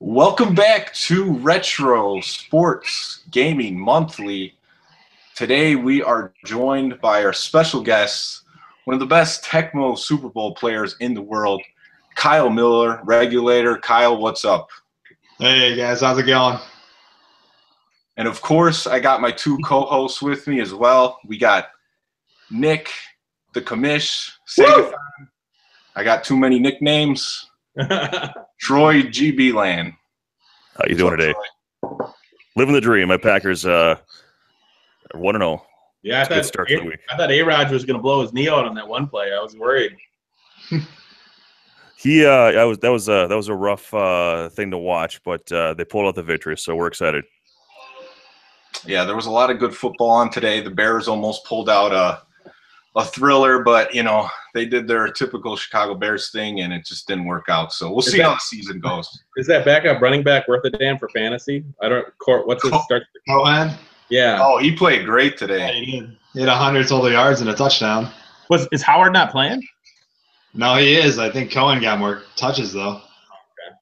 Welcome back to Retro Sports Gaming Monthly. Today we are joined by our special guest, one of the best Tecmo Super Bowl players in the world, Kyle Miller, Regulator. Kyle, what's up? Hey guys, how's it going? And of course, I got my two co-hosts with me as well. We got Nick, the Commish, Segathon. I got too many nicknames. TroyGBLAN. How you doing today? Living the dream. My Packers 1-0. Yeah, I thought A-Rod was going to blow his knee out on that one play. I was worried. That was a rough thing to watch, but they pulled out the victory, so we're excited. Yeah, there was a lot of good football on today. The Bears almost pulled out a thriller, but you know they did their typical Chicago Bears thing, and it just didn't work out. So we'll see how the season goes. Is that backup running back worth a damn for fantasy? I don't. What's his start? Cohen? Yeah. Oh, he played great today. Yeah, he did. He had 100 total yards and a touchdown. Is Howard not playing? No, he is. I think Cohen got more touches though. Okay.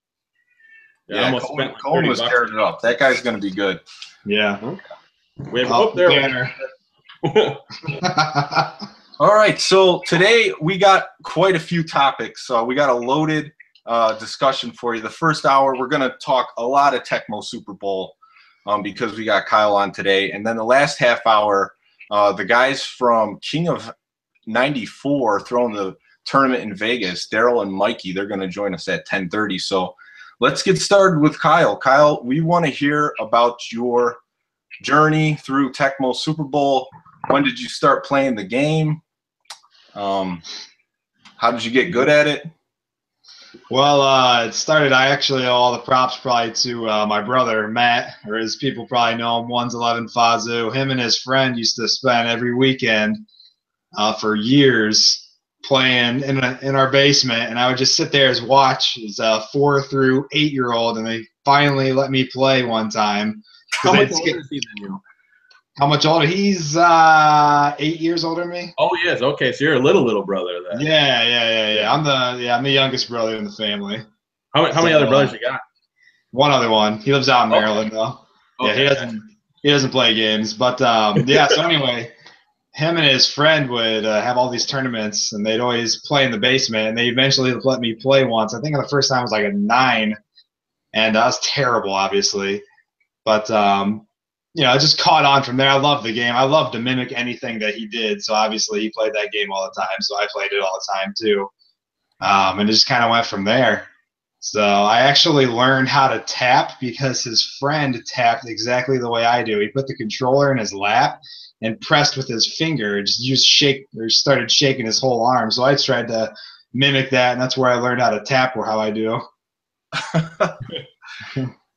Yeah, Cohen was tearing it up. That guy's going to be good. Yeah. Okay. We have there. Banner. All right, so today we got quite a few topics. We got a loaded discussion for you. The first hour, we're going to talk a lot of Tecmo Super Bowl because we got Kyle on today. And then the last half hour, the guys from King of 94 throwing the tournament in Vegas, Darrell and Mikey, they're going to join us at 10:30. So let's get started with Kyle. Kyle, we want to hear about your journey through Tecmo Super Bowl. When did you start playing the game? How did you get good at it? Well, it started, I actually owe all the props probably to my brother, Matt, or as people probably know him, 111 Fazoo. Him and his friend used to spend every weekend for years playing in our basement, and I would just sit there as watch as a 4 through 8-year-old, and they finally let me play one time. How much older is he than you? How much older? He's 8 years older than me. Oh, yes. Okay, so you're a little brother then. Yeah. I'm the youngest brother in the family. How many other brothers you got? One other one. He lives out in Maryland though. Okay. Yeah, he doesn't play games, but yeah. So anyway, him and his friend would have all these tournaments, and they'd always play in the basement. And they eventually let me play once. I think the first time was like a 9, and I was terrible, obviously. But you know, I just caught on from there. I loved the game. I loved to mimic anything that he did. So obviously he played that game all the time. So I played it all the time too. And it just kind of went from there. So I actually learned how to tap because his friend tapped exactly the way I do. He put the controller in his lap and pressed with his finger. Started shaking his whole arm. So I tried to mimic that, and that's where I learned how to tap or how I do.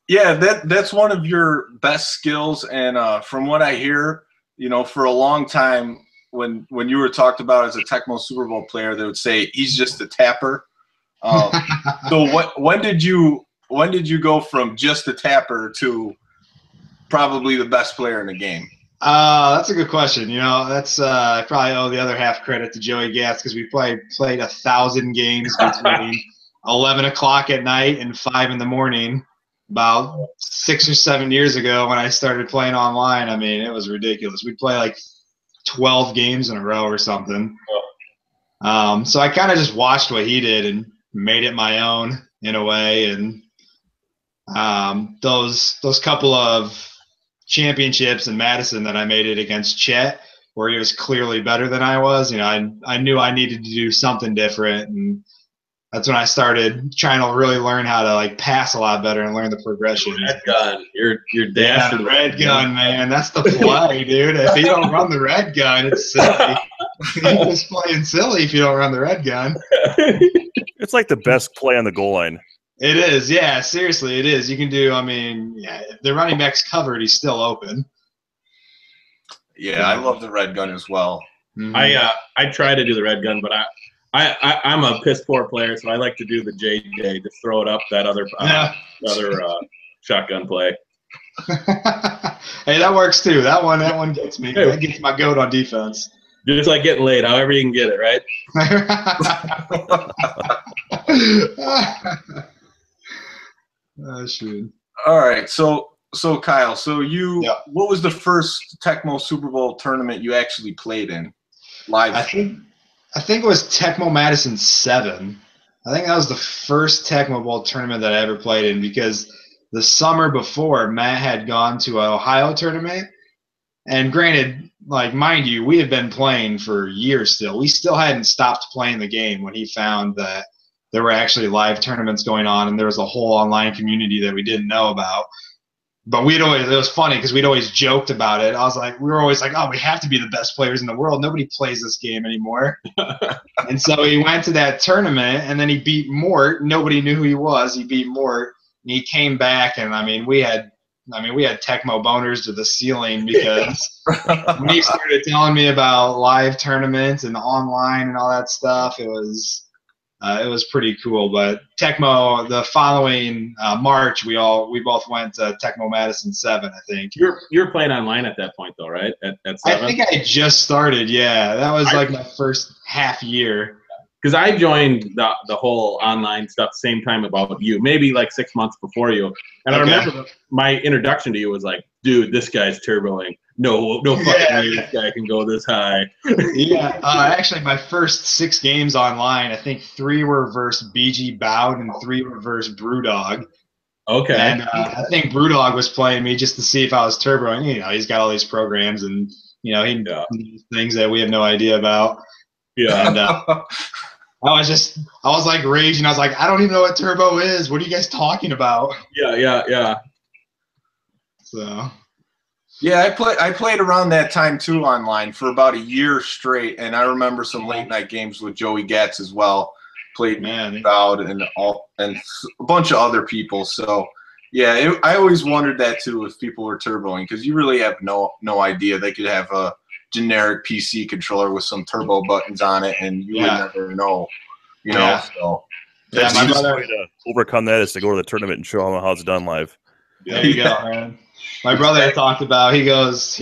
Yeah, that's one of your best skills, and from what I hear, you know, for a long time when you were talked about as a Tecmo Super Bowl player, they would say he's just a tapper. So when did you go from just a tapper to probably the best player in the game? That's a good question. You know, that's I probably owe the other half credit to Joey Gatz because we played 1,000 games between 11 o'clock at night and 5 in the morning. About 6 or 7 years ago when I started playing online. I mean, it was ridiculous. We'd play like 12 games in a row or something. So I kind of just watched what he did and made it my own in a way. And those couple of championships in Madison that I made it against Chet, where he was clearly better than I was, you know, I knew I needed to do something different, and that's when I started trying to really learn how to like pass a lot better and learn the progression. Red gun, you're dashing. Yeah, red gun, man. That's the play, dude. If you don't run the red gun, it's silly. You're just playing silly if you don't run the red gun. It's like the best play on the goal line. It is, yeah. Seriously, it is. You can do. I mean, yeah, if the running back's covered, he's still open. Yeah, I love the red gun as well. Mm-hmm. I try to do the red gun, but I'm a piss poor player, so I like to do the JJ, just throw it up that other shotgun play. Hey, that works too. That one gets me. That gets my goat on defense. Just like getting laid, however you can get it, right? Shoot. All right, so Kyle, so Yeah. what was the first Tecmo Super Bowl tournament you actually played in live? I think it was Tecmo Madison 7. I think that was the first Tecmo Bowl tournament that I ever played in, because the summer before, Matt had gone to an Ohio tournament. And granted, like, mind you, we had been playing for years still. We still hadn't stopped playing the game when he found that there were actually live tournaments going on, and there was a whole online community that we didn't know about. But it was funny because we'd always joked about it. We were always like, oh, we have to be the best players in the world. Nobody plays this game anymore. And so he went to that tournament, and then he beat Mort. Nobody knew who he was. He beat Mort, and he came back, and we had Tecmo boners to the ceiling, because when he started telling me about live tournaments and online and all that stuff, it was pretty cool. But Tecmo, the following March, we both went to Tecmo Madison 7, I think. You were playing online at that point, though, right? At 7? I think I just started. Yeah, that was like my first half year. Because I joined the whole online stuff same time about you, maybe like 6 months before you. And Okay. I remember my introduction to you was like, dude, this guy's turboing. No fucking way this guy can go this high. Yeah, actually, my first 6 games online, I think 3 were versus BG Bowd and 3 were versus Brewdog. Okay. And I think Brewdog was playing me just to see if I was turboing. You know, he's got all these programs, and he knows things that we have no idea about. Yeah. And I was like raging. I was like, I don't even know what turbo is. What are you guys talking about? Yeah. So. Yeah, I played around that time too online for about a year straight, and I remember some late night games with Joey Gatz as well. Played Dowd and a bunch of other people. So yeah, I always wondered that too, if people were turboing, because you really have no idea. They could have a generic PC controller with some turbo buttons on it, and you would never know. You know, so that's the easiest way to overcome that is to go to the tournament and show them how it's done live. There you go, man. My brother talked about, he was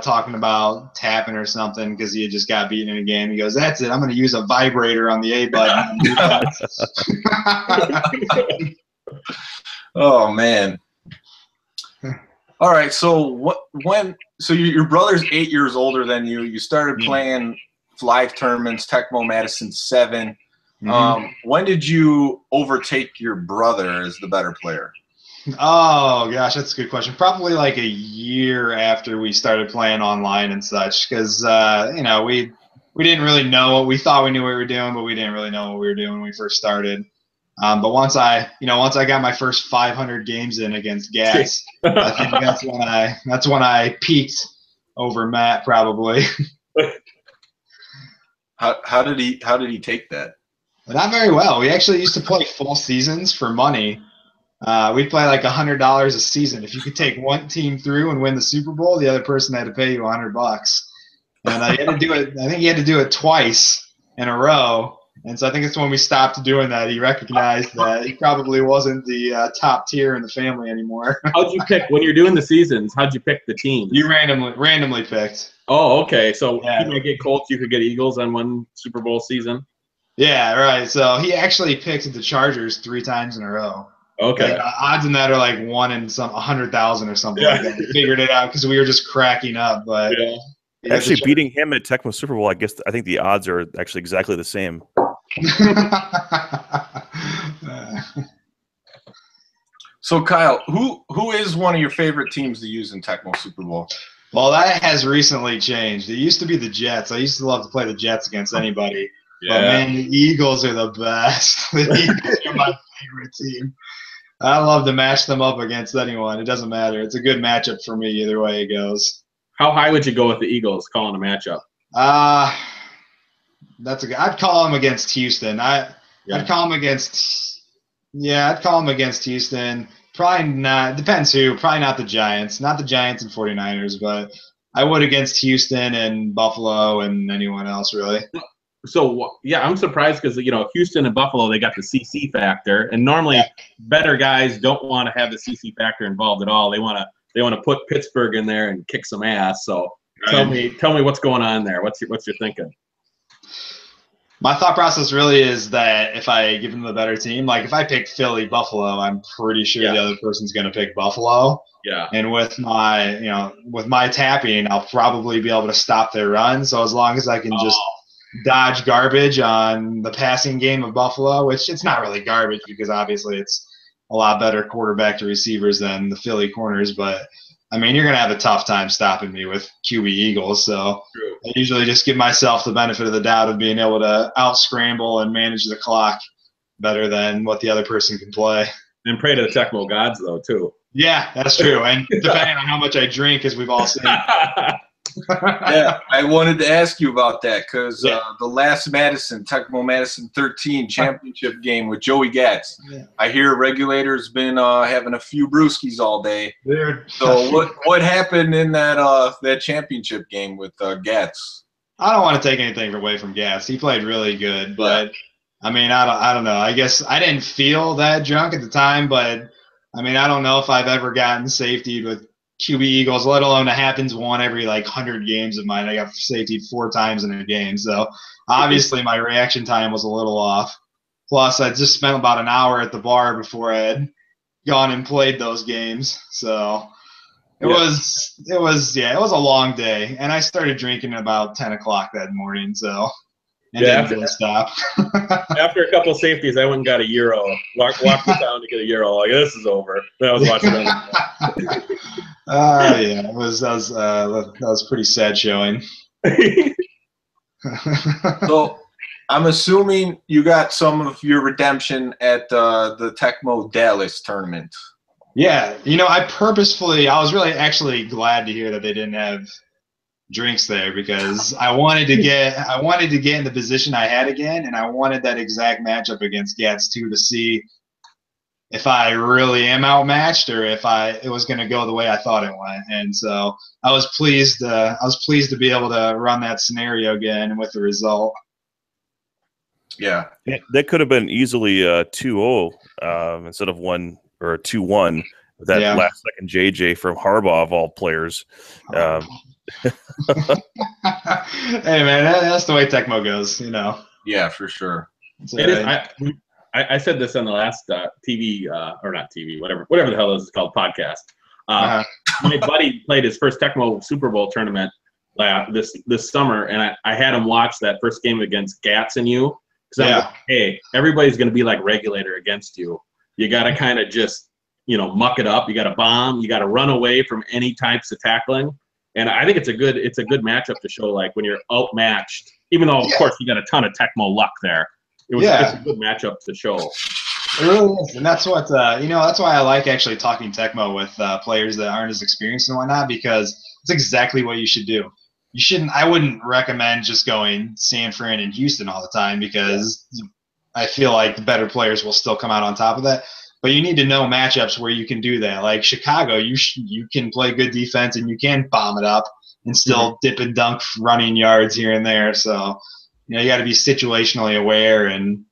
talking about tapping or something because he had just got beaten in a game. He goes, that's it. I'm going to use a vibrator on the A button. Oh, man. All right. So your brother's 8 years older than you. You started playing live tournaments, Tecmo Madison 7. Mm-hmm. When did you overtake your brother as the better player? Oh gosh, that's a good question. Probably like a year after we started playing online and such, because we didn't really know what we thought we knew what we were doing, but we didn't really know what we were doing when we first started. But once I got my first 500 games in against Gas, I think that's when I peaked over Matt probably. How did he take that? Not very well. We actually used to play full seasons for money. We'd play like $100 a season. If you could take one team through and win the Super Bowl, the other person had to pay you $100. And you had to do it. I think you had to do it twice in a row. And so I think it's when we stopped doing that. He recognized that he probably wasn't the top tier in the family anymore. How'd you pick when you're doing the seasons? How'd you pick the team? You randomly picked. Oh, okay. So you might get Colts. You could get Eagles on one Super Bowl season. Yeah, right. So he actually picked the Chargers 3 times in a row. Okay. Like, odds in that are like 1 in 100,000 or something like that. We figured it out because we were just cracking up. But actually, beating him at Tecmo Super Bowl, I think the odds are actually exactly the same. So Kyle, who is one of your favorite teams to use in Tecmo Super Bowl? Well, that has recently changed. It used to be the Jets. I used to love to play the Jets against anybody. Yeah. But man, the Eagles are the best. The Eagles are my favorite team. I love to match them up against anyone. It doesn't matter. It's a good matchup for me either way it goes. How high would you go with the Eagles calling a matchup? That's a good. I'd call them against Houston. I'd call them against. Yeah, I'd call them against Houston. Probably not. Depends who. Probably not the Giants. Not the Giants and 49ers, but I would against Houston and Buffalo and anyone else really. So yeah, I'm surprised because Houston and Buffalo, they got the CC factor, and normally better guys don't want to have the CC factor involved at all. They want to put Pittsburgh in there and kick some ass. So tell me what's going on there. What's your thinking? My thought process really is that if I give them a better team, like if I pick Philly, Buffalo, I'm pretty sure the other person's going to pick Buffalo. Yeah. And with my tapping, I'll probably be able to stop their run. So as long as I can just dodge garbage on the passing game of Buffalo, which it's not really garbage because obviously it's a lot better quarterback to receivers than the Philly corners, but I mean, you're going to have a tough time stopping me with QB Eagles. So True. I usually just give myself the benefit of the doubt of being able to out-scramble and manage the clock better than what the other person can play. And pray to the Tecmo gods, though, too. Yeah, that's true. And depending on how much I drink, as we've all seen. Yeah, I wanted to ask you about that because the last Tecmo Madison 13 championship game with Joey Gatz. Yeah. I hear Regulator's been having a few brewskis all day. Dude. So what happened in that championship game with Gatz? I don't want to take anything away from Gatz. He played really good, but I mean, I don't know. I guess I didn't feel that drunk at the time, but I mean, I don't know if I've ever gotten safetied with QB Eagles, let alone it happens one every 100 games of mine. I got safetied 4 times in a game. So obviously my reaction time was a little off. Plus I just spent about an hour at the bar before I had gone and played those games. So it was a long day. And I started drinking at about 10 o'clock that morning. So it didn't really stop. After a couple of safeties, I went and got a Euro. Walked to town to get a Euro. Like, this is over. Then I was watching it. That was pretty sad showing. So I'm assuming you got some of your redemption at the Tecmo Dallas tournament. Yeah, I was really actually glad to hear that they didn't have drinks there because I wanted to get in the position I had again, and I wanted that exact matchup against Gatz too to see if I really am outmatched or if it was going to go the way I thought it went. And so I was pleased to be able to run that scenario again with the result. Yeah, that could have been easily 2-0 instead of 1 or 2-1. That last second JJ from Harbaugh of all players. Hey man, that's the way Tecmo goes, Yeah, for sure. It is. I said this on the last TV or not TV, whatever the hell this is called, podcast. My buddy played his first Tecmo Super Bowl tournament this summer, and I had him watch that first game against Gatz and you. Because I'm like, hey, everybody's going to be like Regulator against you. You got to kind of just muck it up. You got to bomb. You got to run away from any types of tackling. And I think it's a good matchup to show when you're outmatched. Even though of course you got a ton of Tecmo luck there. It's a good matchup to show. It really is, and that's what that's why I like actually talking Tecmo with players that aren't as experienced and whatnot, because it's exactly what you should do. I wouldn't recommend just going San Fran and Houston all the time because I feel like the better players will still come out on top of that. But you need to know matchups where you can do that. Like Chicago, you can play good defense and you can bomb it up and still dip and dunk running yards here and there. So, you got to be situationally aware, and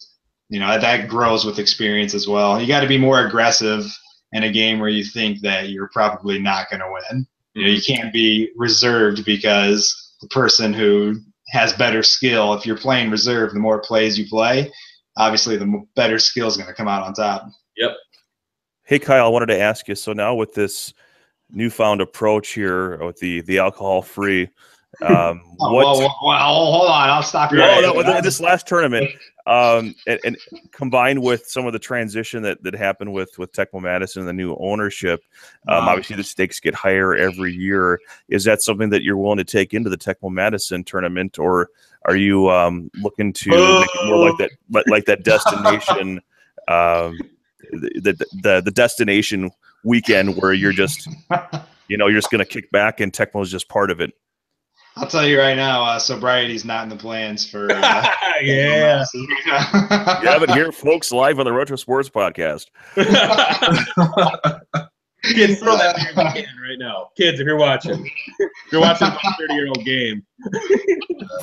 that grows with experience as well. You got to be more aggressive in a game where you think that you're probably not going to win. You can't be reserved because the person who has better skill, if you're playing reserve, the more plays you play, obviously the better skill is going to come out on top. Yep. Hey, Kyle, I wanted to ask you, so now with this newfound approach here with the alcohol-free, well, hold on, I'll stop you. This last tournament, and combined with some of the transition that happened with Tecmo Madison and the new ownership, obviously the stakes get higher every year. Is that something that you're willing to take into the Tecmo Madison tournament, or are you looking to make it more like that destination, the destination weekend where you're just you're just going to kick back and Tecmo is just part of it? I'll tell you right now, sobriety's not in the plans for. You have it here, folks, live on the Retro Sports Podcast. Kids, throw that in your can right now. Kids, if you're watching, a 30-year-old game.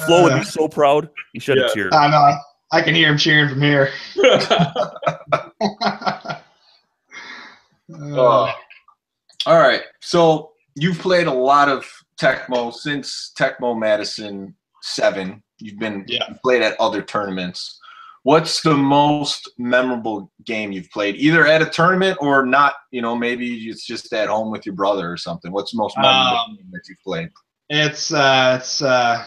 Flo would be so proud. He shed a tear. I know. I can hear him cheering from here. All right. So you've played a lot of Tecmo since Tecmo Madison 7. You've been Yeah. you played at other tournaments. What's the most memorable game you've played, either at a tournament or not? Maybe it's just at home with your brother or something. What's the most memorable game that you've played? It's a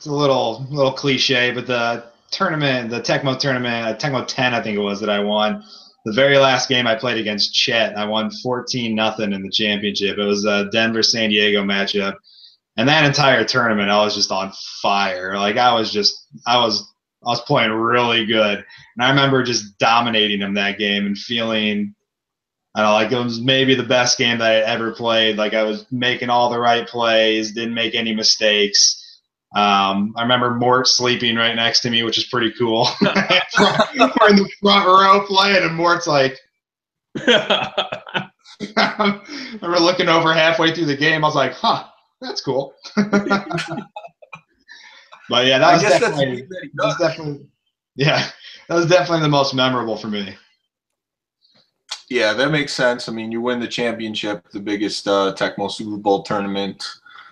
little cliche, but the Tecmo tournament, Tecmo 10, I think it was, that I won. The very last game I played against Chet, I won 14-0 in the championship. It was a Denver-San Diego matchup, and that entire tournament, I was just on fire. Like I was playing really good, and I remember just dominating him that game and feeling, I don't know, like it was maybe the best game that I ever played. Like I was making all the right plays, didn't make any mistakes. I remember Mort sleeping right next to me, which is pretty cool. We're in the front row playing, and Mort's like, I remember looking over halfway through the game. I was like, huh, that's cool. But yeah, that was definitely the most memorable for me. Yeah, that makes sense. I mean, you win the championship, the biggest Tecmo Super Bowl tournament.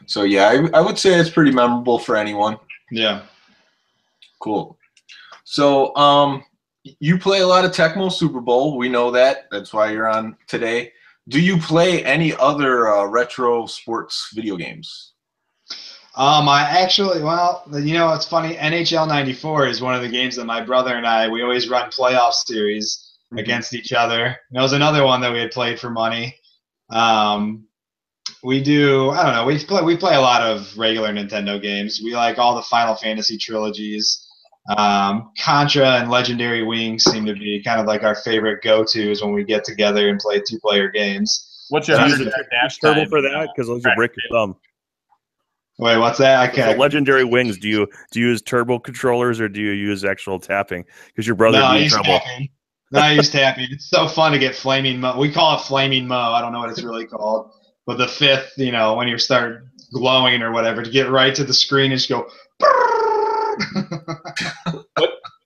So yeah, I would say it's pretty memorable for anyone. Yeah. Cool. So you play a lot of Tecmo Super Bowl. We know that. That's why you're on today. Do you play any other retro sports video games? It's funny. NHL 94 is one of the games that my brother and we always run playoff series against each other. And that was another one that we had played for money. We play a lot of regular Nintendo games. We like all the Final Fantasy trilogies. Contra and Legendary Wings seem to be kind of like our favorite go-tos when we get together and play 2-player games. What's your 100 dash turbo time for that? Because those will break your thumb. Wait, what's that? I can't. So Legendary Wings. Do you use turbo controllers or do you use actual tapping? Because your brother would be in trouble. Tapping. No, I use tapping. It's so fun to get flaming mo. We call it flaming mo. I don't know what it's really called. But the 5th, when you start glowing or whatever, to get right to the screen and just go.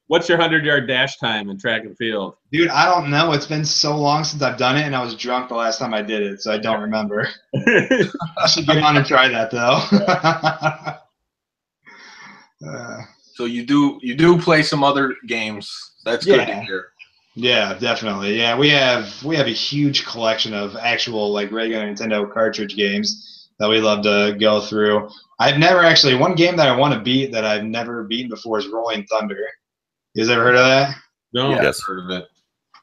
What's your 100-yard dash time in track and field? Dude, I don't know. It's been so long since I've done it, and I was drunk the last time I did it, so I don't remember. I should get on and try that, though. So you do play some other games. That's good to hear. Yeah, definitely. Yeah, we have a huge collection of actual regular Nintendo cartridge games that we love to go through. I've never actually, one game that I want to beat that I've never beaten before is Rolling Thunder. You guys ever heard of that? No. Yeah, yes. I've heard of it.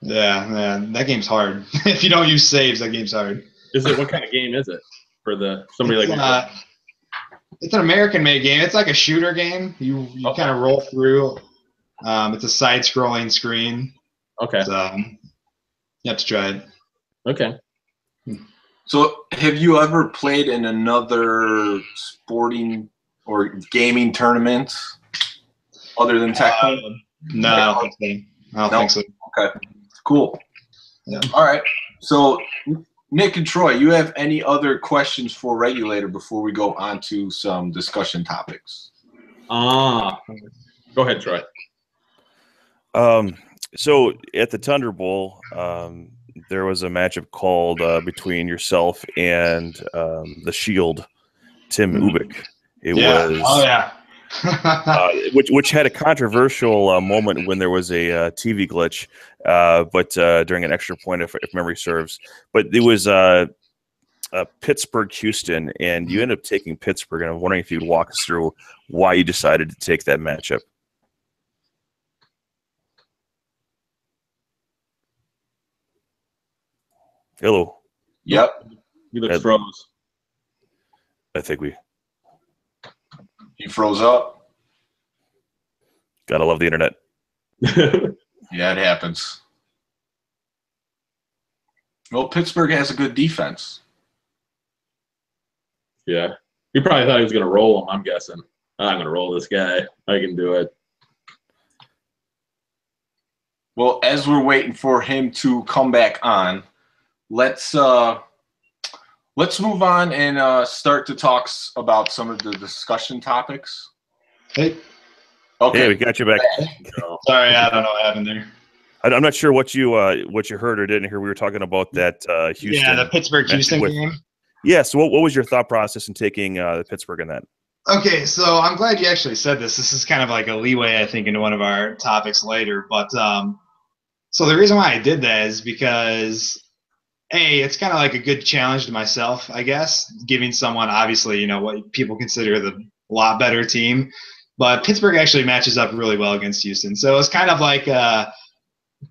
Yeah, man, that game's hard. If you don't use saves, that game's hard. What kind of game is it for somebody like? It's an American-made game. It's like a shooter game. You kind of roll through. It's a side-scrolling screen. Okay. So you have to try it. Okay. So have you ever played in another sporting or gaming tournament other than Tecmo? No, I don't think so. Okay. Cool. Yeah. All right. So Nick and Troy, you have any other questions for Regulator before we go on to some discussion topics? Go ahead, Troy. So at the Thunder Bowl, there was a matchup called between yourself and the Shield, Tim Ubik. It was. Oh yeah. which had a controversial moment when there was a TV glitch, but during an extra point, if memory serves. But it was Pittsburgh, Houston, and you ended up taking Pittsburgh. And I'm wondering if you'd walk us through why you decided to take that matchup. Hello. Yep. You look froze. I think he froze up. Gotta love the internet. Yeah, it happens. Well, Pittsburgh has a good defense. Yeah. He probably thought he was going to roll him, I'm guessing. I'm going to roll this guy. I can do it. Well, as we're waiting for him to come back on, let's move on and start to talk about some of the discussion topics. Hey. Okay. Hey, we got you back. Sorry, I don't know what happened there. I'm not sure what you heard or didn't hear. We were talking about that Houston. Yeah, the Pittsburgh-Houston game. Yeah, so what was your thought process in taking Pittsburgh in that? Okay, so I'm glad you actually said this. This is kind of like a leeway, I think, into one of our topics later. But so the reason why I did that is because, A, it's kind of like a good challenge to myself, I guess, giving someone, obviously, you know, what people consider the lot better team. But Pittsburgh actually matches up really well against Houston. So it's kind of like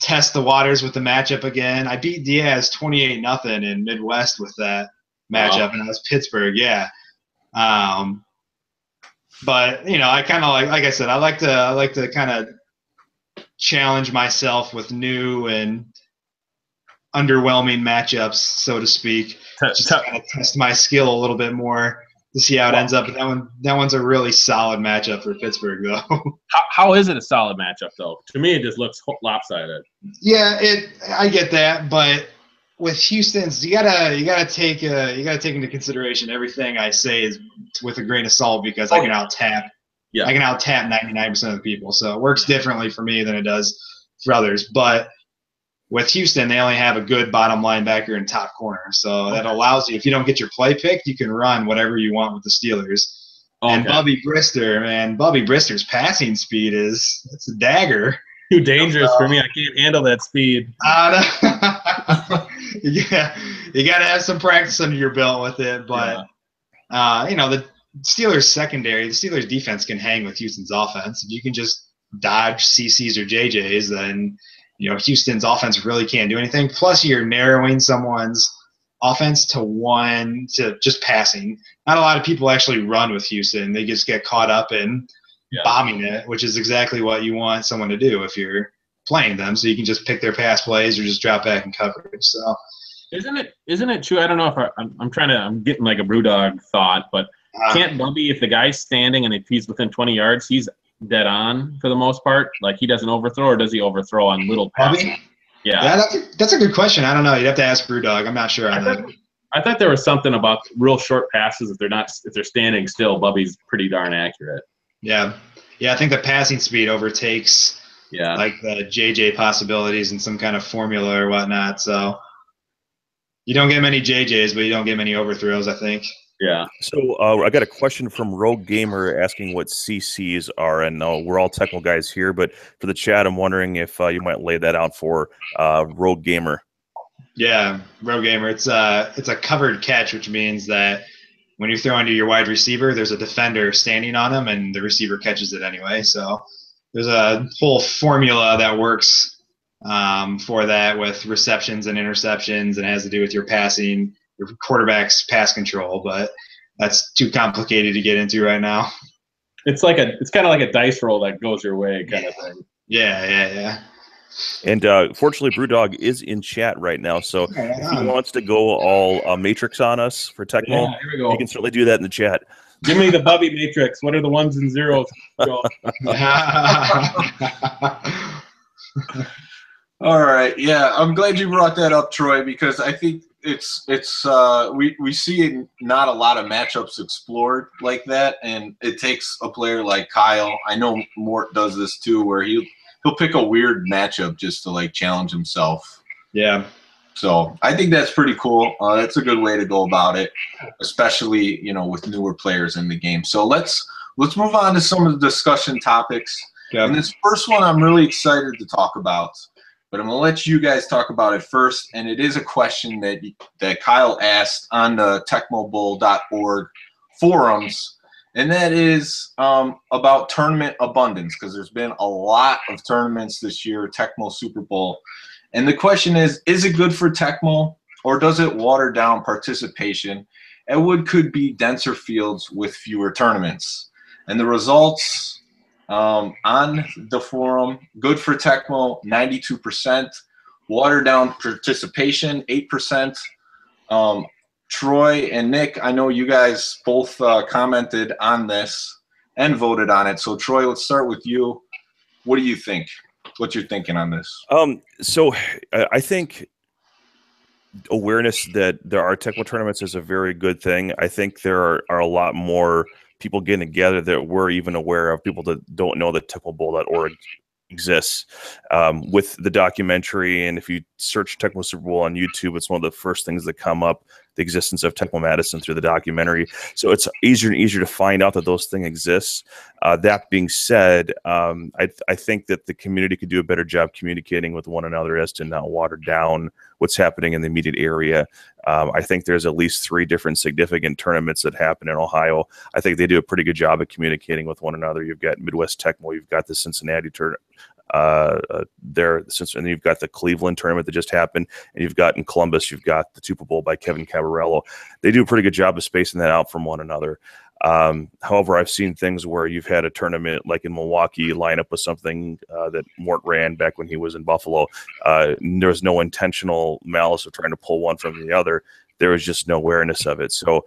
test the waters with the matchup again. I beat Diaz 28-0 in Midwest with that matchup, and it was Pittsburgh, yeah. But you know, I kind of like I said, I like to kind of challenge myself with new and underwhelming matchups, so to speak, just to kind of test my skill a little bit more to see how it ends up. But that one's a really solid matchup for Pittsburgh, though. How is it a solid matchup, though? To me, it just looks lopsided. Yeah, I get that, but with Houston's, you gotta take into consideration everything I say is with a grain of salt, because I can out tap 99% of the people. So it works differently for me than it does for others. But with Houston, they only have a good bottom linebacker and top corner, so that allows you, if you don't get your play picked, you can run whatever you want with the Steelers. And Bubby Brister's passing speed it's a dagger. Too dangerous for me. I can't handle that speed. Yeah, you got to have some practice under your belt with it. But you know, the Steelers secondary, the Steelers defense can hang with Houston's offense. If you can just dodge CCs or JJs, then you know Houston's offense really can't do anything. Plus, you're narrowing someone's offense to just passing. Not a lot of people actually run with Houston. They just get caught up in bombing it, which is exactly what you want someone to do if you're playing them. So you can just pick their pass plays or just drop back in coverage. So isn't it true? I don't know if I'm getting like a Brewdog thought, but can't Bubby, if the guy's standing and if he's within 20 yards, he's dead on for the most part? Like he doesn't overthrow, or does he overthrow on little passes? Bubby? Yeah, that's a good question. I don't know. You'd have to ask Brewdog. I'm not sure on that. I thought there was something about real short passes. If they're standing still, Bubby's pretty darn accurate. Yeah. I think the passing speed overtakes like the JJ possibilities in some kind of formula or whatnot. So you don't get many JJs, but you don't get many overthrows, I think. Yeah. So I got a question from Rogue Gamer asking what CCs are, and we're all Tecmo guys here, but for the chat, I'm wondering if you might lay that out for Rogue Gamer. Yeah, Rogue Gamer. It's a covered catch, which means that when you're throwing to your wide receiver, there's a defender standing on him, and the receiver catches it anyway. So there's a whole formula that works for that with receptions and interceptions, and it has to do with your passing, your quarterback's pass control. But that's too complicated to get into right now. It's kind of like a dice roll that goes your way kind of thing. Yeah. And fortunately, Brewdog is in chat right now, so if he wants to go all Matrix on us for Tecmo, here we go. He can certainly do that in the chat. Give me the Bubby Matrix. What are the ones and zeros? All right, yeah, I'm glad you brought that up, Troy, because I think we see not a lot of matchups explored like that, and it takes a player like Kyle. I know Mort does this too, where he'll pick a weird matchup just to like challenge himself. Yeah. So I think that's pretty cool. That's a good way to go about it, especially with newer players in the game. So let's move on to some of the discussion topics. Yeah. And this first one I'm really excited to talk about, but I'm gonna let you guys talk about it first. And it is a question that Kyle asked on the TecmoBowl.org forums. And that is about tournament abundance, because there's been a lot of tournaments this year, Tecmo Super Bowl. And the question is it good for Tecmo, or does it water down participation? And what could be denser fields with fewer tournaments? And the results on the forum, good for Tecmo, 92%. Water down participation, 8%. Troy and Nick, I know you guys both commented on this and voted on it. So, Troy, let's start with you. What do you think? What you're thinking on this? So I think awareness that there are Tecmo tournaments is a very good thing. I think there are a lot more people getting together that we're even aware of, people that don't know that TecmoBowl.org exists. With the documentary, and if you search Tecmo Super Bowl on YouTube, it's one of the first things that come up. the existence of Tecmo Madison through the documentary. So it's easier and easier to find out that those things exist. That being said, I think that the community could do a better job communicating with one another as to not water down what's happening in the immediate area. I think there's at least 3 different significant tournaments that happen in Ohio. I think they do a pretty good job of communicating with one another. You've got Midwest Tecmo, you've got the Cincinnati tournament there, and you've got the Cleveland tournament that just happened, and you've got in Columbus, you've got the Super Bowl by Kevin Cabarello. They do a pretty good job of spacing that out from one another. However, I've seen things where you've had a tournament like in Milwaukee line up with something that Mort ran back when he was in Buffalo. There was no intentional malice of trying to pull one from the other. There was just no awareness of it. So,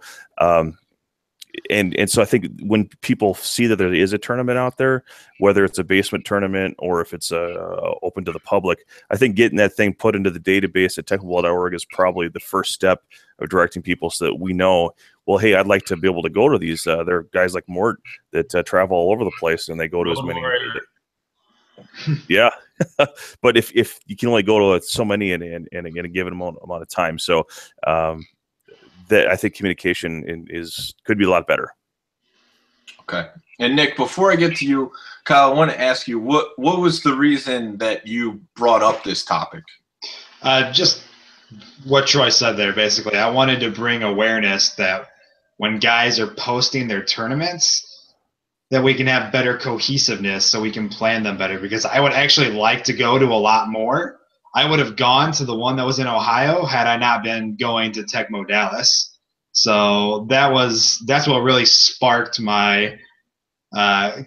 and so I think when people see that there is a tournament out there, whether it's a basement tournament or if it's open to the public, I think getting that thing put into the database at techmoball.org is probably the first step of directing people so that we know, well, hey, I'd like to be able to go to these. There are guys like Mort that travel all over the place, and they go to as many. Yeah, but if you can only go to so many in a given amount of time, so that I think communication could be a lot better. Okay. And Nick, before I get to you, Kyle, I want to ask you what was the reason that you brought up this topic? Just what Troy said there. Basically, I wanted to bring awareness that when guys are posting their tournaments, that we can have better cohesiveness so we can plan them better, because I would actually like to go to a lot more. I would have gone to the one that was in Ohio had I not been going to Tecmo Dallas. So that's what really sparked my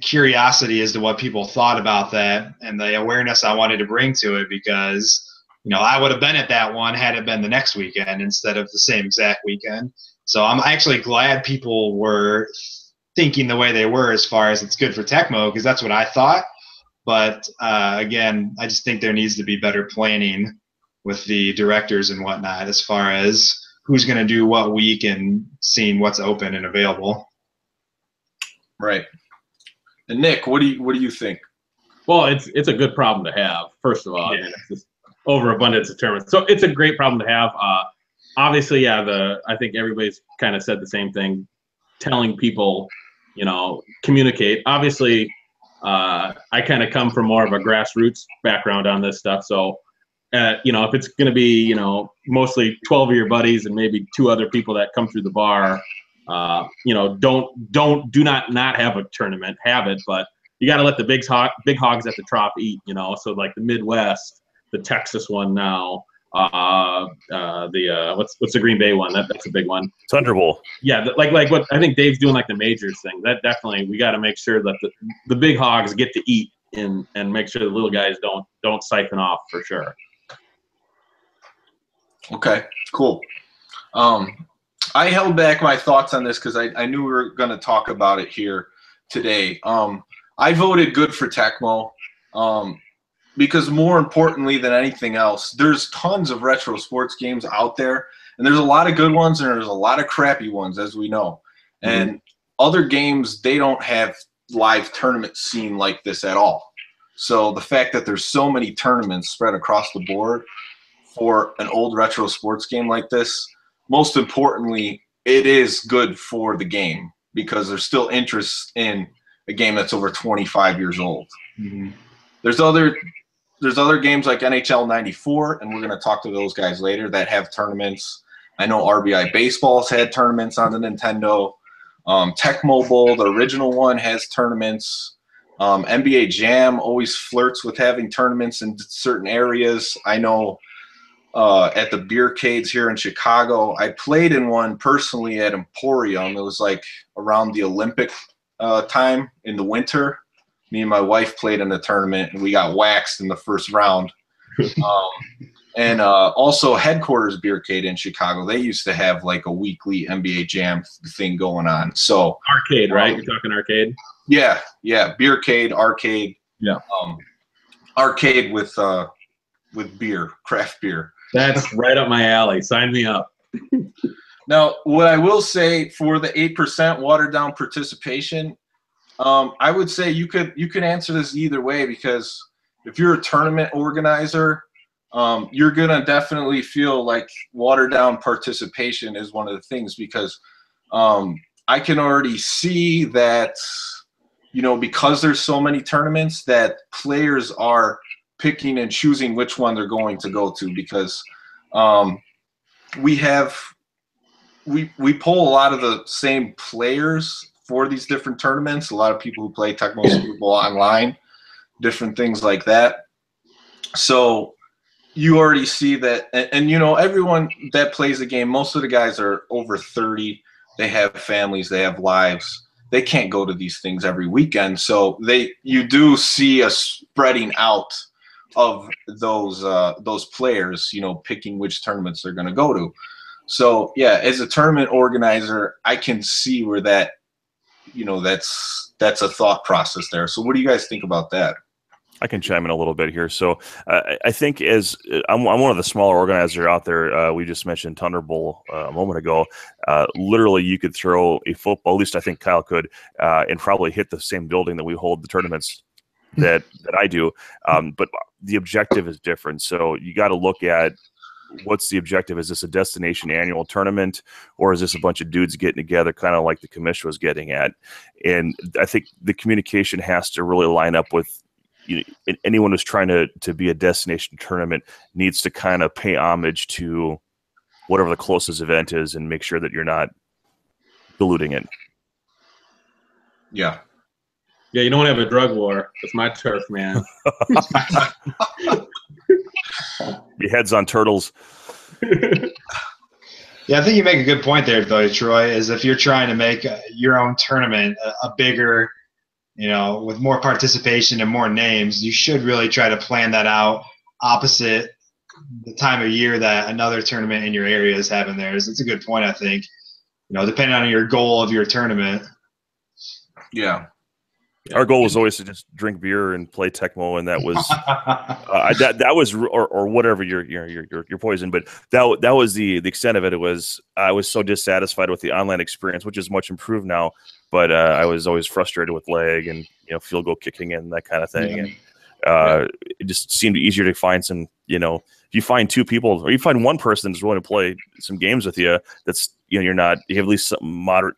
curiosity as to what people thought about that and the awareness I wanted to bring to it, because I would have been at that one had it been the next weekend instead of the same exact weekend. So I'm actually glad people were thinking the way they were as far as it's good for Tecmo, because that's what I thought. But again, I just think there needs to be better planning with the directors and whatnot as far as who's going to do what week and seeing what's open and available. Right. And Nick, what do you think? Well, it's a good problem to have. First of all, it's just overabundance of tournaments. So it's a great problem to have. Obviously, I think everybody's kind of said the same thing. Telling people, communicate. Obviously. I kind of come from more of a grassroots background on this stuff. So, if it's going to be, mostly 12 of your buddies and maybe 2 other people that come through the bar, do not have a tournament, have it, but you got to let the big hogs at the trough eat, so like the Midwest, the Texas one now, what's the Green Bay one? That's a big one. Thunder Bowl. Yeah, like what I think Dave's doing, like the majors thing. That definitely we got to make sure that the big hogs get to eat and make sure the little guys don't siphon off for sure. Okay, cool. I held back my thoughts on this because I knew we were going to talk about it here today. I voted good for Tecmo. Because more importantly than anything else, there's tons of retro sports games out there, and there's a lot of good ones and there's a lot of crappy ones, as we know. And other games, they don't have live tournament scene like this at all. So the fact that there's so many tournaments spread across the board for an old retro sports game like this, most importantly, it is good for the game because there's still interest in a game that's over 25 years old. There's other games like NHL 94, and we're going to talk to those guys later, that have tournaments. I know RBI Baseball's had tournaments on the Nintendo. Tecmo Bowl, the original one, has tournaments. NBA Jam always flirts with having tournaments in certain areas. I know at the beercades here in Chicago, I played in one personally at Emporium. It was like around the Olympic time in the winter. Me and my wife played in the tournament, and we got waxed in the first round. And also Headquarters Beercade in Chicago, they used to have like a weekly NBA Jam thing going on. So arcade, right? You're talking arcade? Yeah, beercade, arcade. Yeah. Arcade with beer, craft beer. That's right up my alley. Sign me up. Now, what I will say for the 8% watered down participation, I would say you could answer this either way, because if you're a tournament organizer, you're gonna definitely feel like watered down participation is one of the things, because I can already see that, because there's so many tournaments, that players are picking and choosing which one they're going to go to, because we pull a lot of the same players for these different tournaments. A lot of people who play Tecmo Super Bowl online, different things like that. So you already see that, and everyone that plays the game, most of the guys are over 30. They have families, they have lives. They can't go to these things every weekend. So you do see a spreading out of those players, picking which tournaments they're going to go to. So yeah, as a tournament organizer, I can see where that, that's a thought process there. So what do you guys think about that? I can chime in a little bit here. So I think as I'm one of the smaller organizers out there. We just mentioned Thunderbolt a moment ago. Literally, you could throw a football. At least I think Kyle could, and probably hit the same building that we hold the tournaments that I do. But the objective is different. So you got to look at what's the objective. Is this a destination annual tournament, or is this a bunch of dudes getting together, kind of like the commission was getting at? And I think the communication has to really line up with, anyone who's trying to be a destination tournament needs to kind of pay homage to whatever the closest event is and make sure that you're not diluting it. Yeah. Yeah, you don't want to have a drug war. That's my turf, man. Be heads on turtles. Yeah, I think you make a good point there, though, Troy, is if you're trying to make your own tournament a bigger, with more participation and more names, you should really try to plan that out opposite the time of year that another tournament in your area is having theirs. It's a good point, I think, depending on your goal of your tournament. Yeah. Our goal was always to just drink beer and play Tecmo, and that was that was or whatever your poison. But that was the extent of it. It was, I was so dissatisfied with the online experience, which is much improved now. But I was always frustrated with lag and field goal kicking in, that kind of thing. And it just seemed easier to find some. If you find two people or you find one person that's willing to play some games with you, that's you have at least some moderate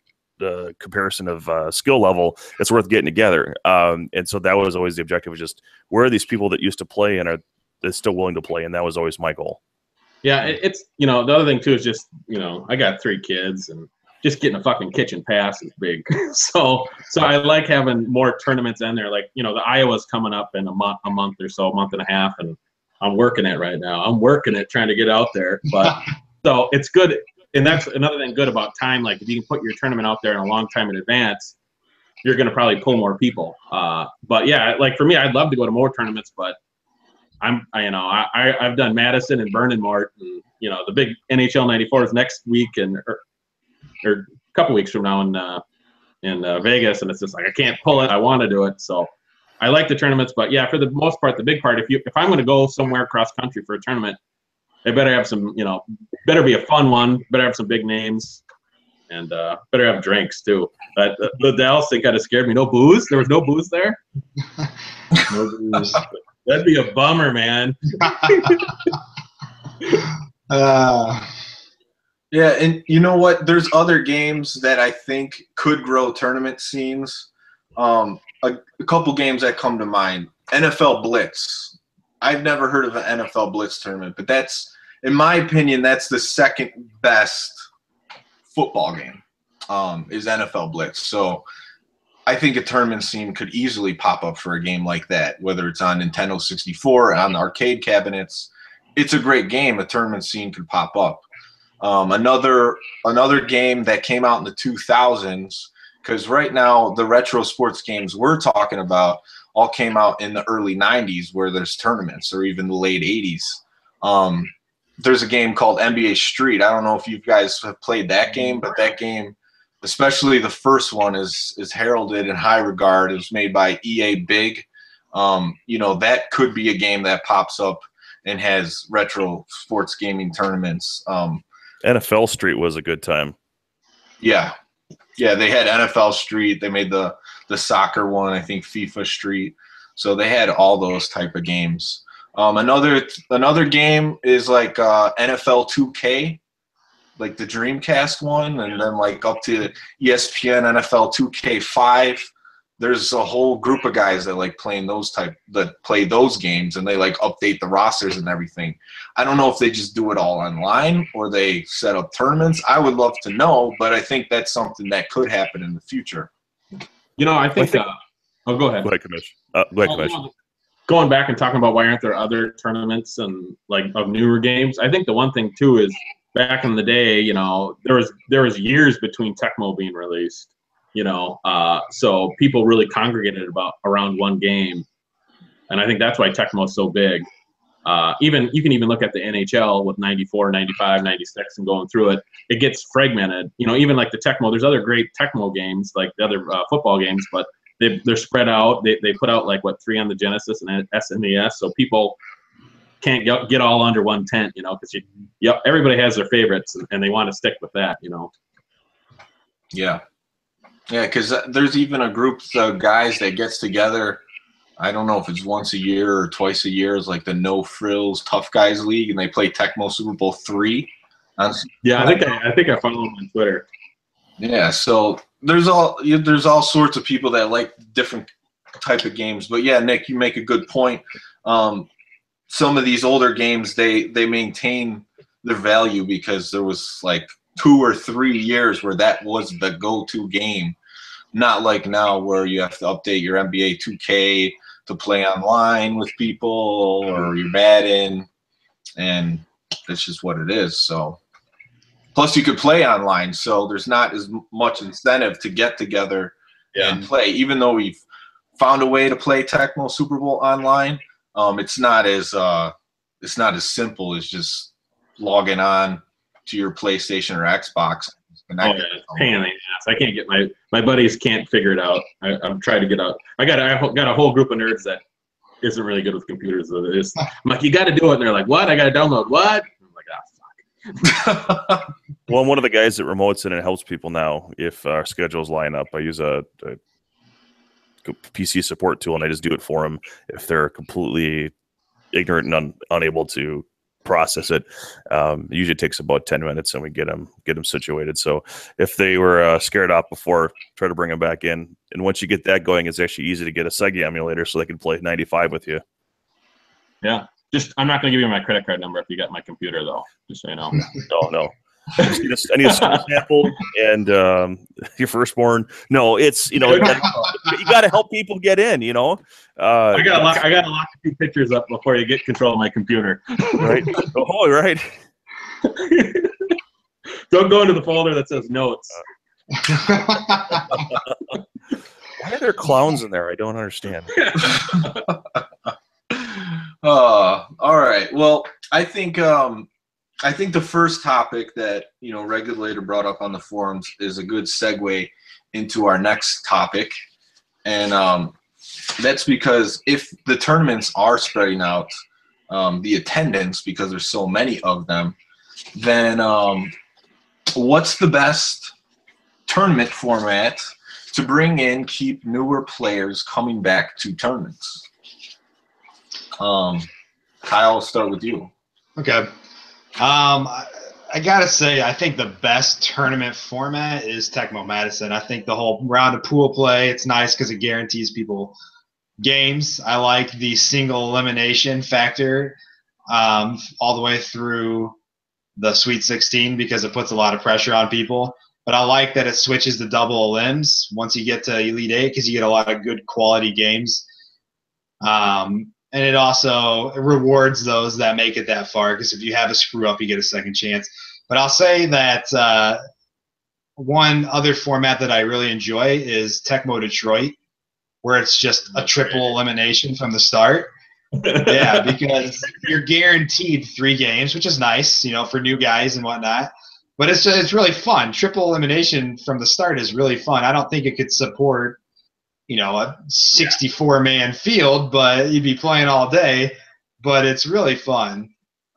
comparison of skill level, it's worth getting together. And so that was always the objective, was just where are these people that used to play and are still willing to play, and that was always my goal. Yeah, it's the other thing too is just I got 3 kids, and just getting a fucking kitchen pass is big. so I like having more tournaments in there. Like the Iowa's coming up in a month or so, a month and a half, and I'm working it right now. I'm working it, trying to get out there. But so it's good. And that's another thing good about time. Like if you can put your tournament out there in a long time in advance, you're going to probably pull more people. But yeah, like for me, I'd love to go to more tournaments, but I've done Madison and Vernon Mart, and the big NHL 94 is next week or a couple weeks from now in Vegas, and it's just like I can't pull it. I want to do it, so I like the tournaments. But yeah, for the most part, the big part, if I'm going to go somewhere cross country for a tournament, they better have some, better be a fun one, better have some big names, and better have drinks too. But the Dallas thing kind of scared me. No booze? There was no booze there? No booze. That'd be a bummer, man. Yeah, and you know what? There's other games that I think could grow tournament scenes. A couple games that come to mind. NFL Blitz. I've never heard of an NFL Blitz tournament, but that's, in my opinion, that's the second best football game, is NFL Blitz. So I think a tournament scene could easily pop up for a game like that, whether it's on Nintendo 64, on the arcade cabinets. It's a great game. A tournament scene could pop up. Another game that came out in the 2000s, because right now the retro sports games we're talking about all came out in the early 90s, where there's tournaments, or even the late 80s. There's a game called NBA Street. I don't know if you guys have played that game, but that game, especially the first one, is heralded in high regard. It was made by EA Big. That could be a game that pops up and has retro sports gaming tournaments. NFL Street was a good time. Yeah, they had NFL Street. They made the soccer one, I think FIFA Street. So they had all those type of games. Another game is like NFL 2K, like the Dreamcast one, and then like up to ESPN NFL 2K5. There's a whole group of guys that like that play those games, and they like update the rosters and everything. I don't know if they just do it all online or they set up tournaments. I would love to know, but I think that's something that could happen in the future. You know, I think. Oh, go ahead. Go ahead, Commissioner. Going back and talking about why aren't there other tournaments and like of newer games? I think the one thing too is back in the day, you know, there was years between Tecmo being released. You know, so people really congregated around one game, and I think that's why Tecmo's so big. Even you can even look at the NHL with 94, 95, 96 and going through it. It gets fragmented. You know, even like the Tecmo, there's other great Tecmo games like the other football games, but they're spread out. They put out like 3 on the Genesis and SNES, so people can't get all under one tent. You know, because everybody has their favorites and they want to stick with that. You know. Yeah. Yeah, because there's even a group of guys that gets together. I don't know if it's once a year or twice a year. It's like the No Frills Tough Guys League, and they play Tecmo Super Bowl 3. Yeah, I think I follow them on Twitter. Yeah, so there's all sorts of people that like different type of games. But yeah, Nick, you make a good point. Some of these older games they maintain their value because there was like 2 or 3 years where that was the go-to game. Not like now where you have to update your NBA 2K to play online with people or your Madden, and it's just what it is. So, plus you could play online, so there's not as much incentive to get together and play. Even though we've found a way to play Tecmo Super Bowl online, it's not as simple as just logging on to your PlayStation or Xbox. Oh, yeah, it's a pain in the ass. I can't get my buddies can't figure it out. I'm trying to get out. I got a whole group of nerds that isn't really good with computers. I'm like, you got to do it, and they're like, what? I got to download what? I'm like, fuck. Well, I'm one of the guys that remotes it and helps people now if our schedules line up. I use a PC support tool, and I just do it for them if they're completely ignorant and unable to process it. Usually takes about 10 minutes and we get them situated. So if they were scared off before, try to bring them back in. And once you get that going, it's actually easy to get a Sega emulator so they can play 95 with you. Yeah. I'm not going to give you my credit card number if you got my computer, though, just so you know. No. I need a school sample and your firstborn. No, it's, you got to help people get in, I got to lock a few pictures up before you get control of my computer. Right. Oh, right. Don't go into the folder that says notes. Why are there clowns in there? I don't understand. All right. Well, I think the first topic that Regulator brought up on the forums is a good segue into our next topic, and that's because if the tournaments are spreading out the attendance because there's so many of them, then what's the best tournament format to bring in, keep newer players coming back to tournaments? Kyle, I'll start with you. Okay. I gotta say, I think the best tournament format is Tecmo Madison. I think the whole round of pool play, it's nice because it guarantees people games. I like the single elimination factor all the way through the Sweet 16 because it puts a lot of pressure on people. But I like that it switches to double elims once you get to Elite 8 because you get a lot of good quality games. And it also rewards those that make it that far because if you have a screw up, you get a second chance. But I'll say that one other format that I really enjoy is Tecmo Detroit, where it's just a triple elimination from the start. Yeah, because you're guaranteed 3 games, which is nice, for new guys and whatnot. But it's really fun. Triple elimination from the start is really fun. I don't think it could support a 64-man field, but you'd be playing all day. But it's really fun,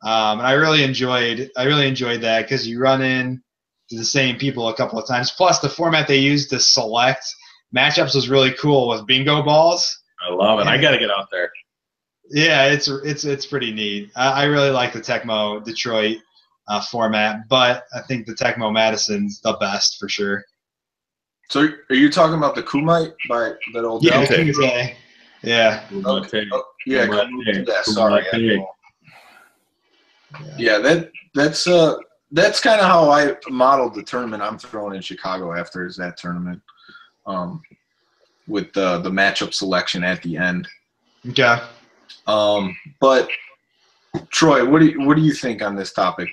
and I really enjoyed that because you run in to the same people a couple of times. Plus, the format they used to select matchups was really cool with bingo balls. I love it. I got to get out there. Yeah, it's pretty neat. I really like the Tecmo Detroit format, but I think the Tecmo Madison's the best for sure. So are you talking about the Kumite by that old? Yeah, Kumite. Yeah. Okay. Oh, yeah. Yeah. Sorry. Yeah. That's kind of how I modeled the tournament I'm throwing in Chicago after is that tournament, with the matchup selection at the end. Okay. But Troy, what do you think on this topic?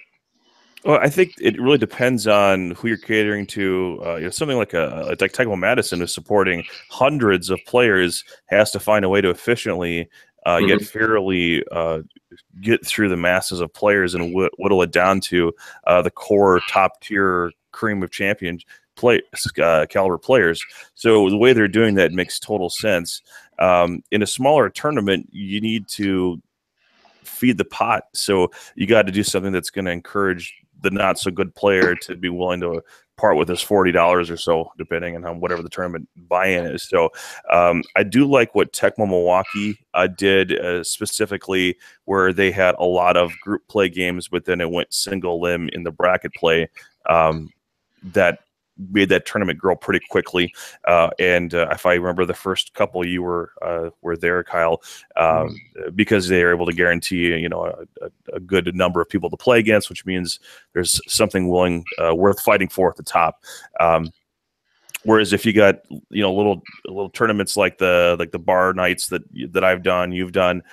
Well, I think it really depends on who you're catering to. Something like Tecmo Madison is supporting hundreds of players, has to find a way to efficiently yet fairly get through the masses of players and whittle it down to the core top tier cream of champions caliber players. So the way they're doing that makes total sense. In a smaller tournament, you need to feed the pot. So you got to do something that's going to encourage the not so good player to be willing to part with his $40 or so, depending on whatever the tournament buy-in is. So I do like what Tecmo Milwaukee did specifically, where they had a lot of group play games, but then it went single limb in the bracket play. That made that tournament grow pretty quickly. And if I remember, the first couple you were there, Kyle, because they were able to guarantee a good number of people to play against, which means there's something worth fighting for at the top. Whereas if you got little tournaments like the bar nights that I've done, you've done,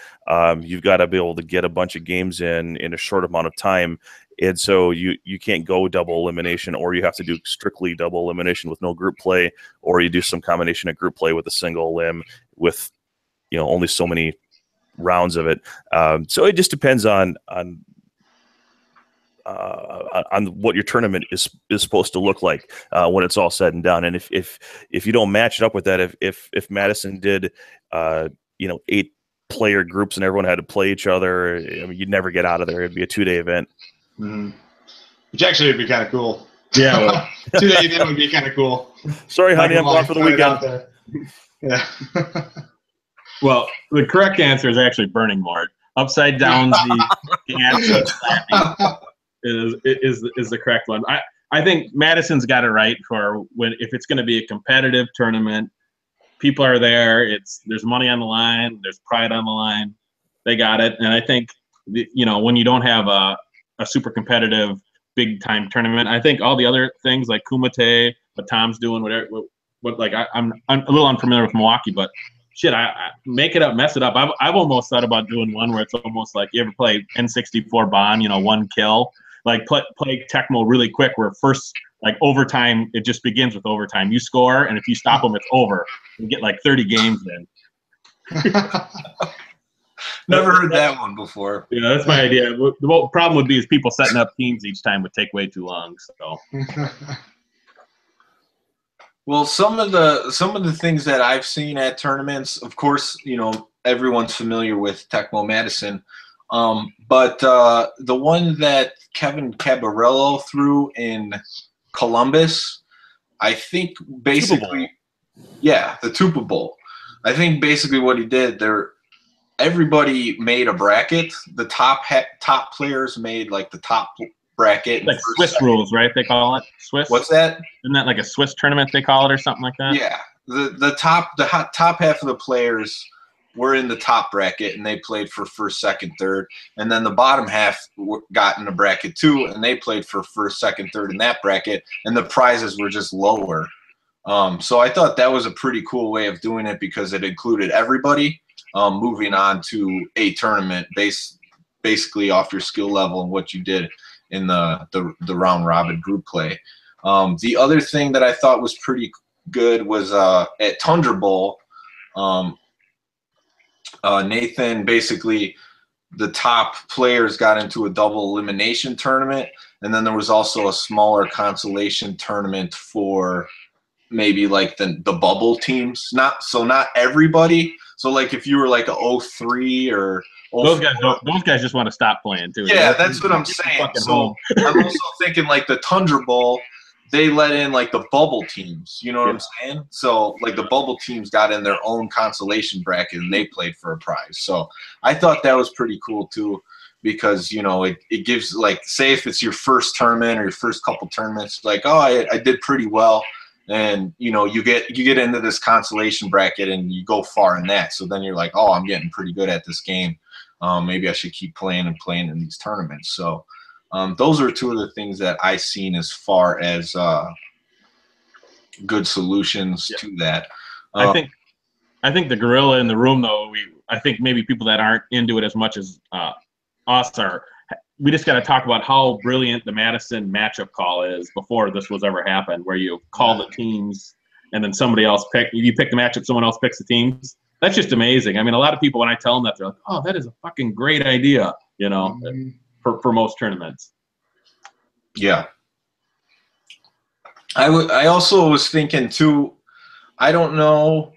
you've got to be able to get a bunch of games in a short amount of time. And so you can't go double elimination, or you have to do strictly double elimination with no group play, or you do some combination of group play with a single limb with only so many rounds of it. So it just depends on what your tournament is supposed to look like when it's all said and done. And if you don't match it up with that, if Madison did 8 player groups and everyone had to play each other, you'd never get out of there. It'd be a 2-day event. Mm-hmm. Which actually would be kind of cool. Yeah, well, 2-day event would be kind of cool. Sorry, honey, I'm gone for the weekend. Yeah. Well, the correct answer is actually Burning Mart. Upside down the answer is the correct one. I think Madison's got it right for if it's going to be a competitive tournament. People are there. There's money on the line. There's pride on the line. They got it. And I think when you don't have a super competitive big time tournament, I think all the other things like Kumite, what Tom's doing, I'm a little unfamiliar with Milwaukee, but shit, I make it up, mess it up. I've almost thought about doing one where it's almost like, you ever play N64 Bond, one kill, like play Tecmo really quick, where first like overtime, it just begins with overtime. You score, and if you stop them, it's over. You get like 30 games in. Never heard that one before. Yeah, that's my idea. The problem would be is people setting up teams each time would take way too long. So, well, some of the things that I've seen at tournaments, of course, everyone's familiar with Tecmo Madison, but the one that Kevin Cabarello threw in Columbus, I think basically, yeah, the Tupa Bowl. I think basically what he did there. Everybody made a bracket. The top players made like the top bracket. Like Swiss rules, right? They call it Swiss. What's that? Isn't that like a Swiss tournament they call it, or something like that? Yeah. The top half of the players were in the top bracket, and they played for first, second, third. And then the bottom half got in the bracket too, and they played for first, second, third in that bracket. And the prizes were just lower. So I thought that was a pretty cool way of doing it, because it included everybody. Moving on to a tournament basically off your skill level and what you did in the round robin group play. The other thing that I thought was pretty good was at Tundra Bowl, Nathan, basically the top players got into a double elimination tournament, and then there was also a smaller consolation tournament for maybe like the bubble teams. Not everybody. So like if you were like a 03 or 04, those guys just want to stop playing too. Yeah, that's what I'm saying. So I'm also thinking like the Tundra Bowl, they let in like the bubble teams. You know what I'm saying? So like the bubble teams got in their own consolation bracket and they played for a prize. So I thought that was pretty cool too, because you know it gives, like, say if it's your first tournament or your first couple tournaments, like, oh, I did pretty well. And you know you get into this consolation bracket and you go far in that, so then you're like, oh, I'm getting pretty good at this game. Maybe I should keep playing in these tournaments. So those are two of the things that I seen as far as good solutions to that. I think the gorilla in the room, though, I think maybe people that aren't into it as much as us are. We just got to talk about how brilliant the Madison matchup call is before this was ever happened, where you call the teams and then somebody else you pick the matchup, someone else picks the teams. That's just amazing. I mean, a lot of people, when I tell them that, they're like, oh, that is a fucking great idea, you know, for most tournaments. Yeah. I also was thinking too, I don't know,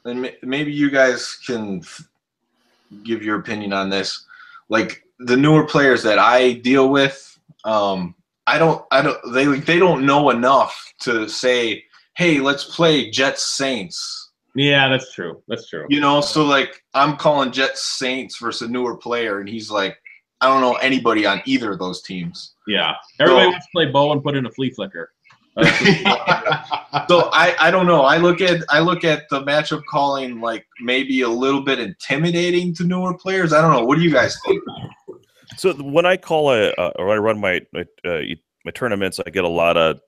and maybe you guys can give your opinion on this. Like the newer players that I deal with, they don't know enough to say, hey, let's play Jets Saints. Yeah, that's true. That's true. You know, so like I'm calling Jets Saints versus a newer player, and he's like, I don't know anybody on either of those teams. Yeah, everybody wants to play bow and put in a flea flicker. So I don't know. I look at the matchup calling like maybe a little bit intimidating to newer players. I don't know. What do you guys think? So when I call or I run my tournaments, I get a lot of.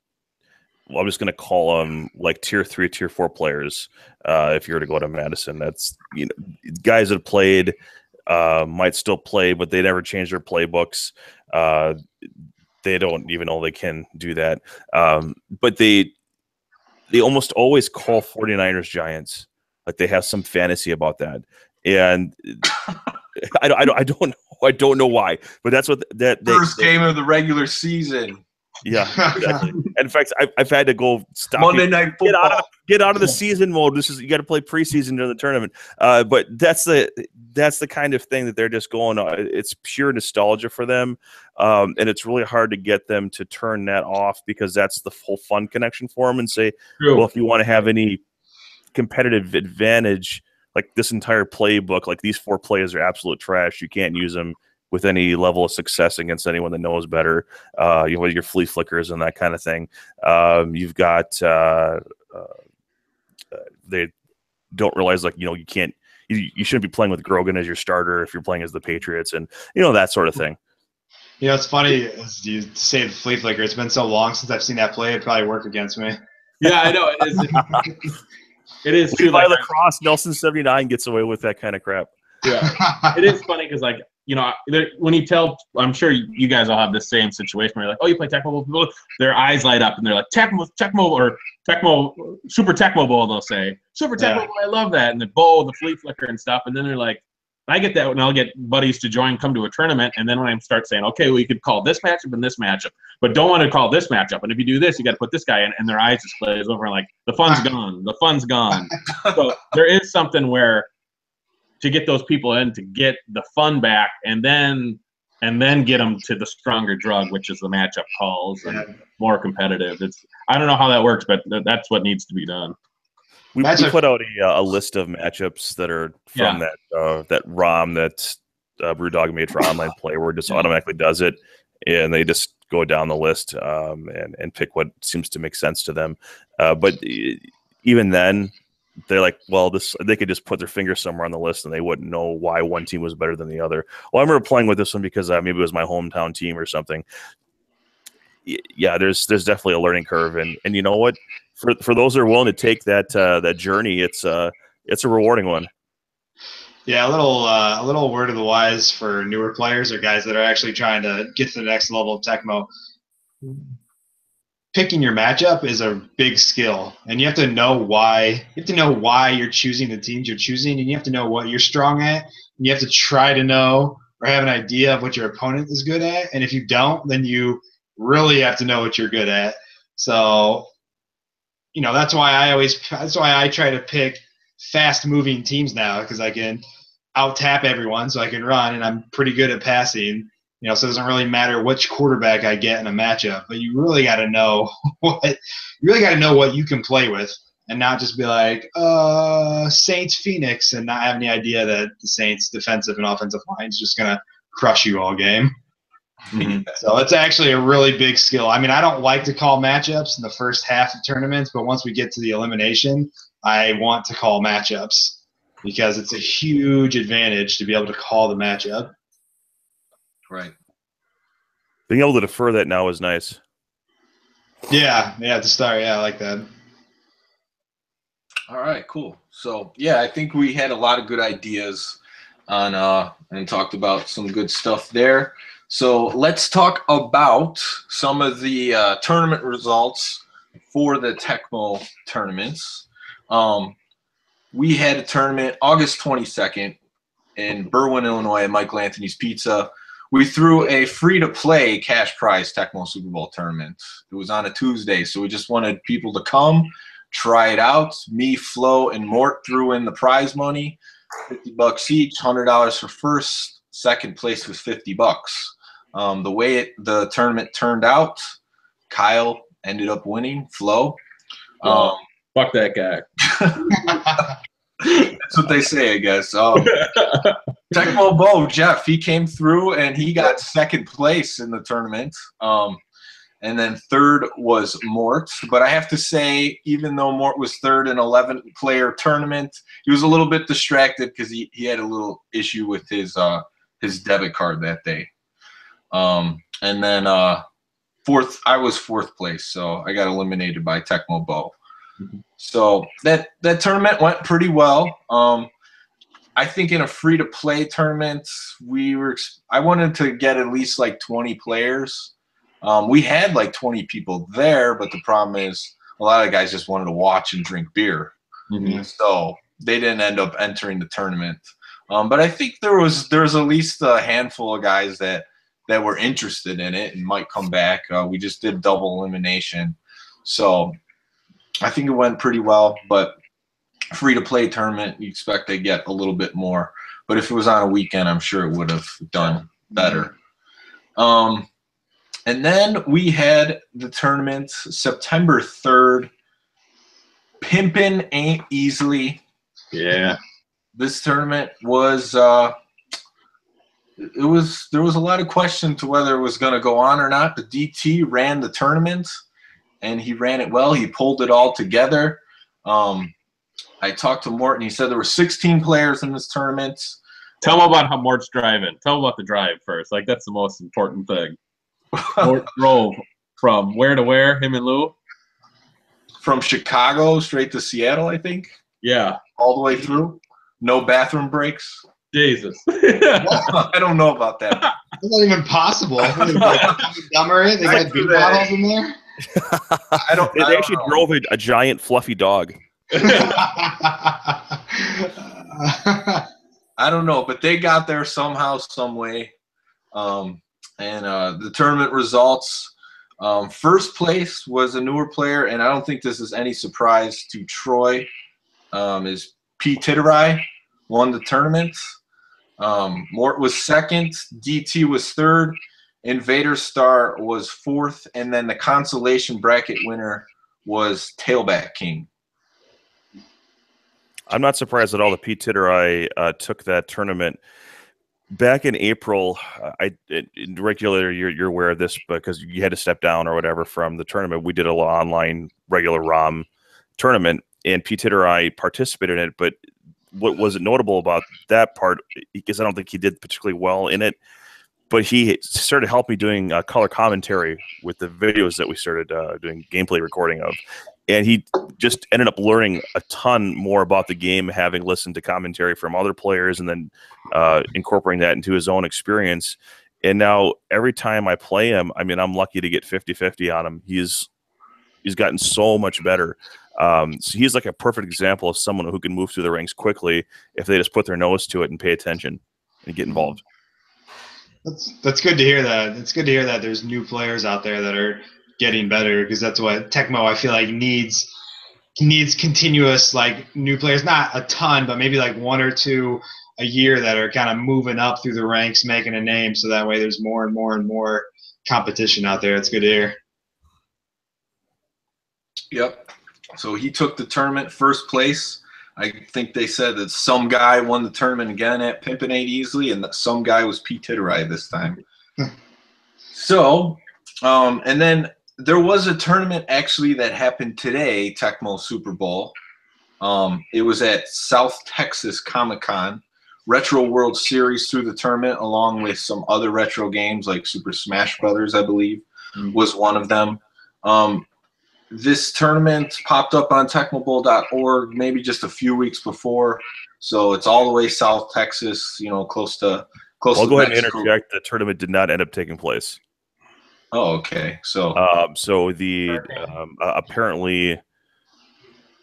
Well, I'm just going to call them like tier 3, tier 4 players. If you were to go to Madison, that's, you know, guys that played might still play, but they never change their playbooks. They don't even know they can do that. But they almost always call 49ers Giants. Like they have some fantasy about that. And I don't know why, but that's what that first game of the regular season. Yeah, exactly. And in fact, I've had to go stop Monday Night Football. Get out of the season mode. You got to play preseason during the tournament. But that's the kind of thing that they're just going on. It's pure nostalgia for them, and it's really hard to get them to turn that off, because that's the whole fun connection for them. And say, well, if you want to have any competitive advantage, like this entire playbook, like these 4 plays are absolute trash. You can't use them with any level of success against anyone that knows better, you know, your flea flickers and that kind of thing. You've got they don't realize, like, you know, you shouldn't be playing with Grogan as your starter if you're playing as the Patriots, and you know, that sort of thing. You know, it's funny as you say the flea flicker. It's been so long since I've seen that play; it'd probably work against me. Yeah, I know it is. It is true. By lacrosse, Nelson 79 gets away with that kind of crap. Yeah, it is funny because, like, you know, when you tell, I'm sure you guys all have the same situation where you're like, oh, you play Tecmo Bowl? Their eyes light up and they're like, Tecmo, or Tecmo, Super Tecmo Bowl, they'll say. Super Tecmo Bowl, I love that. And the bow, the flea flicker and stuff. And then they're like, I get that when I'll get buddies to come to a tournament. And then when I start saying, okay, well, you could call this matchup and this matchup, but don't want to call this matchup. And if you do this, you got to put this guy in. And their eyes just glaze over and like, the fun's gone. The fun's gone. So there is something where, to get those people in, to get the fun back, and then get them to the stronger drug, which is the matchup calls and more competitive. I don't know how that works, but that's what needs to be done. We put out a list of matchups that are from that ROM that Brewdog made for online play, where it just automatically does it, and they just go down the list and pick what seems to make sense to them. But even then, they're like, well, they could just put their finger somewhere on the list and they wouldn't know why one team was better than the other. Well, I remember playing with this one because maybe it was my hometown team or something. Yeah, there's definitely a learning curve, and you know what? For those that are willing to take that journey, it's a rewarding one. Yeah, a little word of the wise for newer players or guys that are actually trying to get to the next level of Tecmo. Picking your matchup is a big skill, and you have to know why. You have to know why you're choosing the teams you're choosing, and you have to know what you're strong at. And you have to try to know or have an idea of what your opponent is good at. And if you don't, then you really have to know what you're good at. So, you know, that's why I try to pick fast-moving teams now, because I can out-tap everyone, so I can run, and I'm pretty good at passing. So it doesn't really matter which quarterback I get in a matchup, but you really got to know what you can play with, and not just be like Saints Phoenix and not have any idea that the Saints defensive and offensive line is just gonna crush you all game. Mm-hmm. So it's actually a really big skill. I mean, I don't like to call matchups in the first half of tournaments, but once we get to the elimination, I want to call matchups because it's a huge advantage to be able to call the matchup. Right. Being able to defer that now is nice. Yeah, to start. Yeah, I like that. All right, cool. So, yeah, I think we had a lot of good ideas on and talked about some good stuff there. So let's talk about some of the tournament results for the Tecmo tournaments. We had a tournament August 22nd in Berwyn, Illinois at Michael Anthony's Pizza. We threw a free-to-play cash prize Tecmo Super Bowl tournament. It was on a Tuesday, so we just wanted people to come, try it out. Me, Flo, and Mort threw in the prize money, $50 each, $100 for first. Second place was $50. The way the tournament turned out, Kyle ended up winning. Flo. Fuck that guy. That's what they say, I guess. Tecmo Bo, Jeff, he came through and he got second place in the tournament. And then third was Mort. But I have to say, even though Mort was third in an 11-player tournament, he was a little bit distracted because he had a little issue with his debit card that day. And then fourth, I was fourth place, so I got eliminated by Tecmo Bo. Mm-hmm. So that tournament went pretty well. I think in a free-to-play tournament, I wanted to get at least like 20 players. We had like 20 people there, but the problem is a lot of guys just wanted to watch and drink beer. Mm-hmm. So they didn't end up entering the tournament. But I think there was at least a handful of guys that were interested in it and might come back. We just did double elimination. So I think it went pretty well, but free-to-play tournament, you expect they get a little bit more. But if it was on a weekend, I'm sure it would have done better. And then we had the tournament September 3rd. Pimpin' Ain't Easily. Yeah. This tournament was there was a lot of question to whether it was going to go on or not. The DT ran the tournament, and he ran it well. He pulled it all together. I talked to Mort, and he said there were 16 players in this tournament. Tell him about how Mort's driving. Tell him about the drive first. Like, that's the most important thing. Mort drove from where to where, him and Lou? From Chicago straight to Seattle, I think. Yeah. All the way through. No bathroom breaks. Jesus. I don't know about that. That's not even possible. Dumber, they got beer bottles in there. They actually drove a giant fluffy dog. I don't know, but they got there somehow, some way. And the tournament results, first place was a newer player, and I don't think this is any surprise to Troy, is P. Titterai, won the tournament. Mort was second, DT was third, Invader Star was fourth, and then the consolation bracket winner was Tailback King. I'm not surprised at all that Pete Titterai took that tournament. Back in April, in Regulator, you're aware of this because you had to step down or whatever from the tournament. We did a online regular ROM tournament, and Pete Titterai participated in it. But what was notable about that part, because I don't think he did particularly well in it, but he started helping me doing color commentary with the videos that we started doing gameplay recording of. And he just ended up learning a ton more about the game, having listened to commentary from other players and then incorporating that into his own experience. And now every time I play him, I mean, I'm lucky to get 50-50 on him. He's gotten so much better. So he's like a perfect example of someone who can move through the ranks quickly if they just put their nose to it and pay attention and get involved. That's good to hear that. It's good to hear that there's new players out there that are getting better, because that's what Tecmo, I feel like, needs continuous, like, new players. Not a ton, but maybe like one or two a year that are kind of moving up through the ranks, making a name, so that way there's more and more and more competition out there. It's good to hear. Yep. So he took the tournament first place. I think they said that some guy won the tournament again at Pimpinade easily, and that some guy was Pete Titterai this time. So, and then there was a tournament actually that happened today, Tecmo Super Bowl. It was at South Texas Comic-Con. Retro World Series through the tournament, along with some other retro games like Super Smash Brothers, I believe, was one of them. This tournament popped up on TecmoBowl.org maybe just a few weeks before, so it's all the way South Texas, you know, close to I'll go ahead and Mexico. interject. The tournament did not end up taking place. Oh, okay. So, the apparently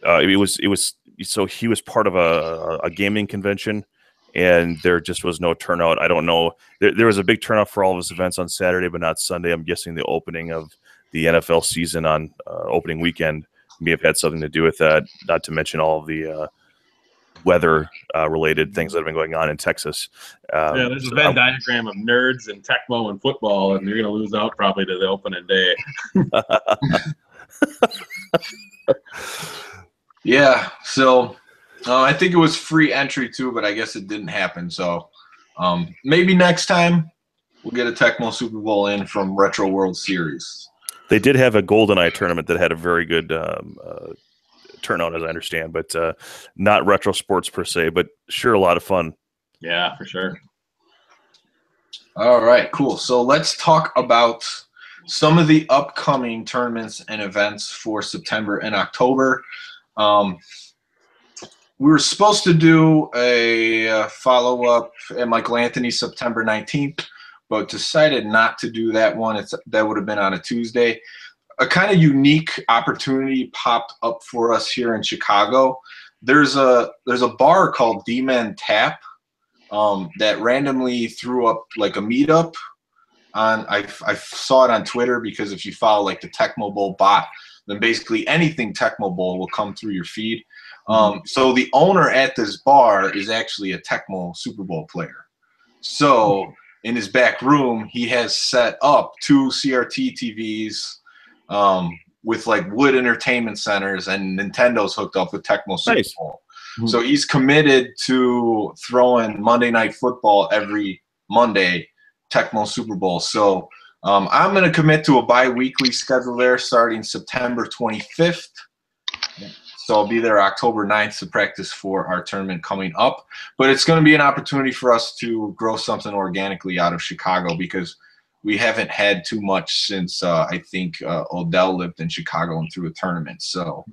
it was so he was part of a gaming convention, and there just was no turnout. I don't know. There was a big turnout for all of his events on Saturday, but not Sunday. I'm guessing the opening of the NFL season on opening weekend may have had something to do with that, not to mention all of the weather-related things that have been going on in Texas. Yeah, there's a Venn diagram of nerds and Tecmo and football, and you're going to lose out probably to the opening day. yeah, so I think it was free entry too, but I guess it didn't happen. So maybe next time we'll get a Tecmo Super Bowl in from Retro World Series. They did have a GoldenEye tournament that had a very good turnout, as I understand, but not retro sports per se, but sure, a lot of fun. Yeah, for sure. All right, cool. So let's talk about some of the upcoming tournaments and events for September and October. We were supposed to do a follow-up at Michael Anthony's September 19th, but decided not to do that one. That would have been on a Tuesday. A kind of unique opportunity popped up for us here in Chicago. There's a bar called D-Man Tap that randomly threw up like a meetup. I saw it on Twitter because if you follow like the Tecmo Bowl bot, then basically anything Tecmo Bowl will come through your feed. So the owner at this bar is actually a Tecmo Super Bowl player. So in his back room, he has set up 2 CRT TVs with like wood entertainment centers, and Nintendo's hooked up with Tecmo Super Bowl. So he's committed to throwing Monday Night Football every Monday, Tecmo Super Bowl. So I'm going to commit to a bi-weekly schedule there starting September 25th. So I'll be there October 9th to practice for our tournament coming up. But it's going to be an opportunity for us to grow something organically out of Chicago because we haven't had too much since I think Odell lived in Chicago and threw a tournament. So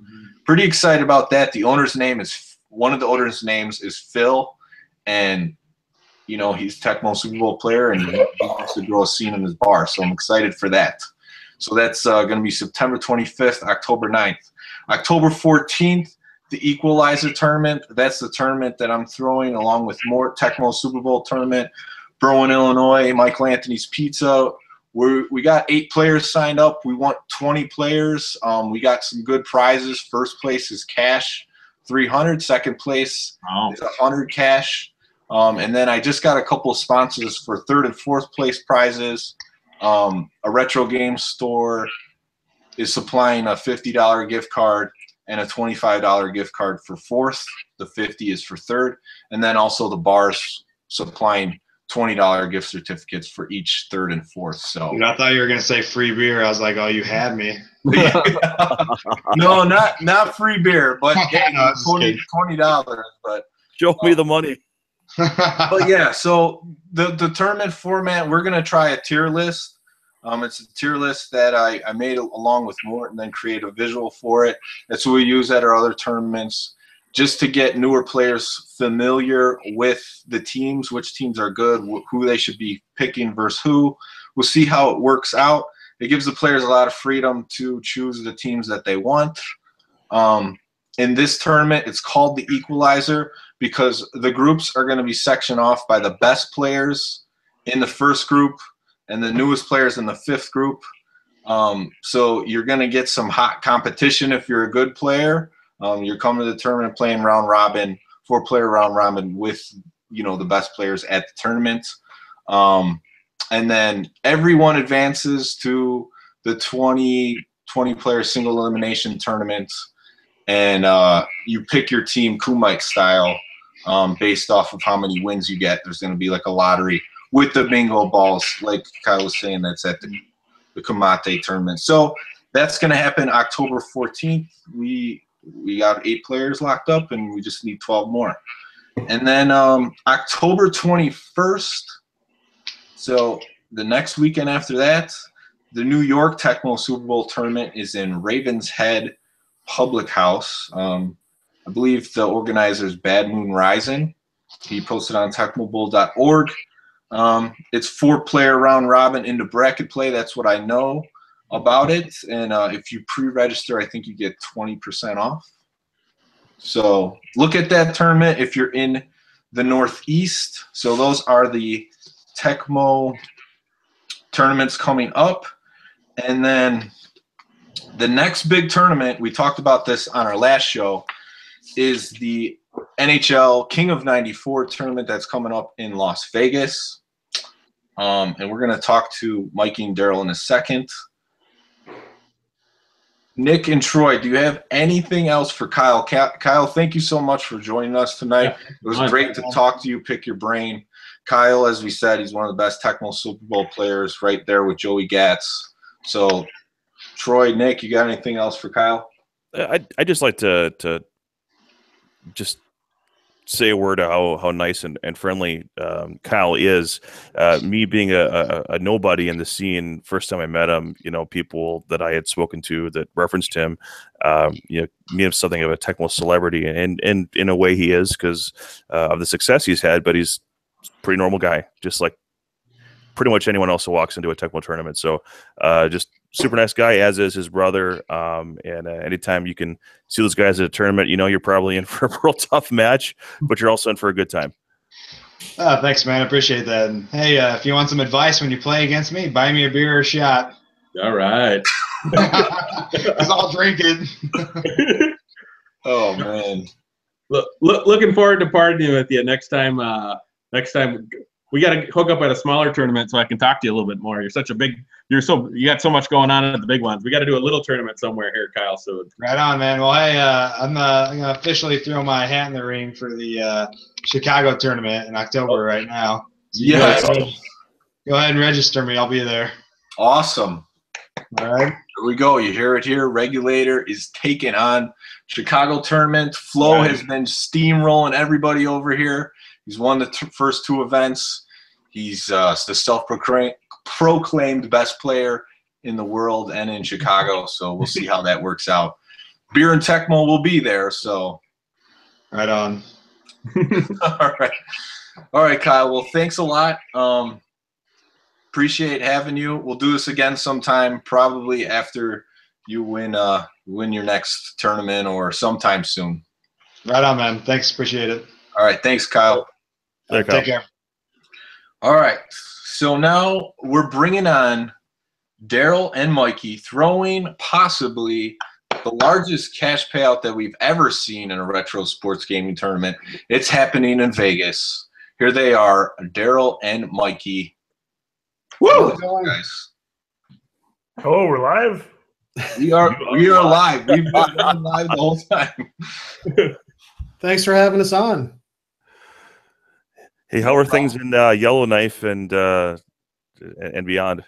pretty excited about that. The owner's name is – one of the owner's names is Phil, and you know, he's Tecmo Super Bowl player, and he wants to grow a scene in his bar. So I'm excited for that. So that's going to be September 25th, October 9th. October 14th, the Equalizer tournament. That's the tournament that I'm throwing along with more Tecmo Super Bowl tournament. Berwyn, Illinois, Michael Anthony's Pizza. We got 8 players signed up. We want 20 players. We got some good prizes. First place is cash, $300. Second place is $100 cash. And then I just got a couple of sponsors for 3rd and 4th place prizes. A retro game store is supplying a $50 gift card and a $25 gift card for 4th. The 50 is for 3rd. And then also the bar's supplying $20 gift certificates for each 3rd and 4th. So Dude, I thought you were gonna say free beer. I was like, oh, you had me. No, not free beer, but yeah, $20. But show me the money. but yeah, so the tournament format, we're gonna try a tier list. It's a tier list that I made along with Mort, and then create a visual for it. That's what we use at our other tournaments, just to get newer players familiar with the teams, which teams are good, who they should be picking versus who. We'll see how it works out. It gives the players a lot of freedom to choose the teams that they want. In this tournament, it's called the Equalizer because the groups are going to be sectioned off by the best players in the first group and the newest players in the 5th group. So you're going to get some hot competition if you're a good player. You're coming to the tournament playing round robin, 4-player round robin with the best players at the tournament. And then everyone advances to the 20-player single elimination tournament, and you pick your team Kumite style based off of how many wins you get. There's going to be like a lottery with the bingo balls, like Kyle was saying, that's at the Kumite tournament. So that's going to happen October 14th. We got 8 players locked up, and we just need 12 more. And then October 21st, so the next weekend after that, the New York Tecmo Super Bowl tournament is in Ravens Head Public House. I believe the organizer is Bad Moon Rising. He posted on TecmoBowl.org. It's 4-player round robin into bracket play. That's what I know about it. And if you pre-register, I think you get 20% off. So look at that tournament if you're in the Northeast. So those are the Tecmo tournaments coming up. And then the next big tournament, we talked about this on our last show, is the NHL King of 94 tournament that's coming up in Las Vegas. And we're going to talk to Mikey and Darrell in a second. Nick and Troy, do you have anything else for Kyle? Kyle, thank you so much for joining us tonight. It was great to talk to you, pick your brain. Kyle, as we said, he's one of the best Tecmo Super Bowl players, right there with Joey Gatz. So, Troy, Nick, you got anything else for Kyle? I just like to just say a word of how nice and friendly Kyle is. Me being a nobody in the scene, first time I met him, people that I had spoken to that referenced him, me him something of a Tecmo celebrity, and in a way he is because of the success he's had, but he's a pretty normal guy, just like pretty much anyone else who walks into a Tecmo tournament. So just super nice guy, as is his brother. And anytime you can see those guys at a tournament, you're probably in for a real tough match, but you're also in for a good time. Thanks, man. I appreciate that. And, hey, if you want some advice when you play against me, buy me a beer or a shot. All right. Because I'll drink it. Oh, man. Looking forward to partying with you next time. Next time we got to hook up at a smaller tournament so I can talk to you a little bit more. You got so much going on at the big ones. We got to do a little tournament somewhere here, Kyle. So right on, man. Well, hey, I'm gonna officially throw my hat in the ring for the Chicago tournament in October right now. So yeah. Go ahead and register me. I'll be there. Awesome. All right. Here we go. You hear it here. Regulator is taking on Chicago tournament. Flo has been steamrolling everybody over here. He's won the first 2 events. He's the self-proclaimed best player in the world and in Chicago. So we'll see how that works out. Beer and Tecmo will be there. So right on. All right, Kyle. Well, thanks a lot. Appreciate having you. We'll do this again sometime, probably after you win your next tournament or sometime soon. Right on, man. Thanks. Appreciate it. All right. Thanks, Kyle. Take care. All right. So now we're bringing on Darrell and Mikey, throwing possibly the largest cash payout that we've ever seen in a retro sports gaming tournament. It's happening in Vegas. Here they are, Darrell and Mikey. Woo! Guys. Oh, we're live? We are live. We've been live the whole time. Thanks for having us on. Hey, how are things in Yellowknife and beyond?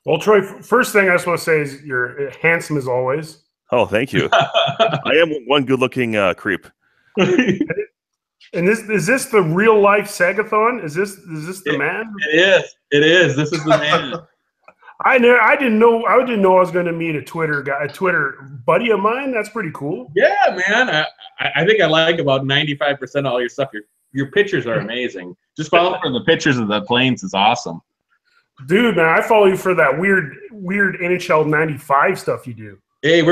Well, Troy, first thing I just want to say is you're handsome as always. Oh, thank you. I am one good-looking creep. And is this the real life Segathon? Is this the man? It is. This is the man. I didn't know I was going to meet a Twitter buddy of mine. That's pretty cool. Yeah, man. I think I like about 95% of all your stuff. Your pictures are amazing. Just follow for the pictures of the planes is awesome. Dude, man, I follow you for that weird NHL 95 stuff you do. Hey,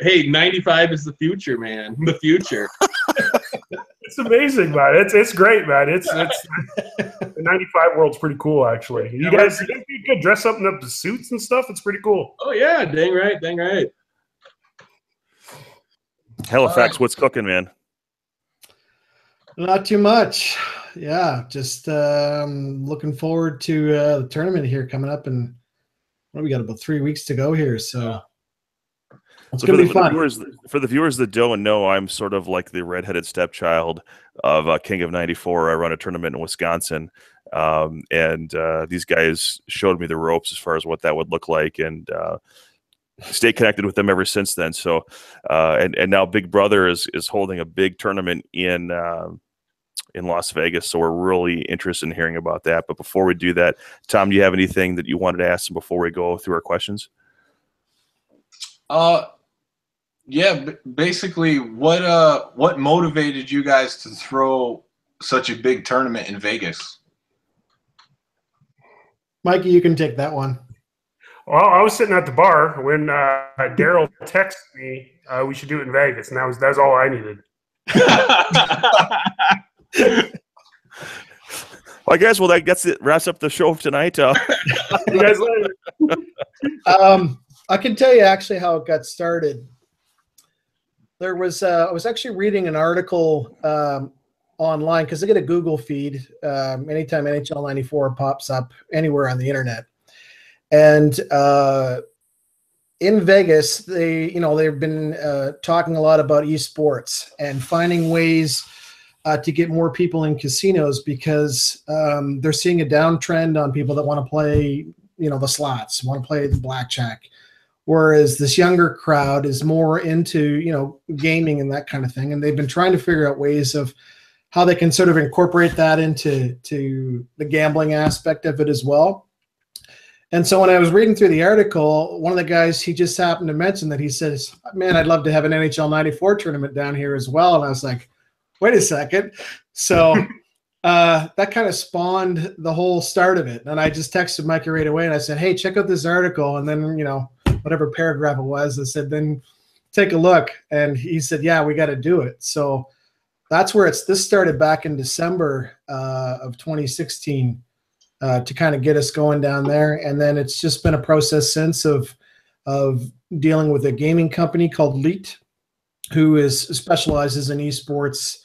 hey, 95 is the future, man. The future. It's amazing, man. It's great, man. It's the 95 world's pretty cool, actually. You guys could dress up in the suits and stuff. It's pretty cool. Oh yeah, dang right. Hailfax, what's cooking, man? Not too much. Yeah, just looking forward to the tournament here coming up, and we got about 3 weeks to go here, so it's gonna be fun. For the viewers that don't know, I'm sort of like the redheaded stepchild of King of '94. I run a tournament in Wisconsin, and these guys showed me the ropes as far as what that would look like, and stay connected with them ever since then. So, and now Big Brother is holding a big tournament in Las Vegas, so we're really interested in hearing about that. But before we do that, Tom, do you have anything that you wanted to ask them before we go through our questions? Yeah, basically, what motivated you guys to throw such a big tournament in Vegas? Mikey, you can take that one. Well, I was sitting at the bar when Darrell texted me we should do it in Vegas, and that was all I needed. Well, I guess that gets it. Wraps up the show tonight. You guys later. I can tell you actually how it got started. There was I was actually reading an article online because I get a Google feed anytime NHL 94 pops up anywhere on the internet, and in Vegas they've been talking a lot about esports and finding ways to get more people in casinos because they're seeing a downtrend on people that want to play, the slots, want to play the blackjack, whereas this younger crowd is more into, gaming and that kind of thing. And they've been trying to figure out ways of how they can sort of incorporate that into the gambling aspect of it as well. And so when I was reading through the article, one of the guys, he just happened to mention that he says, man, I'd love to have an NHL 94 tournament down here as well. And I was like, wait a second. So that kind of spawned the whole start of it. And I just texted Mikey right away and I said, hey, check out this article. And then, whatever paragraph it was, I said, then take a look. And he said, yeah, we got to do it. So that's where this started back in December of 2016 to kind of get us going down there. And then it's just been a process since of dealing with a gaming company called Leet, who specializes in esports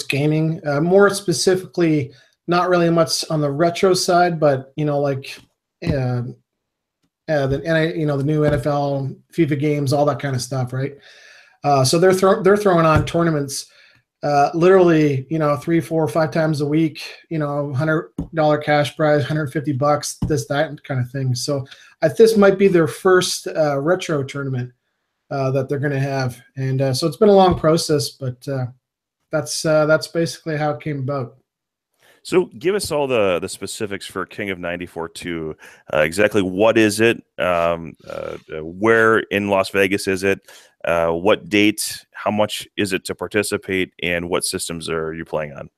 gaming, more specifically, not really much on the retro side, but the new NFL, FIFA games, all that kind of stuff, right? So they're throwing on tournaments, literally, 3, 4, 5 times a week, $100 cash prize, $150, this, that kind of thing. So this might be their first retro tournament that they're going to have, and so it's been a long process, but that's basically how it came about. So give us all the specifics for King of 94 2. Exactly what is it? Where in Las Vegas is it? What date? How much is it to participate? And what systems are you playing on?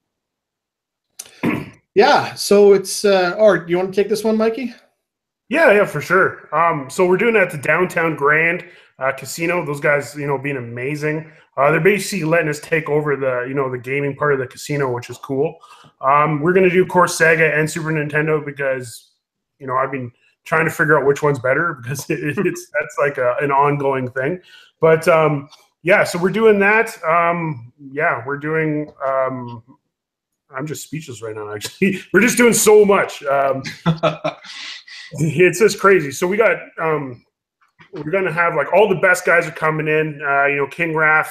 Yeah, so it's or you want to take this one, Mikey? Yeah, for sure. So we're doing it at the Downtown Grand Casino. Those guys, being amazing. They're basically letting us take over the gaming part of the casino, which is cool. We're going to do, of course, Sega and Super Nintendo because, I've been trying to figure out which one's better because that's like an ongoing thing. But so we're doing that. We're doing. I'm just speechless right now. Actually, we're just doing so much. It's just crazy. So we got. We're going to have like all the best guys are coming in. King Raph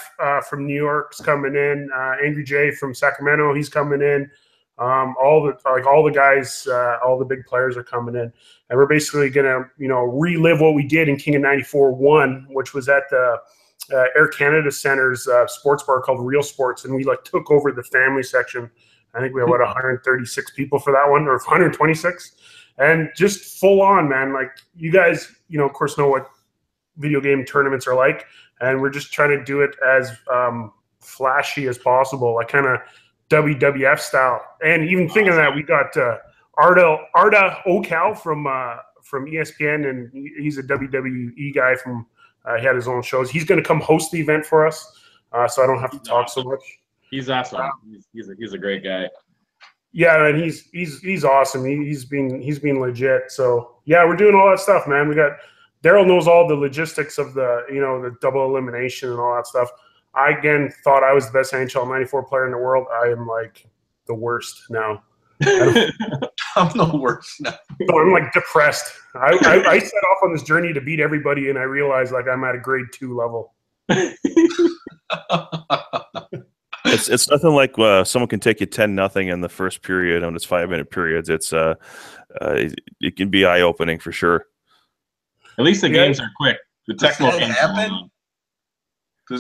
from New York's coming in. Angry J from Sacramento, he's coming in. All the guys, all the big players are coming in, and we're basically going to relive what we did in King of 94-1, which was at the Air Canada Center's sports bar called Real Sports, and we took over the family section. I think we had 136 people for that one, or 126, and just full on, man. Like you guys, of course, know what video game tournaments are like, and we're just trying to do it as flashy as possible, like kind of WWF style. And even thinking that, we got Arda Ocal from ESPN, and he's a WWE guy from he had his own shows. He's going to come host the event for us, so I don't have to talk so much. He's awesome. He's a great guy. Yeah, and he's awesome. He's been legit. So yeah, we're doing all that stuff, man. We got Darrell knows all the logistics of the the double elimination and all that stuff. I again thought I was the best NHL 94 player in the world. I am like the worst now. I'm the worst now. So I'm like depressed. I set off on this journey to beat everybody, and I realized like I'm at a grade 2 level. It's nothing like someone can take you 10-0 in the first period on its 5-minute periods. It's it can be eye opening for sure. At least the games are quick. The Tecmo games happen?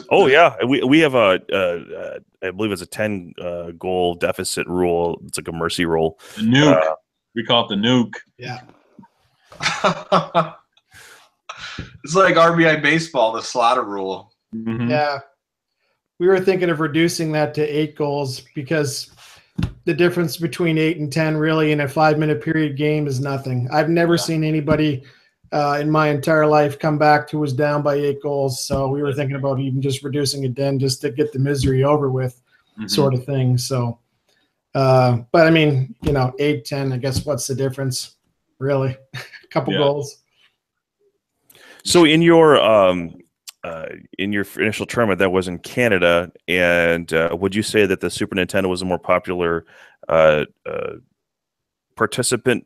Oh yeah, we have I believe it's a 10 goal deficit rule. It's like a mercy rule. The nuke. We call it the nuke. Yeah. It's like RBI baseball, the slaughter rule. Mm-hmm. Yeah. We were thinking of reducing that to 8 goals because the difference between 8 and 10 really in a 5-minute period game is nothing. I've never seen anybody in my entire life come back who was down by 8 goals. So we were thinking about even just reducing it then just to get the misery over with, sort of thing. So, but I mean, 8, 10, I guess what's the difference really? A couple goals. So in your initial tournament that was in Canada, and would you say that the Super Nintendo was a more popular participation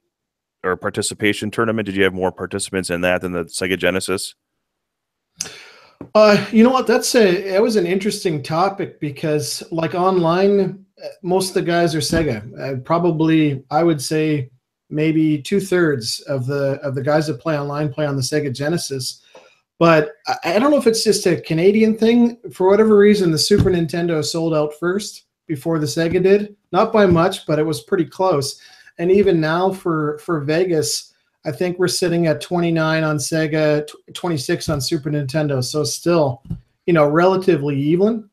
tournament? Did you have more participants in that than the Sega Genesis? You know what? It was an interesting topic because like online, most of the guys are Sega. Probably, I would say maybe 2/3 of the guys that play online play on the Sega Genesis. But I don't know if it's just a Canadian thing. For whatever reason, the Super Nintendo sold out first before the Sega did. Not by much, but it was pretty close. And even now for Vegas, I think we're sitting at 29 on Sega, 26 on Super Nintendo. So still, relatively even.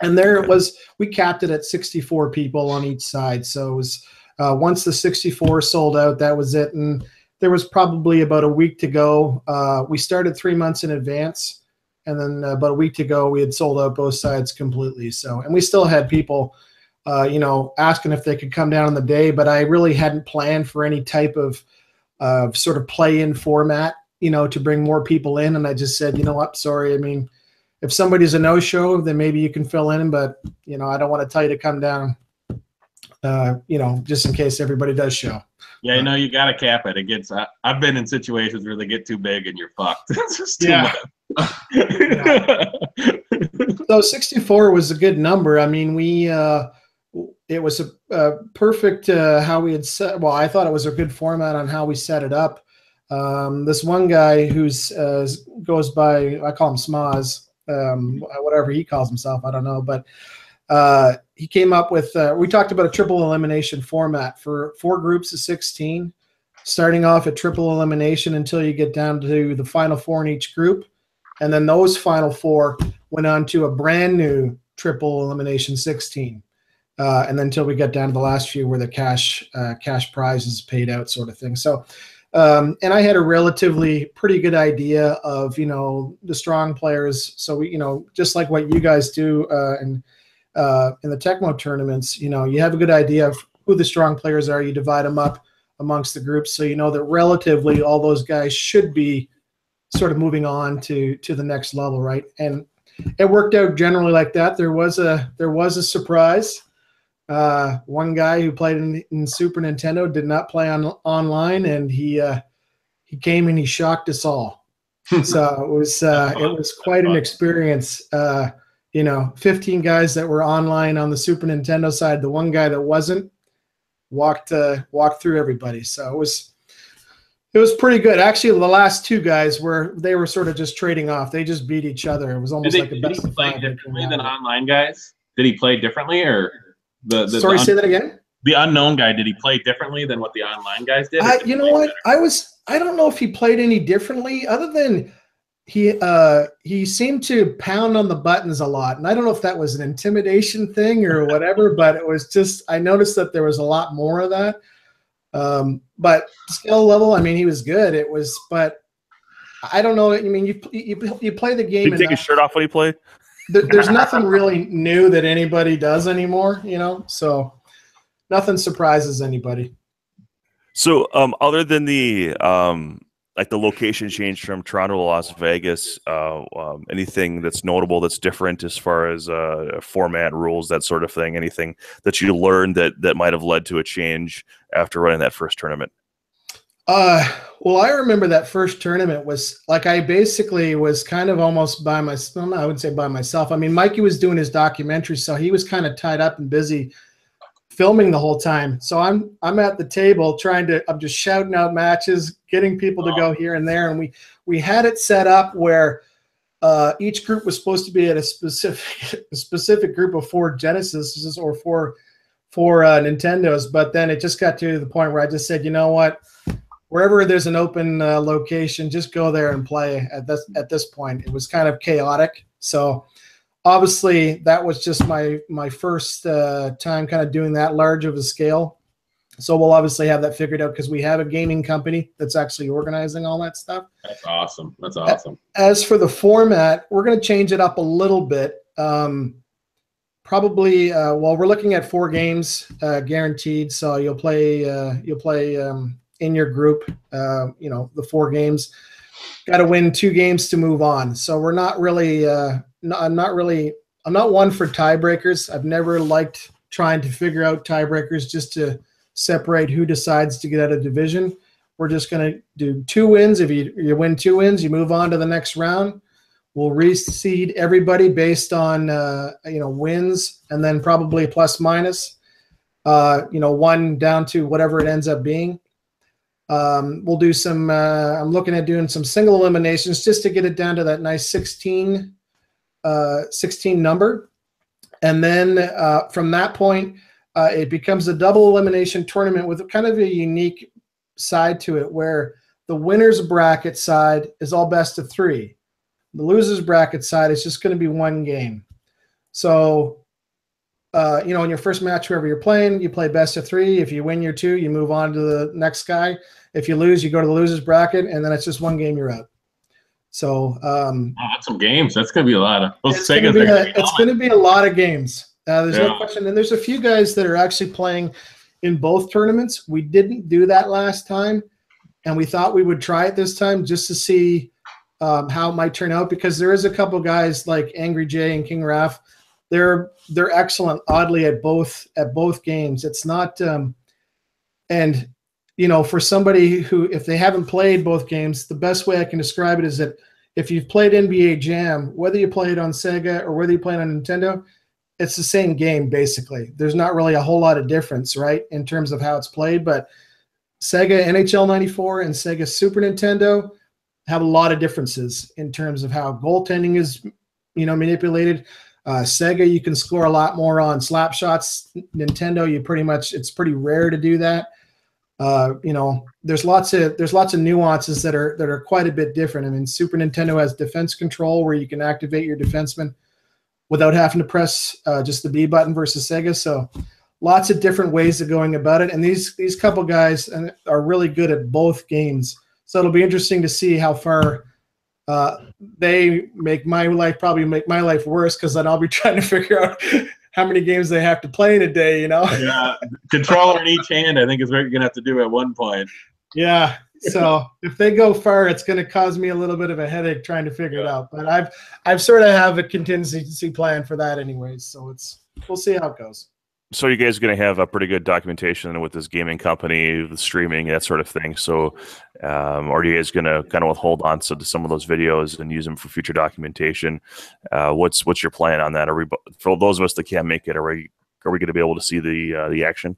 And there it was, we capped it at 64 people on each side. So it was once the 64 sold out, that was it. And there was probably about a week to go. We started 3 months in advance. And then about a week to go, we had sold out both sides completely. So, and we still had people asking if they could come down on the day, but I really hadn't planned for any type of sort of play-in format, to bring more people in. And I just said, you know what, sorry. I mean, if somebody's a no-show, then maybe you can fill in, but, I don't want to tell you to come down, just in case everybody does show. Yeah, you got to cap it. It gets. I've been in situations where they get too big and you're fucked. It's just too much. So 64 was a good number. I mean, it was a perfect how we had set. Well, I thought it was a good format on how we set it up. This one guy who's goes by, I call him Smaz, whatever he calls himself, I don't know, but he came up with. We talked about a triple elimination format for 4 groups of 16, starting off at triple elimination until you get down to the final 4 in each group, and then those final 4 went on to a brand new triple elimination 16. And then until we get down to the last few where the cash prize is paid out, sort of thing. So, and I had a relatively pretty good idea of, the strong players. So we, just like what you guys do in the Tecmo tournaments, you have a good idea of who the strong players are. You divide them up amongst the groups. So, that relatively all those guys should be sort of moving on to the next level. Right. And it worked out generally like that. There was a surprise. One guy who played in Super Nintendo did not play online, and he came and he shocked us all. So it was quite an experience. 15 guys that were online on the Super Nintendo side. The one guy that wasn't walked through everybody. So it was pretty good. Actually, the last 2 guys were sort of just trading off. They just beat each other. It was almost like a best of 5. Did he play differently than online guys? Did he play differently, or say that again? The unknown guy, did he play differently than what the online guys did? You know what? I don't know if he played any differently, other than he seemed to pound on the buttons a lot. And I don't know if that was an intimidation thing or whatever, but it was just, I noticed that there was a lot more of that. But skill level, I mean, he was good. But I don't know. I mean, you play the game. Did he take his shirt off when he played? There's nothing really new that anybody does anymore, so nothing surprises anybody. So other than the like the location change from Toronto to Las Vegas, anything that's notable that's different as far as format, rules, that sort of thing, anything that you learned that might have led to a change after running that first tournament? Well, I remember that first tournament was like, I basically was kind of almost by myself. I would say by myself. I mean, Mikey was doing his documentary, so he was kind of tied up and busy filming the whole time. So I'm at the table I'm just shouting out matches, getting people to go here and there. And we had it set up where each group was supposed to be at a specific group of 4 Genesises or four Nintendos. But then it just got to the point where I just said, you know what? Wherever there's an open location, just go there and play. At this point, it was kind of chaotic. So obviously, that was just my first time kind of doing that large of a scale. So we'll obviously have that figured out because we have a gaming company that's actually organizing all that stuff. That's awesome. That's awesome. As for the format, we're going to change it up a little bit. Probably, well, we're looking at 4 games guaranteed. So you'll play in your group, the 4 games. Got to win 2 games to move on. So we're not really, I'm not one for tiebreakers. I've never liked trying to figure out tiebreakers just to separate who decides to get out of division. We're just going to do 2 wins. If you win 2 wins, you move on to the next round. We'll reseed everybody based on, wins, and then probably plus minus, 1 down to whatever it ends up being. We'll do some, I'm looking at doing some single eliminations just to get it down to that nice 16 number. And then from that point, it becomes a double elimination tournament with kind of a unique side to it where the winner's bracket side is all best of 3. The loser's bracket side is just going to be 1 game. So, in your first match, whoever you're playing, you play best of 3. If you win your 2, you move on to the next guy. If you lose, you go to the loser's bracket, and then it's just 1 game, you're out. So that's some games. That's going to be a lot of those. It's going to be a lot of games. There's no question. And there's a few guys that are actually playing in both tournaments. We didn't do that last time, and we thought we would try it this time just to see how it might turn out, because there is a couple guys like Angry Jay and King Raph. They're excellent, oddly, at both games. It's not for somebody who, if they haven't played both games, the best way I can describe it is that if you've played NBA Jam, whether you play it on Sega or whether you play it on Nintendo, it's the same game, basically. There's not really a whole lot of difference, right, in terms of how it's played. But Sega NHL 94 and Sega Super Nintendo have a lot of differences in terms of how goaltending is, manipulated. Sega, you can score a lot more on slap shots. Nintendo, it's pretty rare to do that. There's lots of nuances that are quite a bit different. I mean, Super Nintendo has defense control where you can activate your defenseman without having to press just the B button versus Sega. So lots of different ways of going about it. And these couple guys are really good at both games. So it'll be interesting to see how far they make my life worse, because then I'll be trying to figure out how many games they have to play in a day, Yeah, controller in each hand, I think, is what you're going to have to do at one point. Yeah, so if they go far, it's going to cause me a little bit of a headache trying to figure it out. But I've sort of have a contingency plan for that anyways, so we'll see how it goes. So you guys are going to have a pretty good documentation with this gaming company, the streaming, that sort of thing. So are you guys going to kind of withhold on to some of those videos and use them for future documentation? What's your plan on that? For those of us that can't make it, are we going to be able to see the action?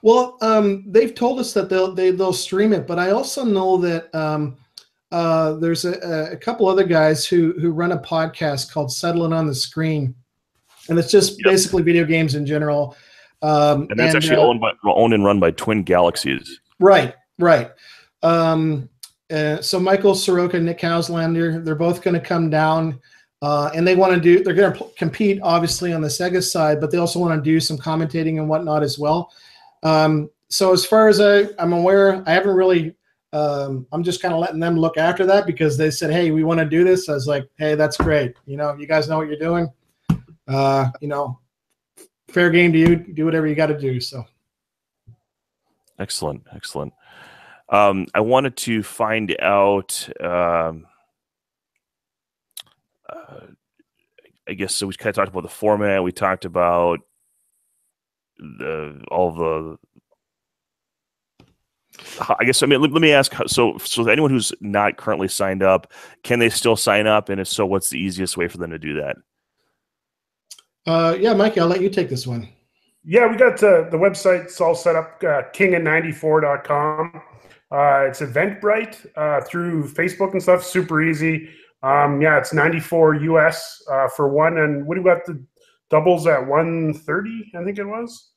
Well, they've told us that they'll stream it, but I also know that there's a couple other guys who run a podcast called Settling on the Screen. And it's just basically video games in general. And that's actually owned and run by Twin Galaxies. Right. So Michael Soroka and Nick Hauslander, they're both going to come down, and they're going to compete, obviously, on the Sega side, but they also want to do some commentating and whatnot as well. So as far as I'm aware, I haven't really I'm just kind of letting them look after that, because they said, hey, we want to do this. I was like, hey, that's great. You guys know what you're doing. Fair game to you. Do whatever you got to do. So, excellent. I wanted to find out. I guess so. We kind of talked about the format. We talked about all the. I guess, I mean, let me ask. So anyone who's not currently signed up, can they still sign up? And if so, what's the easiest way for them to do that? Yeah, Mikey, I'll let you take this one. Yeah, we got the website's all set up, kingin94.com. It's Eventbrite through Facebook and stuff. Super easy. Yeah, it's 94 US for one. And what do we got the doubles at 130, I think it was,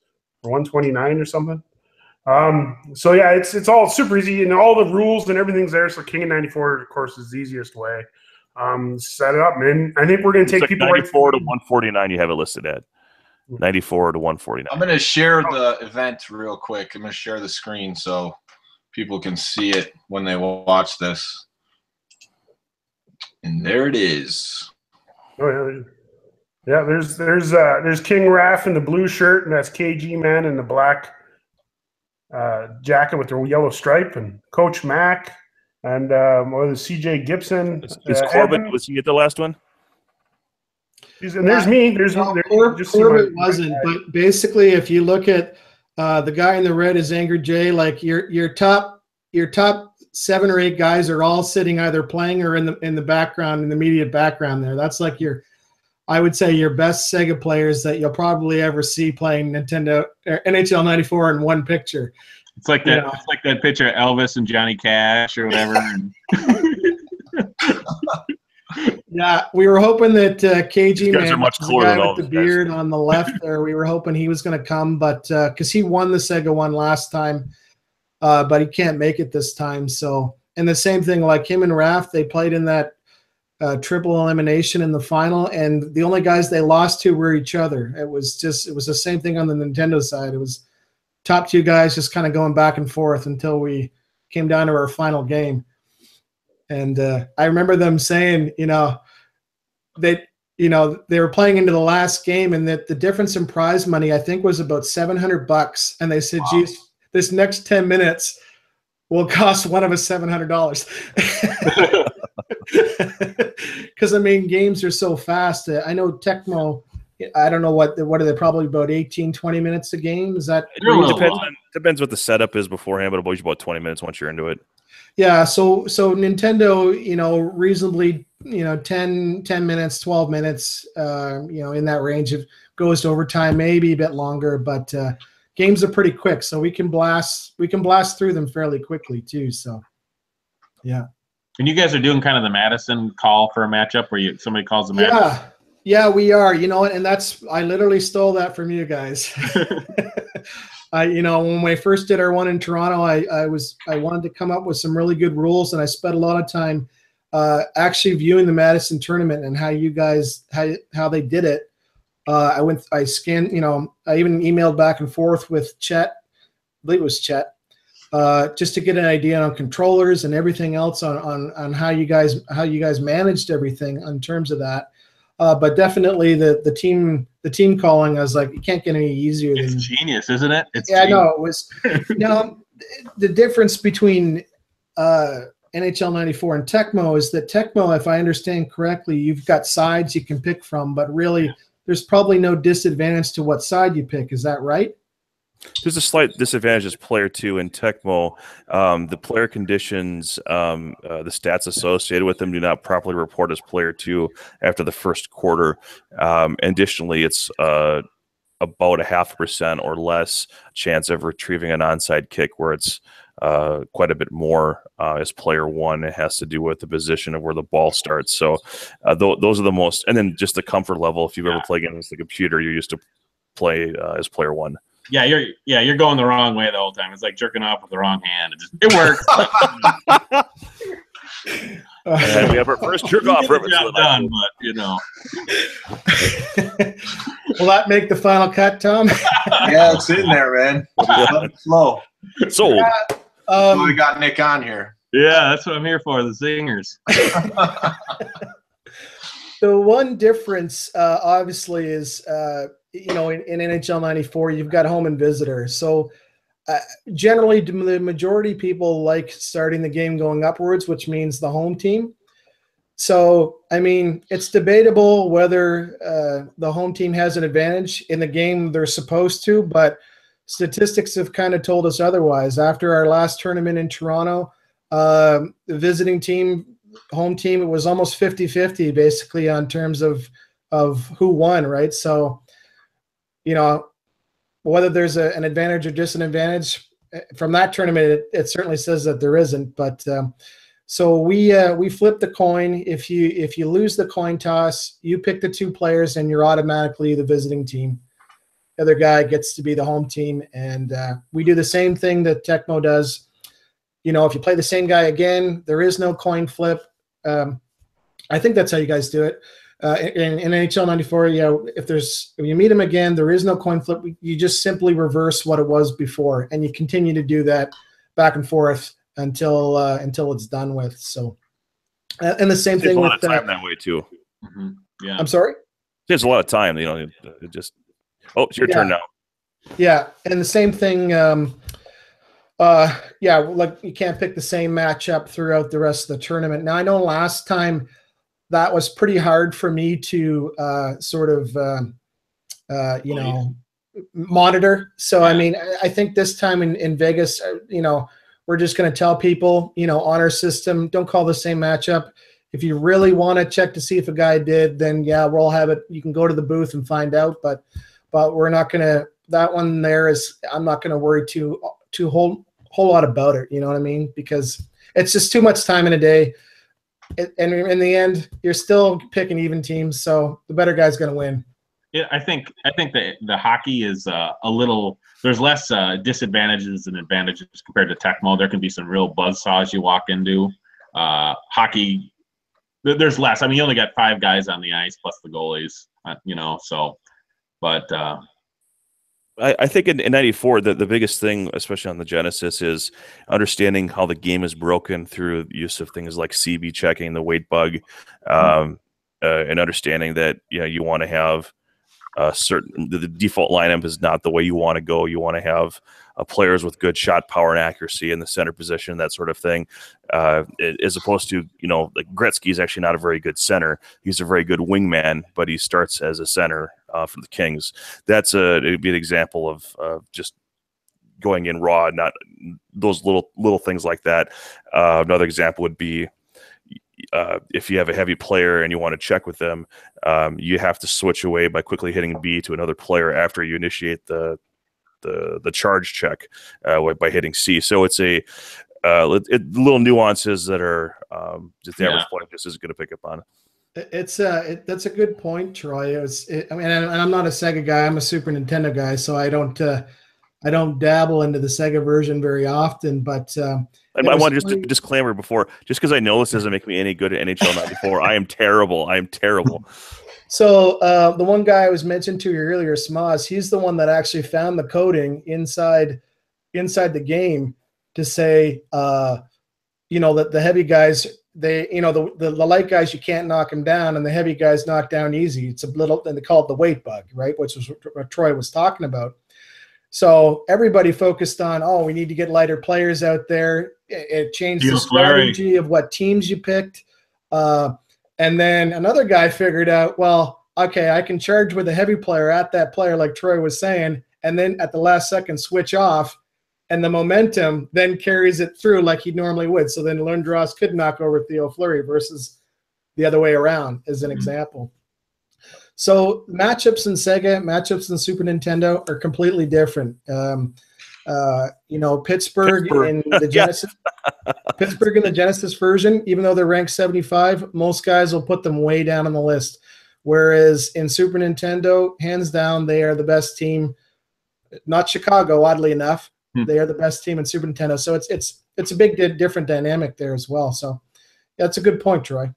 or 129 or something. So yeah, it's all super easy, and all the rules and everything's there. So Kingin94, of course, is the easiest way. Set it up, man. I think we're going to take people 94 to 149. You have it listed at 94 to 149. I'm going to share the event real quick. I'm going to share the screen so people can see it when they watch this. And there it is. Oh yeah, there's King Raph in the blue shirt, and that's KG Man in the black jacket with the yellow stripe, and Coach Mac, and or the CJ Gibson. Is Corbett, was he at the last one? And there's me. There's Corbett wasn't, but basically, if you look at the guy in the red is Angry J. Like your top 7 or 8 guys are all sitting either playing or in the background, in the immediate background there. That's like I would say your best Sega players that you'll probably ever see playing Nintendo NHL 94 in one picture. It's like that. It's like that picture of Elvis and Johnny Cash or whatever. Yeah, we were hoping that KG Man, are much the cooler guy than all with the these beard on the left there, we were hoping he was going to come, but because he won the Sega one last time, but he can't make it this time. So, and the same thing, like him and Raph, they played in that triple elimination in the final, and the only guys they lost to were each other. It was the same thing on the Nintendo side. It was top 2 guys just kind of going back and forth until we came down to our final game. And I remember them saying, they were playing into the last game, and that the difference in prize money, I think, was about $700. And they said, wow, geez, this next 10 minutes will cost one of us $700. Because, I mean, games are so fast. I know Tecmo, I don't know what are they, probably about 18, 20 minutes a game? Is that? It depends what the setup is beforehand, but it's about 20 minutes once you're into it. Yeah, so Nintendo, reasonably, 10 minutes, 12 minutes, in that range. It goes to overtime, maybe a bit longer, but games are pretty quick, so we can blast through them fairly quickly too. So, yeah. And you guys are doing kind of the Madison call for a matchup where somebody calls the match. Yeah, we are. And I literally stole that from you guys. When we first did our one in Toronto, I wanted to come up with some really good rules, and I spent a lot of time actually viewing the Madison tournament and how you guys how they did it. I scanned, I even emailed back and forth with Chet, I believe it was Chet, just to get an idea on controllers and everything else on how you guys managed everything in terms of that. But definitely the team calling, I was like, it can't get any easier. It's genius, isn't it? No, it was. The difference between NHL 94 and Tecmo is that Tecmo, if I understand correctly, you've got sides you can pick from, but really there's probably no disadvantage to what side you pick. Is that right? There's a slight disadvantage as player 2 in Tecmo. The player conditions, the stats associated with them do not properly report as player 2 after the first quarter. Additionally, it's about 0.5% or less chance of retrieving an onside kick, where it's quite a bit more as player 1. It has to do with the position of where the ball starts. So those are the most, and then just the comfort level. If you've ever played against the computer, you're used to play as player 1. Yeah, you're going the wrong way the whole time. It's like jerking off with the wrong hand. It works. And we have our first jerk off reference. Done, but Will that make the final cut, Tom? Yeah, it's in there, man. Slow. Sold. We got Nick on here. Yeah, that's what I'm here for. The singers. The one difference, obviously, is in NHL 94, you've got home and visitor. So generally, the majority of people like starting the game going upwards, which means the home team. So, I mean, it's debatable whether the home team has an advantage in the game they're supposed to, but statistics have kind of told us otherwise. After our last tournament in Toronto, the visiting team, home team, it was almost 50-50 basically on terms of who won, right? So, you know, whether there's an advantage or disadvantage from that tournament, it certainly says that there isn't. But so we flip the coin. If you lose the coin toss, you pick the two players, and you're automatically the visiting team. The other guy gets to be the home team, and we do the same thing that Tecmo does. You know, if you play the same guy again, there is no coin flip. I think that's how you guys do it. In NHL 94, yeah, if you meet him again, there is no coin flip. You just simply reverse what it was before, and you continue to do that back and forth until it's done with. So, and the same thing with a lot of time that way too. Mm-hmm. Yeah, I'm sorry. There's a lot of time. You know, it just. Oh, it's your turn now. Yeah, and the same thing. Like you can't pick the same matchup throughout the rest of the tournament. Now I know last time that was pretty hard for me to monitor. So yeah. I mean, I think this time in Vegas, we're just going to tell people, on our system, don't call the same matchup. If you really want to check to see if a guy did, then yeah, we'll have it. You can go to the booth and find out, but we're not going to. That one there is. I'm not going to worry too whole lot about it. You know what I mean? Because it's just too much time in a day. And in the end, you're still picking even teams, so the better guy's going to win. Yeah, I think the hockey is a little. There's less disadvantages and advantages compared to Tecmo. There can be some real buzzsaws you walk into. Hockey, there's less. I mean, you only got 5 guys on the ice plus the goalies. So, but. I think in 94, the biggest thing, especially on the Genesis, is understanding how the game is broken through the use of things like CB checking, the weight bug, and understanding that you want to have the default lineup is not the way you want to go. You want to have players with good shot power and accuracy in the center position, that sort of thing, as opposed to like Gretzky is actually not a very good center. He's a very good wingman, but he starts as a center for the Kings. It'd be an example of just going in raw, not those little things like that. Another example would be if you have a heavy player and you want to check with them, you have to switch away by quickly hitting B to another player after you initiate the charge check by hitting C. So it's little nuances that are just the average player just isn't going to pick up on. That's a good point, Troy. I'm not a Sega guy. I'm a Super Nintendo guy, so I don't dabble into the Sega version very often. But I want to just disclaimer before, just because I know this doesn't make me any good at NHL 94. I am terrible. I am terrible. So the one guy I was mentioned to you earlier, Smaz, he's the one that actually found the coding inside the game to say, that the heavy guys, the light guys, you can't knock them down, and the heavy guys knock down easy. It's and they call it the weight bug, right? Which was what Troy was talking about. So everybody focused on, we need to get lighter players out there. It changed the strategy of what teams you picked. And then another guy figured out, well, okay, I can charge with a heavy player at that player, like Troy was saying, and then at the last second switch off, and the momentum then carries it through like he normally would. So then Lundros could knock over Theo Fleury versus the other way around, as an example. So matchups in Sega, matchups in Super Nintendo are completely different. Pittsburgh in the Genesis, Pittsburgh in the Genesis version, even though they're ranked 75, most guys will put them way down on the list. Whereas in Super Nintendo, hands down, they are the best team. Not Chicago, oddly enough, they are the best team in Super Nintendo. So it's a big different dynamic there as well. So that's a good point, Troy.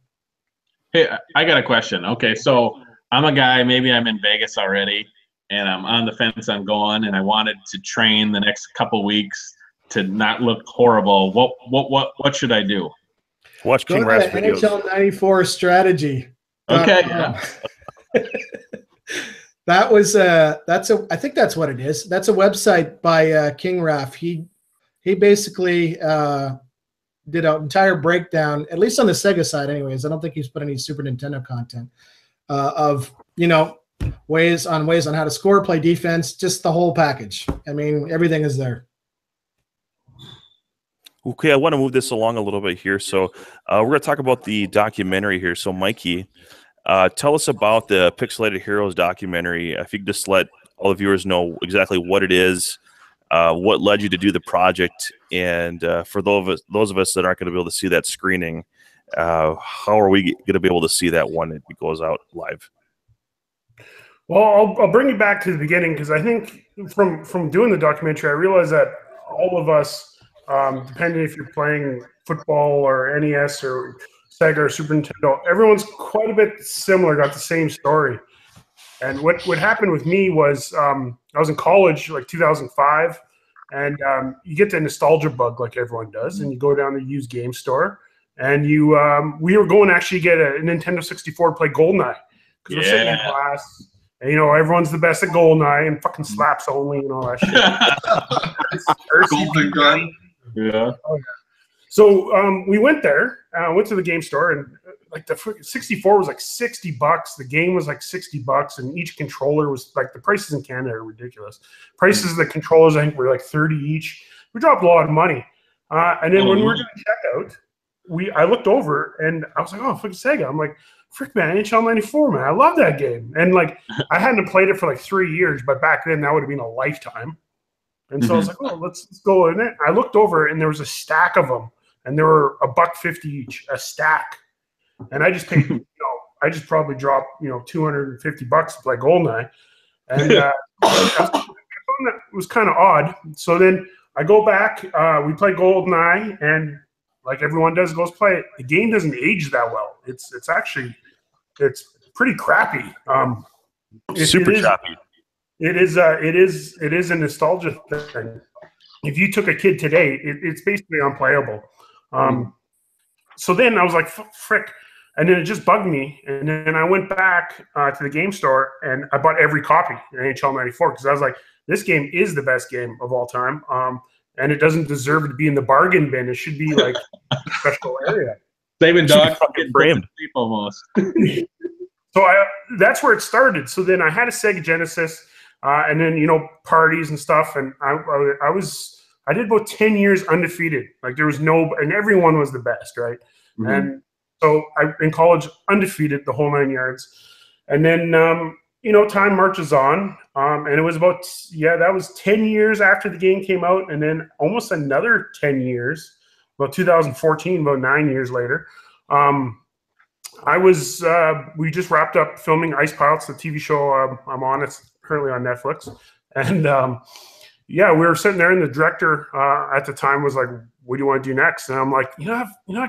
Hey, I got a question. Okay, so I'm a guy, maybe I'm in Vegas already, and I'm on the fence on going, and I wanted to train the next couple weeks to not look horrible. What should I do? Watch King Rass videos. NHL 94 strategy. Okay. That was I think that's what it is. That's a website by King Raff. He basically did an entire breakdown, at least on the Sega side anyways. I don't think he's put any Super Nintendo content of, ways on how to score, play defense, just the whole package. I mean, everything is there. Okay, I want to move this along a little bit here. So we're going to talk about the documentary here. So Mikey, tell us about the Pixelated Heroes documentary. If you could just let all the viewers know exactly what it is, what led you to do the project, and for those of us that aren't going to be able to see that screening, how are we going to be able to see that when it goes out live? Well, I'll bring you back to the beginning, because I think from doing the documentary, I realized that all of us, depending if you're playing football or NES or Sega or Super Nintendo, everyone's quite a bit similar, got the same story. And what happened with me was I was in college, like 2005, and you get the nostalgia bug like everyone does, and you go down to the used game store, and we were going to actually get a Nintendo 64 to play GoldenEye, because we're sitting in class, and everyone's the best at GoldenEye and fucking slaps only and all that shit. Golden gun. Yeah. Oh, yeah. So we went there, went to the game store, and like the 64 was like $60. The game was like $60, and each controller was like, the prices in Canada are ridiculous. Prices of the controllers, I think, were like 30 each. We dropped a lot of money. And then when we were doing checkout, I looked over and I was like, oh, fucking Sega. I'm like, frick, man, NHL 94, man. I love that game. And like, I hadn't played it for like 3 years, but back then that would have been a lifetime. And so I was like, oh, let's go in it. I looked over and there was a stack of them, and there were $1.50 each, a stack. And I just paid, I just probably dropped, $250 to play GoldenEye. And I found that was kind of odd. So then I go back, we play GoldenEye, and like everyone does, goes play it. The game doesn't age that well. It's pretty crappy. Super choppy. It is a nostalgia thing. If you took a kid today, it's basically unplayable. So then I was like, frick. And then it just bugged me. And then I went back to the game store, and I bought every copy in NHL 94, because I was like, this game is the best game of all time. And it doesn't deserve to be in the bargain bin. It should be like a special area. Saving dogs getting framed almost. So that's where it started. So then I had a Sega Genesis, and then parties and stuff, and I did about 10 years undefeated. Like there was and everyone was the best, right? Mm-hmm. And so in college, undefeated the whole 9 yards, and then time marches on, and it was that was 10 years after the game came out, and then almost another 10 years, about 2014, about 9 years later. We just wrapped up filming Ice Pilots, the TV show I'm on. It's currently on Netflix. And we were sitting there, and the director at the time was like, what do you want to do next? And I'm like,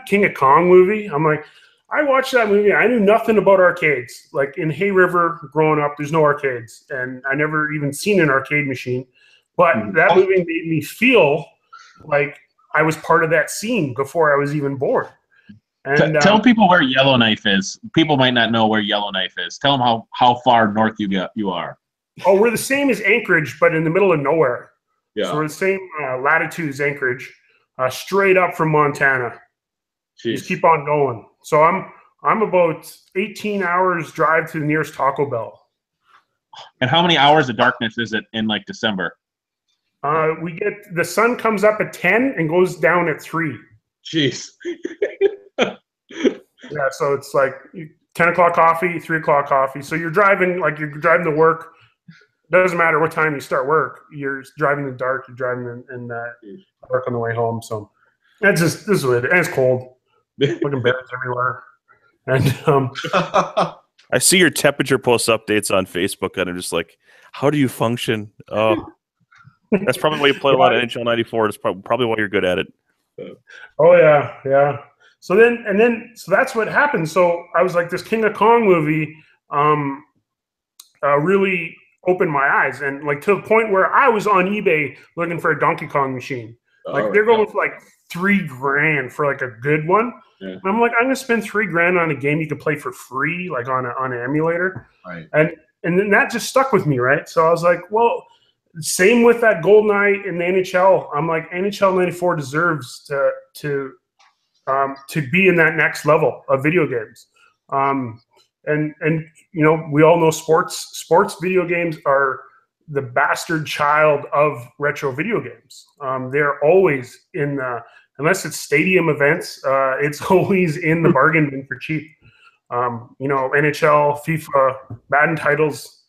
King of Kong movie? I'm like, I watched that movie. I knew nothing about arcades. Like in Hay River growing up, there's no arcades. And I never even seen an arcade machine. But that movie made me feel like I was part of that scene before I was even born. And, tell people where Yellowknife is. People might not know where Yellowknife is. Tell them how far north you are. Oh, we're the same as Anchorage, but in the middle of nowhere. Yeah. So we're the same latitude as Anchorage, straight up from Montana. Jeez. Just keep on going. So I'm about 18 hours drive to the nearest Taco Bell. And how many hours of darkness is it in like December? The sun comes up at 10 and goes down at 3. Jeez. Yeah, so it's like 10 o'clock coffee, 3 o'clock coffee. So you're driving to work. Doesn't matter what time you start work. You're driving in the dark. You're driving in dark on the way home. So this is what it is. And it's cold. Fucking bears everywhere. And I see your temperature post updates on Facebook, and I'm just like, how do you function? Oh, that's probably why you play a lot of NHL 94. It's probably why you're good at it. Oh yeah. So that's what happened. So I was like, this King of Kong movie really opened my eyes, and like to the point where I was on eBay looking for a Donkey Kong machine. Like they're going for like $3,000 for like a good one. Yeah. And I'm like, I'm gonna spend $3,000 on a game you can play for free, like on an emulator. Right. And and then that just stuck with me, right? So I was like, well, same with that GoldenEye in the NHL. I'm like, NHL 94 deserves to be in that next level of video games. And you know, we all know sports video games are the bastard child of retro video games. They're always in the, unless it's stadium events, it's always in the bargain bin for cheap. You know, NHL, FIFA, Madden titles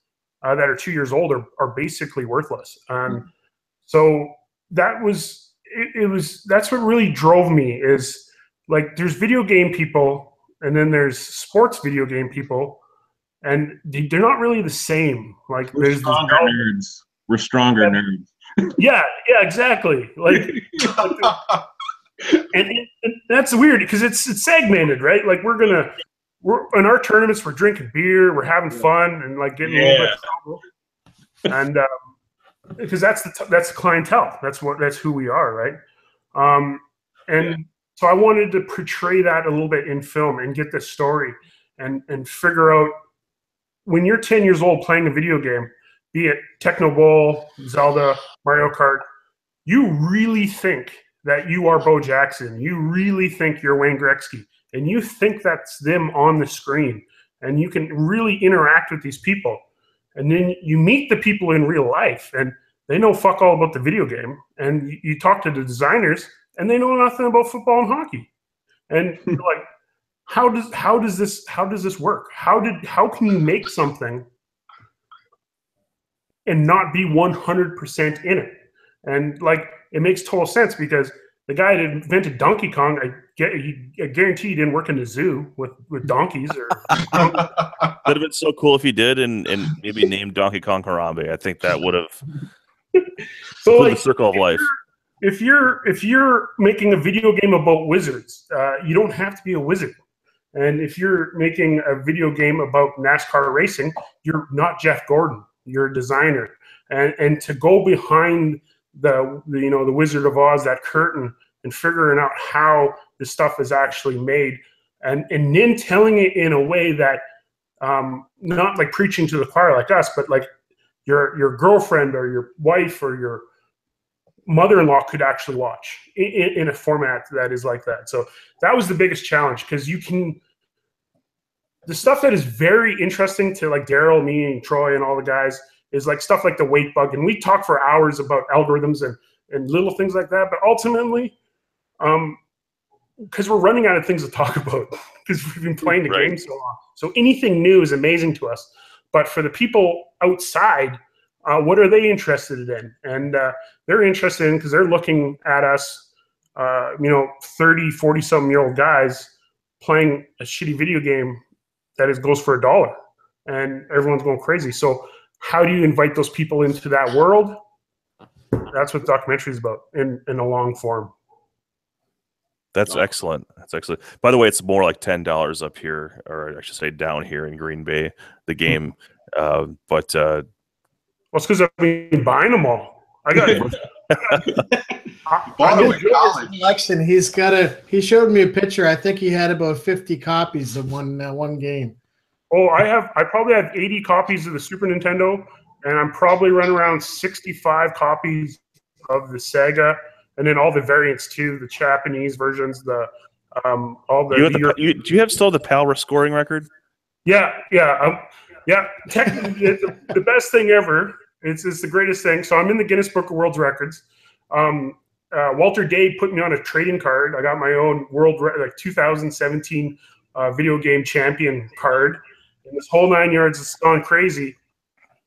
that are 2 years old are basically worthless. So that was that's what really drove me, is like, there's video game people and then there's sports video game people, and they're not really the same. Like, we're stronger nerds. We're stronger nerds. Yeah, exactly. Like, and that's weird because it's segmented, right? Like, we're in our tournaments, we're drinking beer, we're having fun, and like getting a little bit trouble. And because that's the clientele. That's who we are, right? So I wanted to portray that a little bit in film and get this story and figure out, when you're 10 years old playing a video game, be it Tecmo Bowl, Zelda, Mario Kart, you really think that you are Bo Jackson. You really think you're Wayne Gretzky. And you think that's them on the screen. And you can really interact with these people. And then you meet the people in real life, and they know fuck all about the video game. And you talk to the designers, and they know nothing about football and hockey. And you're like, how does this work? How can you make something and not be 100% in it? And like, it makes total sense, because the guy that invented Donkey Kong, I guarantee he didn't work in the zoo with donkeys. Or would have been so cool if he did, and maybe named Donkey Kong Harambe. I think that would have so like, the circle of life. If you're making a video game about wizards, you don't have to be a wizard. And if you're making a video game about NASCAR racing, you're not Jeff Gordon. You're a designer. And to go behind the Wizard of Oz, that curtain, and figuring out how this stuff is actually made, and then telling it in a way that, not like preaching to the choir like us, but like your girlfriend or your wife or your mother-in-law could actually watch in a format that is like that. So that was the biggest challenge, because the stuff that is very interesting to like Darrell, me, and Troy, and all the guys, is like stuff like the weight bug. And we talk for hours about algorithms and little things like that. But ultimately, because we're running out of things to talk about, because we've been playing the game so long. So anything new is amazing to us. But for the people outside, what are they interested in? And they're interested in, because they're looking at us, 30, 40-something-year-old guys playing a shitty video game that goes for $1, and everyone's going crazy. So how do you invite those people into that world? That's what the documentary is about in a long form. That's excellent. That's excellent. By the way, it's more like $10 up here, or I should say down here in Green Bay, the game. Well, it's because I've been buying them all. I got collection. He showed me a picture. I think he had about 50 copies of one game. Oh, I probably have 80 copies of the Super Nintendo, and I'm probably running around 65 copies of the Sega, and then all the variants too, the Japanese versions, all the. Do you have still the PAL scoring record? Yeah. Technically, the best thing ever. It's the greatest thing. So I'm in the Guinness Book of World Records. Walter Day put me on a trading card. I got my own 2017 video game champion card. And this whole 9 yards has gone crazy.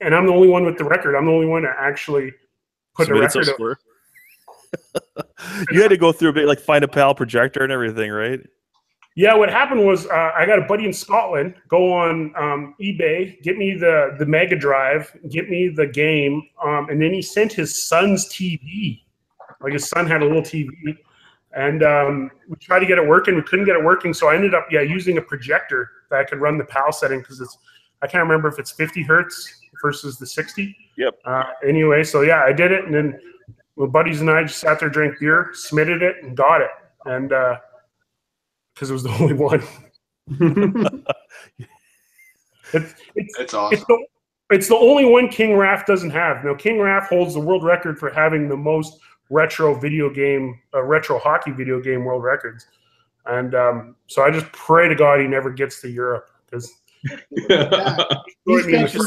And I'm the only one with the record. I'm the only one to actually put the record up. You had to go through a bit, like find a PAL projector and everything, right? Yeah, what happened was I got a buddy in Scotland go on eBay, get me the Mega Drive, get me the game, and then he sent his son's TV. Like, his son had a little TV, and we tried to get it working. We couldn't get it working, so I ended up using a projector that I could run the PAL setting, because I can't remember if it's 50 hertz versus the 60. Yep. Anyway, so yeah, I did it, and then my buddies and I just sat there, drank beer, smitted it, and got it, and because it was the only one. It's awesome. It's the only one King Raph doesn't have. Now, King Raph holds the world record for having the most retro hockey video game world records. And so I just pray to God he never gets to Europe, because just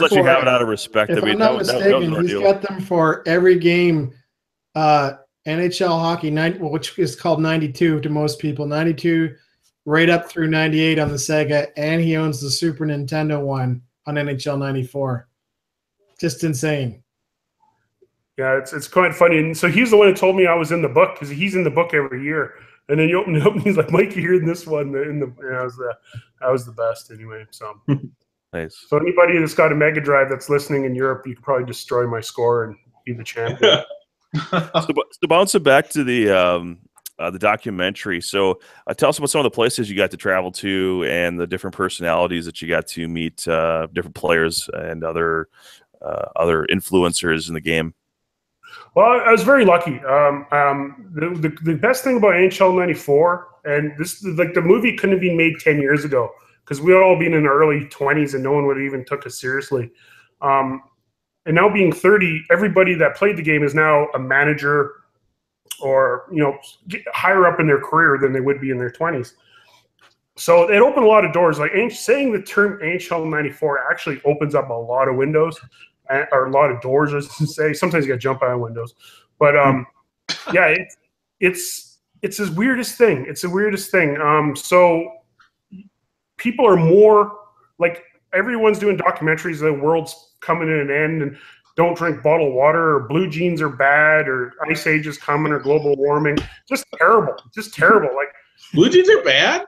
let you have it out of respect. If I'm not mistaken, he's got them for every game. NHL hockey, which is called 92 to most people, 92 right up through 98 on the Sega, and he owns the Super Nintendo one on NHL 94. Just insane. Yeah, it's quite funny. And so he's the one who told me I was in the book, because he's in the book every year. And then you open it up, and he's like, "Mike, you're in this one." I was the best anyway. So nice. So anybody that's got a Mega Drive that's listening in Europe, you could probably destroy my score and be the champion. So bouncing back to the documentary. So tell us about some of the places you got to travel to and the different personalities that you got to meet, different players and other influencers in the game. Well, I was very lucky. The best thing about NHL 94, and this, like, the movie couldn't have been made 10 years ago, because we all been in our early 20s and no one would have even took us seriously. And now being 30, everybody that played the game is now a manager or, higher up in their career than they would be in their 20s. So it opened a lot of doors. Like, saying the term NHL 94 actually opens up a lot of windows, or a lot of doors, as to say. Sometimes you got to jump out of windows. But yeah, it's the weirdest thing. It's the weirdest thing. So people are more like, everyone's doing documentaries. The world's coming to an end, and don't drink bottled water, or blue jeans are bad, or ice age is coming, or global warming. Just terrible. Just terrible. Like, blue jeans are bad?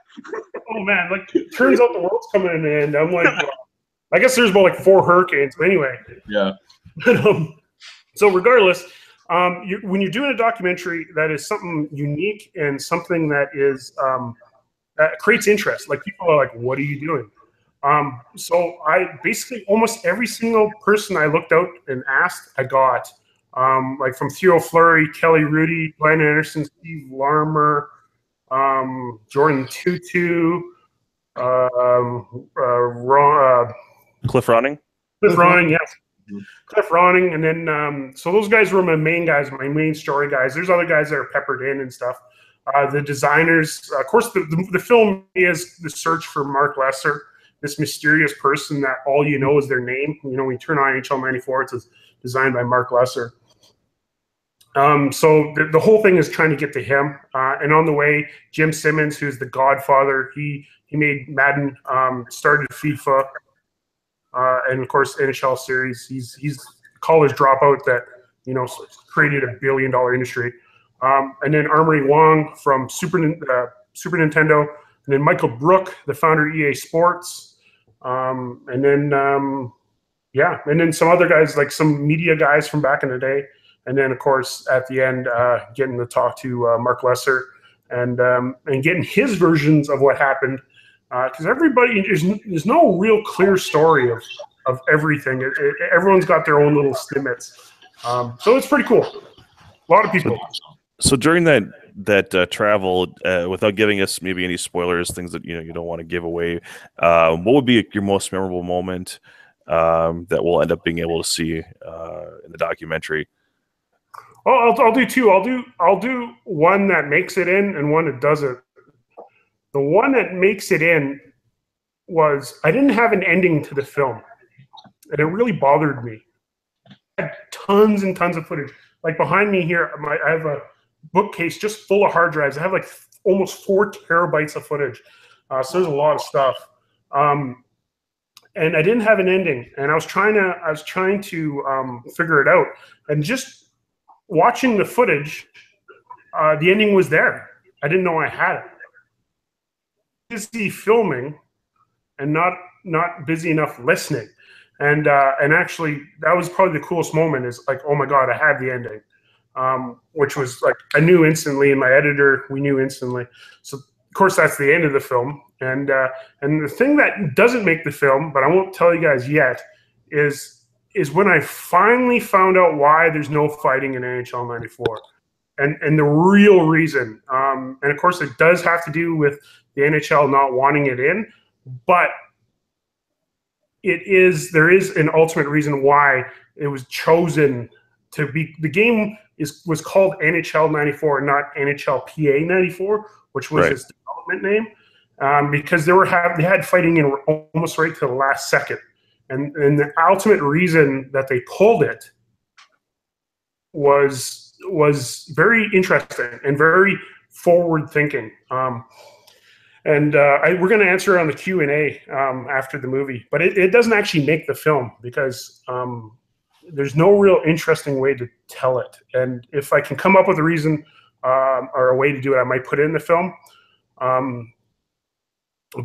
Oh man, like, turns out the world's coming to an end. I'm like, well, I guess there's about like 4 hurricanes, but anyway. Yeah. So regardless, when you're doing a documentary that is something unique and something that is that creates interest, like, people are like, "What are you doing?" So I basically, almost every single person I looked out and asked, I got. Like, from Theo Fleury, Kelly Rudy, Glenn Anderson, Steve Larmer, Jordan Tutu, Cliff Ronning? Cliff Ronning, yes. Cliff Ronning. And then, so those guys were my main guys, my main story guys. There's other guys that are peppered in and stuff. The designers, of course, the film is the search for Mark Lesser, this mysterious person that all you know is their name. When you turn on NHL 94, it says designed by Mark Lesser. So the whole thing is trying to get to him. And on the way, Jim Simmons, who's the godfather, he made Madden, started FIFA, and of course NHL series. He's a college dropout that created $1 billion industry. And then Armory Wong from Super Nintendo, and then Michael Brook, the founder of EA Sports, and then and then some other guys, like some media guys from back in the day. And then, of course, at the end, getting to talk to Mark Lesser and getting his versions of what happened, because everybody, there's no real clear story of everything. Everyone's got their own little snippets, so it's pretty cool. A lot of people. So during that travel, without giving us maybe any spoilers, things that you don't want to give away, what would be your most memorable moment that we'll end up being able to see in the documentary? Well, I'll do 2. I'll do one that makes it in and one that doesn't. The one that makes it in was, I didn't have an ending to the film, and it really bothered me. I had tons and tons of footage. Like, behind me here, I have a bookcase just full of hard drives. I have like almost 4 terabytes of footage. So there's a lot of stuff. And I didn't have an ending, and I was trying to figure it out. And just watching the footage, the ending was there. I didn't know I had it. Busy filming and not busy enough listening. And actually, that was probably the coolest moment, is like, oh my God, I had the ending. Which was like, I knew instantly, and my editor, we knew instantly. So of course that's the end of the film. And the thing that doesn't make the film, but I won't tell you guys yet, is when I finally found out why there's no fighting in NHL 94. And the real reason, and of course it does have to do with the NHL not wanting it in, but there is an ultimate reason why it was chosen to be. The game was called NHL 94, not NHL PA 94, which was its development name, because they had fighting in almost right to the last second, and the ultimate reason that they pulled it was very interesting and very forward thinking. We're going to answer on the Q&A after the movie, but it doesn't actually make the film because there's no real interesting way to tell it. And if I can come up with a reason or a way to do it, I might put it in the film.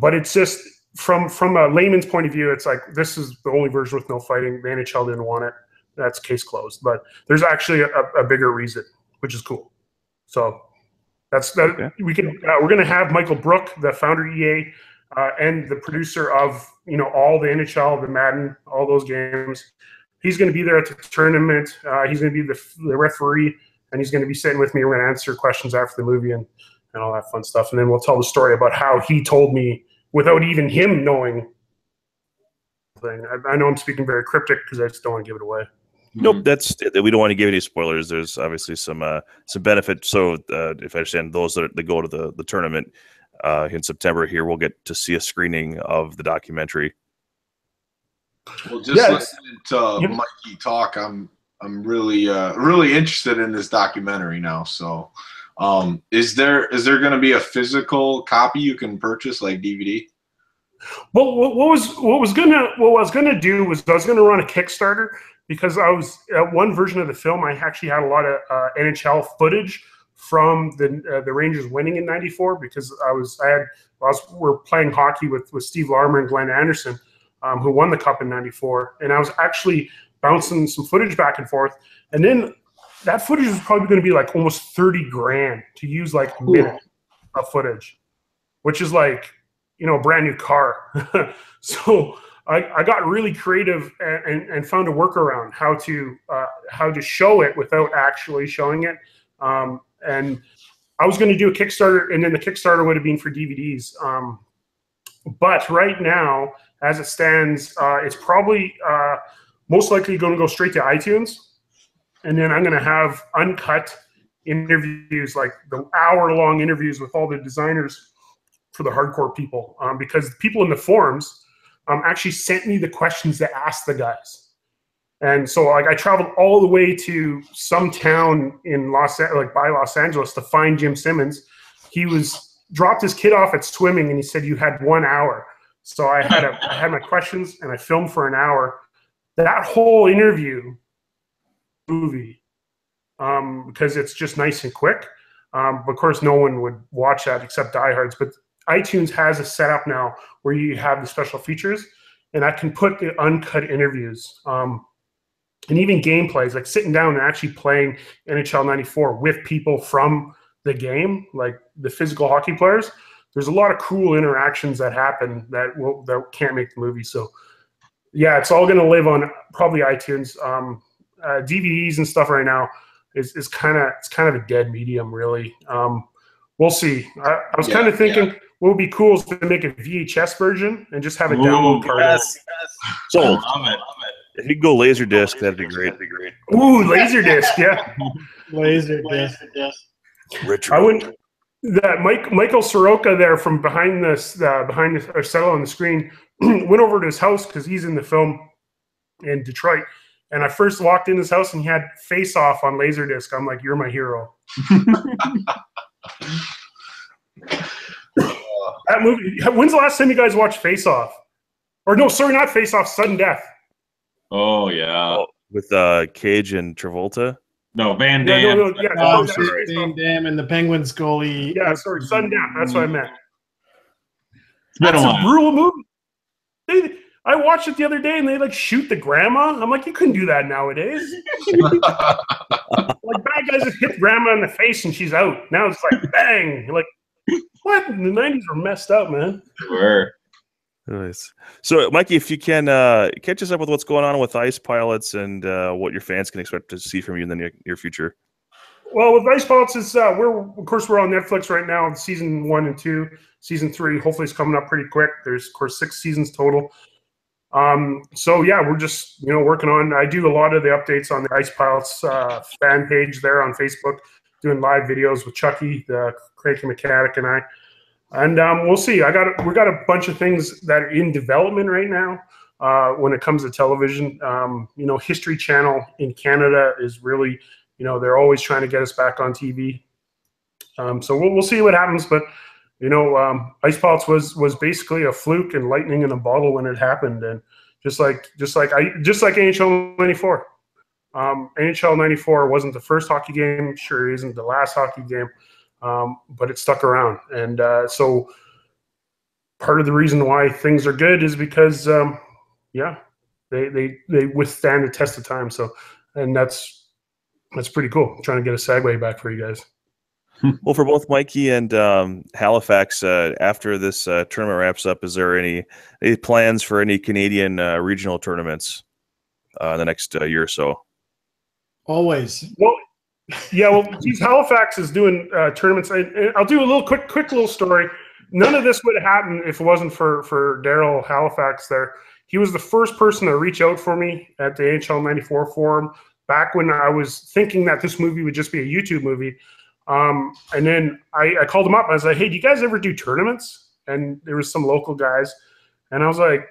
But it's just from a layman's point of view, it's like this is the only version with no fighting. The NHL didn't want it. That's case closed. But there's actually a bigger reason, which is cool. So. That's that. Okay. We're going to have Michael Brook, the founder of EA, and the producer of all the NHL, the Madden, all those games. He's going to be there at the tournament. He's going to be the referee, and he's going to be sitting with me. We're going to answer questions after the movie and all that fun stuff. And then we'll tell the story about how he told me without even him knowing. I know I'm speaking very cryptic because I just don't want to give it away. Nope, we don't want to give any spoilers. There's obviously some benefit. So if I understand, those that go to the tournament in September here will get to see a screening of the documentary. Well, just listening to Mikey talk, I'm really really interested in this documentary now. So, is there going to be a physical copy you can purchase, like DVD? Well, what I was gonna do was I was gonna run a Kickstarter. Because I was at one version of the film, I actually had a lot of NHL footage from the Rangers winning in '94. Because we're playing hockey with Steve Larmer and Glenn Anderson, who won the cup in '94, and I was actually bouncing some footage back and forth. And then that footage was probably going to be like almost $30,000 to use like a minute of footage, which is like a brand new car. So. I got really creative and found a workaround how to show it without actually showing it. And I was going to do a Kickstarter, and then the Kickstarter would have been for DVDs. But right now, as it stands, it's probably most likely going to go straight to iTunes. And then I'm going to have uncut interviews, like the hour-long interviews with all the designers for the hardcore people. Because the people in the forums actually sent me the questions to ask the guys. And so like I traveled all the way to some town in by Los Angeles to find Jim Simmons. He dropped his kid off at swimming, and he said, "You had 1 hour." So I had my questions, and I filmed for an hour. That whole interview movie, because it's just nice and quick. Of course, no one would watch that except diehards, but iTunes has a setup now where you have the special features, and I can put the uncut interviews and even gameplays, like sitting down and actually playing NHL 94 with people from the game, like the physical hockey players. There's a lot of cool interactions that happen that can't make the movie. So yeah, it's all going to live on probably iTunes. DVDs and stuff right now is kind of a dead medium, really. We'll see. I was kind of thinking what would be cool is to make a VHS version and just have it download. Yes. Sold. I love it. If you could go Laserdisc, that'd be great. Ooh, Laserdisc, yeah. Laserdisc. Richard. I wouldn't. That Michael Soroka there from behind or settle on the screen went over to his house because he's in the film in Detroit. And I first walked in his house and he had Face Off on Laserdisc. I'm like, you're my hero. That movie. When's the last time you guys watched Face Off? Or no, sorry, not Face Off. Sudden Death. Oh yeah, with Cage and Travolta. No, Van Damme. Van Damme and the Penguins goalie. Yeah, sorry, Sudden Death. That's what I meant. That's a brutal movie. I watched it the other day, and they like shoot the grandma. I'm like, you couldn't do that nowadays. Like bad guys just hit grandma in the face and she's out. Now it's like bang. You're like, what? The 90s were messed up, man. Sure. Nice. So, Mikey, if you can catch us up with what's going on with Ice Pilots and what your fans can expect to see from you in the near future. Well, with Ice Pilots, we're on Netflix right now. Season 1 and 2, season 3 hopefully is coming up pretty quick. There's of course 6 seasons total. So yeah, we're just working on. I do a lot of the updates on the Ice Pilots fan page there on Facebook, doing live videos with Chucky, the cranky mechanic, and I. And we'll see. We got a bunch of things that are in development right now. When it comes to television, History Channel in Canada is really, they're always trying to get us back on TV. So we'll see what happens. But Ice Pilots was basically a fluke and lightning in a bottle when it happened, and just like NHL '94. NHL '94 wasn't the first hockey game. Sure, it isn't the last hockey game, but it stuck around. And so part of the reason why things are good is because they withstand the test of time. So, and that's pretty cool. I'm trying to get a segue back for you guys. Well, for both Mikey and Hailfax, after this tournament wraps up, is there any plans for any Canadian regional tournaments in the next year or so? Always. Well, yeah. Well, Hailfax is doing tournaments. I'll do a little quick little story. None of this would have happened if it wasn't for Darrell Hailfax there. He was the first person to reach out for me at the NHL '94 forum back when I was thinking that this movie would just be a YouTube movie. And then I called him up. I was like, hey, do you guys ever do tournaments? And there was some local guys. And I was like,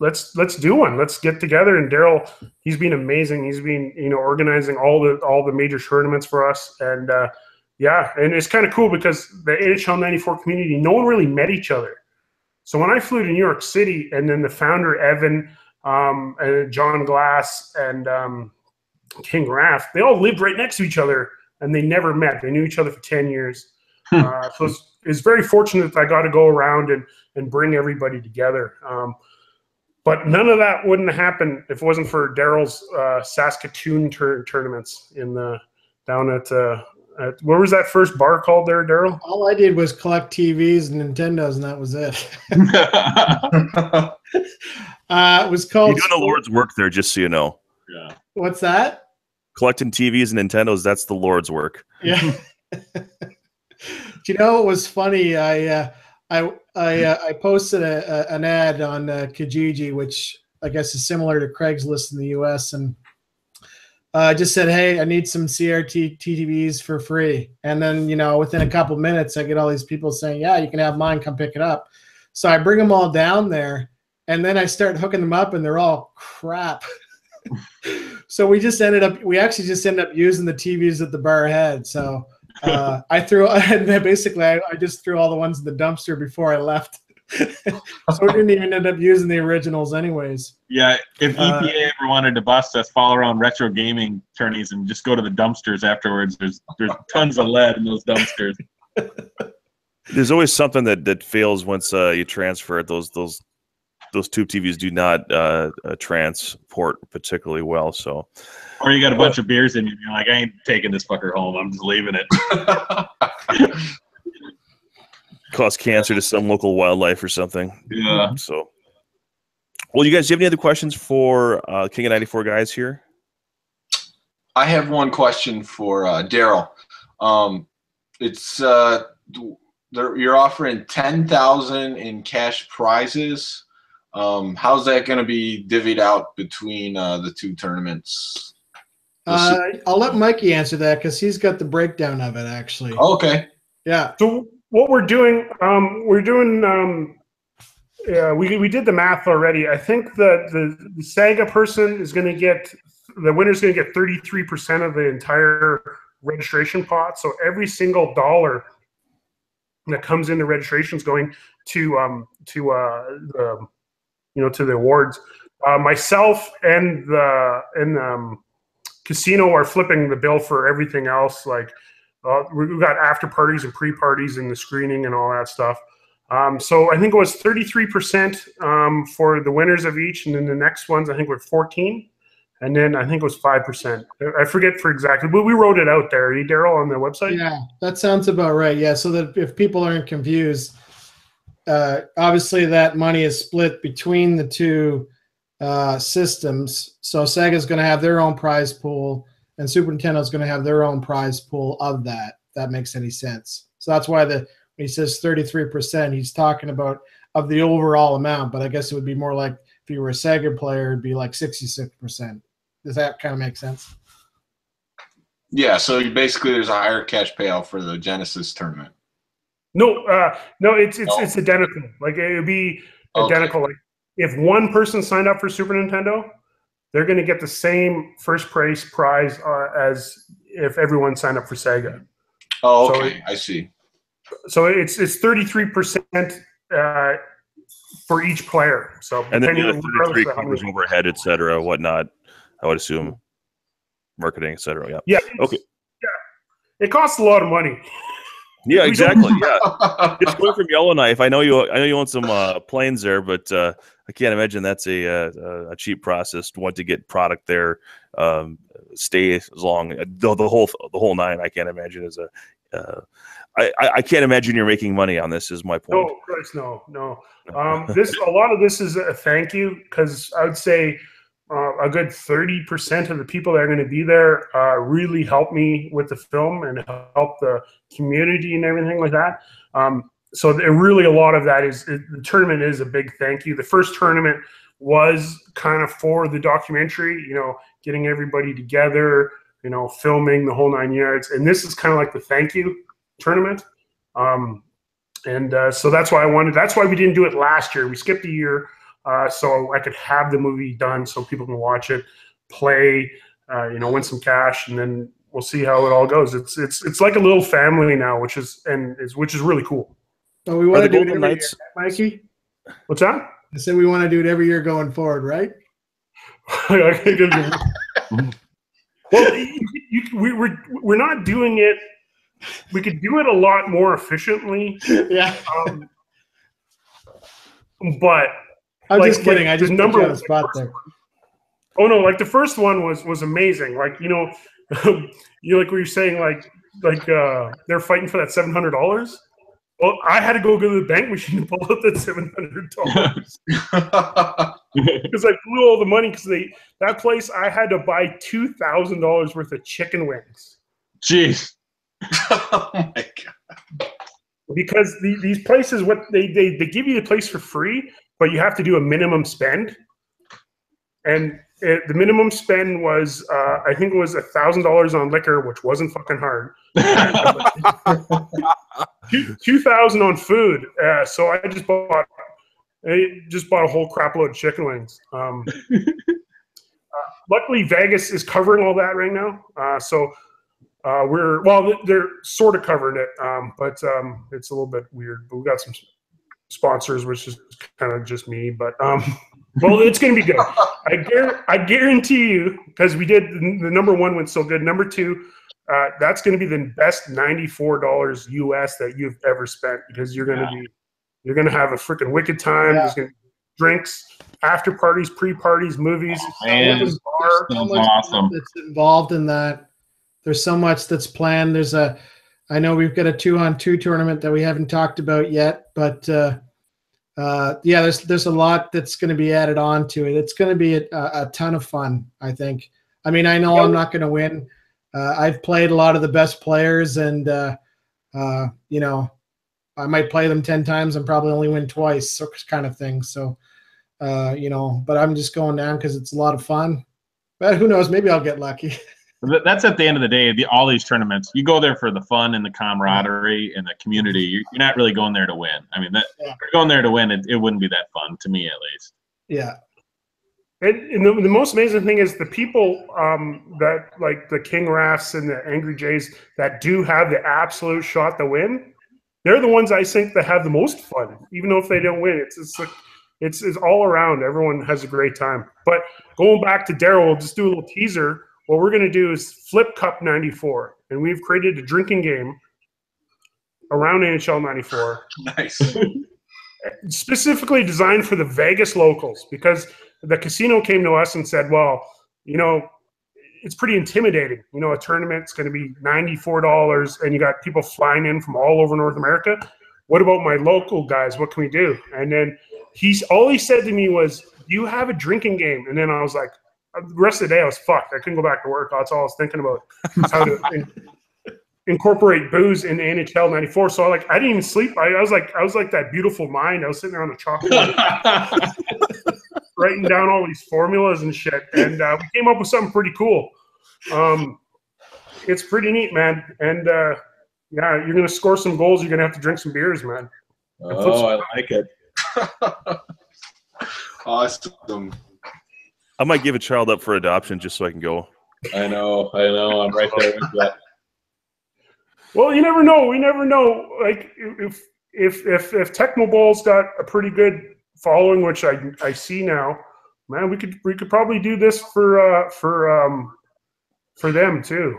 let's do one. Let's get together. And Darrell, he's been amazing. He's been, organizing all the major tournaments for us. And and it's kind of cool because the NHL '94 community, no one really met each other. So when I flew to New York City, and then the founder, Evan, and John Glass, and King Raff, they all lived right next to each other, and they never met. They knew each other for 10 years. So it's very fortunate that I got to go around and bring everybody together. But none of that wouldn't happen if it wasn't for Darrell's Saskatoon tournaments down at where was that first bar called there, Darrell? All I did was collect TVs and Nintendos, and that was it. It was called. You're doing the Lord's work there, just so you know. Yeah. What's that? Collecting TVs and Nintendos, that's the Lord's work. Yeah. Do you know what was funny? I posted an ad on Kijiji, which I guess is similar to Craigslist in the U.S., and I just said, hey, I need some CRT TVs for free. And then, within a couple minutes, I get all these people saying, yeah, you can have mine, come pick it up. So I bring them all down there, and then I start hooking them up, and they're all crap. So we actually just ended up using the TVs that the bar had. So I just threw all the ones in the dumpster before I left. So we didn't even end up using the originals anyways. Yeah, if EPA ever wanted to bust us, follow around retro gaming tourneys and just go to the dumpsters afterwards. There's tons of lead in those dumpsters. There's always something that fails once you transfer it. Those tube TVs do not transport particularly well. So, or you got a bunch of beers in you, and you're like, I ain't taking this fucker home. I'm just leaving it. Cause cancer to some local wildlife or something. Yeah. So, well, you guys, do you have any other questions for King of '94 guys here? I have one question for Darrell. It's you're offering 10,000 in cash prizes. How's that going to be divvied out between the two tournaments? I'll let Mikey answer that because he's got the breakdown of it actually. Okay. Yeah. So what we're doing, we did the math already. I think the Sega person is going to get, the winner's going to get 33% of the entire registration pot. So every single dollar that comes into registration is going to the awards. Myself and the casino are flipping the bill for everything else. Like we've got after parties and pre-parties and the screening and all that stuff. So I think it was 33% for the winners of each, and then the next ones I think were 14, and then I think it was 5%. I forget for exactly, but we wrote it out there, Darrell, on the website. Yeah, that sounds about right. Yeah, so that if people aren't confused, obviously that money is split between the two systems. So Sega's going to have their own prize pool, and Super Nintendo's going to have their own prize pool of that. If that makes any sense. So that's why when he says 33%, he's talking about of the overall amount, but I guess it would be more like if you were a Sega player, it'd be like 66%. Does that kind of make sense? Yeah, so basically there's a higher cash payout for the Genesis tournament. No, it's identical. Like it would be identical. Like if one person signed up for Super Nintendo, they're going to get the same first prize as if everyone signed up for Sega. Oh, okay, I see. So it's 33% for each player. So and then 33 covers overhead, et cetera, whatnot. I would assume marketing, et cetera. Yeah. Yeah. Okay. Yeah. It costs a lot of money. Yeah, exactly. Yeah, it's going from Yellowknife. I know you own some planes there, but I can't imagine that's a cheap process to want to get product there, stay as long the whole nine. I can't imagine as I can't imagine you're making money on this. Is my point? No, Christ, no. A lot of this is a thank you, because I would say a good 30% of the people that are going to be there really help me with the film and help the community and everything like that. So really a lot of that is the tournament is a big thank you. The first tournament was kind of for the documentary, getting everybody together, filming the whole 9 yards. And this is kind of like the thank you tournament. So that's why we didn't do it last year. We skipped a year. So I could have the movie done so people can watch it, play, win some cash, and then we'll see how it all goes. It's like a little family now, which is really cool. So we want to do it every year, Mikey? What's that? I said we want to do it every year going forward, right? Well, we're not doing it. We could do it a lot more efficiently. Yeah. But I'm just kidding. I just put you on the spot there. Oh no! Like the first one was amazing. Like like what you're saying. Like they're fighting for that $700. Well, I had to go to the bank machine and pull out that $700 because I blew all the money. Because that place I had to buy $2,000 worth of chicken wings. Jeez. Oh my god. Because these places, what they give you the place for free, but you have to do a minimum spend. And the minimum spend was, I think it was $1,000 on liquor, which wasn't fucking hard. $2,000 on food. So I just bought a whole crap load of chicken wings. Luckily, Vegas is covering all that right now. They're sort of covering it, but it's a little bit weird. But we got some sponsors, which is kind of just me. But well, it's going to be good. I guarantee you, because we did the number one went so good. Number two, that's going to be the best $94 US that you've ever spent, because you're going to have a freaking wicked time. Yeah. There's going to be drinks, after parties, pre-parties, movies. That's awesome. That's involved in that. There's so much that's planned. I know we've got a 2-on-2 tournament that we haven't talked about yet, but there's a lot that's going to be added on to it. It's going to be a ton of fun, I think. I mean, I know I'm not going to win. I've played a lot of the best players, and I might play them 10 times and probably only win twice, kind of thing. So, but I'm just going down because it's a lot of fun. But who knows? Maybe I'll get lucky. That's at the end of the day. All these tournaments, you go there for the fun and the camaraderie and the community. You're not really going there to win. I mean, if you're going there to win, it wouldn't be that fun, to me at least. Yeah. And the most amazing thing is the people that, like the King Rafts and the Angry Jays, that do have the absolute shot to win. They're the ones I think that have the most fun, even though if they don't win. It's all around. Everyone has a great time. But going back to Darrell, we'll just do a little teaser. What we're going to do is Flip Cup 94, and we've created a drinking game around NHL 94. Nice. Specifically designed for the Vegas locals, because the casino came to us and said, well, it's pretty intimidating. A tournament's going to be $94, and you got people flying in from all over North America. What about my local guys? What can we do? And then all he said to me was, you have a drinking game. And then I was like, the rest of the day I was fucked. I couldn't go back to work. That's all I was thinking about. incorporate booze in the NHL '94. So I didn't even sleep. I was like that beautiful mind. I was sitting there on the chalkboard, writing down all these formulas and shit. And we came up with something pretty cool. It's pretty neat, man. And yeah, you're gonna score some goals. You're gonna have to drink some beers, man. Oh, I like it. Awesome. I might give a child up for adoption just so I can go. I know. I'm right there with that. Well, you never know. We never know. Like if Tecmo Bowl's got a pretty good following, which I see now, man, we could probably do this for them too.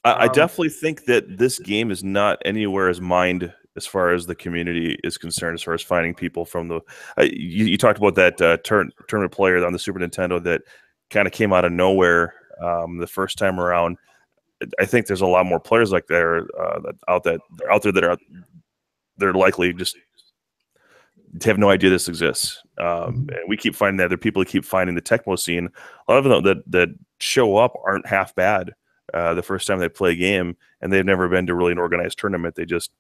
I definitely think that this game is not anywhere as mined as far as the community is concerned, as far as finding people from the you talked about that tournament player on the Super Nintendo that kind of came out of nowhere the first time around. I think there's a lot more players like there out there that are they're likely just have no idea this exists. And we keep finding that other people keep finding the Tecmo scene. A lot of them that show up aren't half bad the first time they play a game, and they've never been to really an organized tournament. They just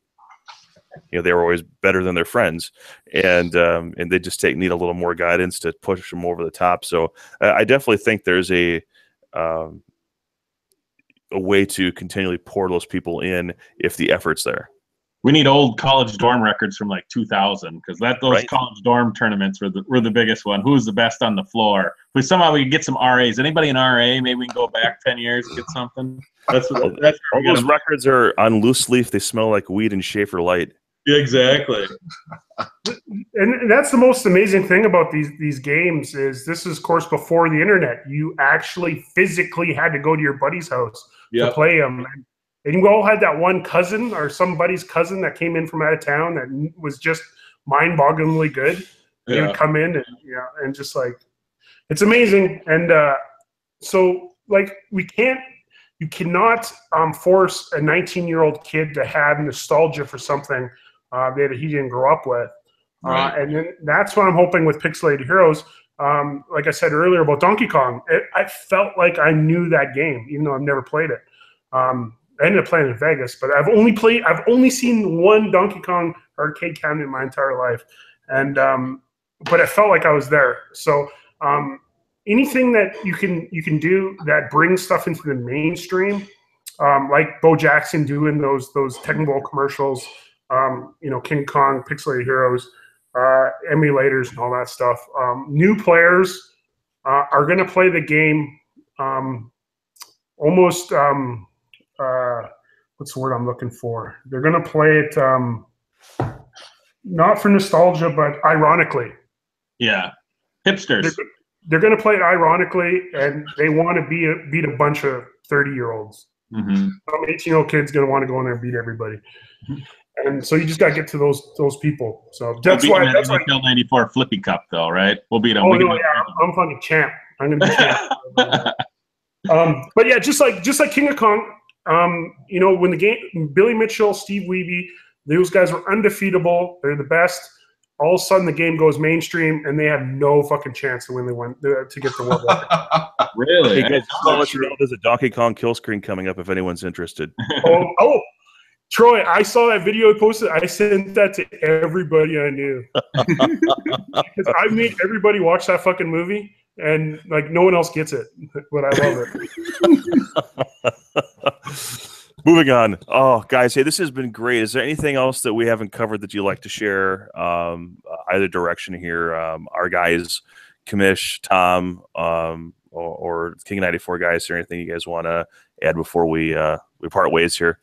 they were always better than their friends, and they just need a little more guidance to push them over the top. So I definitely think there's a way to continually pour those people in if the effort's there. We need old college dorm records from like 2000 because those college dorm tournaments were the biggest one. Who's the best on the floor? If somehow we could get some RAs. Anybody in RA? Maybe we can go back 10 years and get something. That's all those records are on loose leaf. They smell like weed and Schaefer Light. Yeah, exactly. And that's the most amazing thing about these games is this is, of course, before the internet. You actually physically had to go to your buddy's house to play them. And you all had that one cousin or somebody's cousin that came in from out of town that was just mind-bogglingly good. They would come in and just like, it's amazing. And so like you cannot force a 19-year-old kid to have nostalgia for something that he didn't grow up with. And then that's what I'm hoping with Pixelated Heroes. Like I said earlier about Donkey Kong, I felt like I knew that game, even though I've never played it. I ended up playing in Vegas, but I've only seen one Donkey Kong arcade cabinet in my entire life. And but I felt like I was there. So anything that you can do that brings stuff into the mainstream, like Bo Jackson doing those Tecmo Bowl commercials, King Kong, Pixelated Heroes, emulators and all that stuff. New players are going to play the game almost what's the word I'm looking for? They're going to play it not for nostalgia, but ironically. Yeah, hipsters. They're going to play it ironically, and they want to beat a bunch of 30-year-olds. Mm-hmm. Some 18-year-old kid's going to want to go in there and beat everybody. And so you just got to get to those people. So that's why. That's why. '94 Flippy Cup, though, right? We'll beat them. Oh no, yeah, I'm fucking champ. I'm gonna be champ. But yeah, just like King of Kong, when the game, Billy Mitchell, Steve Wiebe, those guys were undefeatable. They're the best. All of a sudden, the game goes mainstream, and they have no fucking chance to win to get the world record. Really? Hey guys, I'll let you know there's a Donkey Kong kill screen coming up if anyone's interested. Oh, Troy, I saw that video he posted. I sent that to everybody I knew. Because I made everybody watch that fucking movie, and like no one else gets it, but I love it. Moving on. Oh, guys, hey, this has been great. Is there anything else that we haven't covered that you'd like to share? Either direction here. Our guys, Kamish, Tom, or King 94 guys. Is there anything you guys want to add before we part ways here?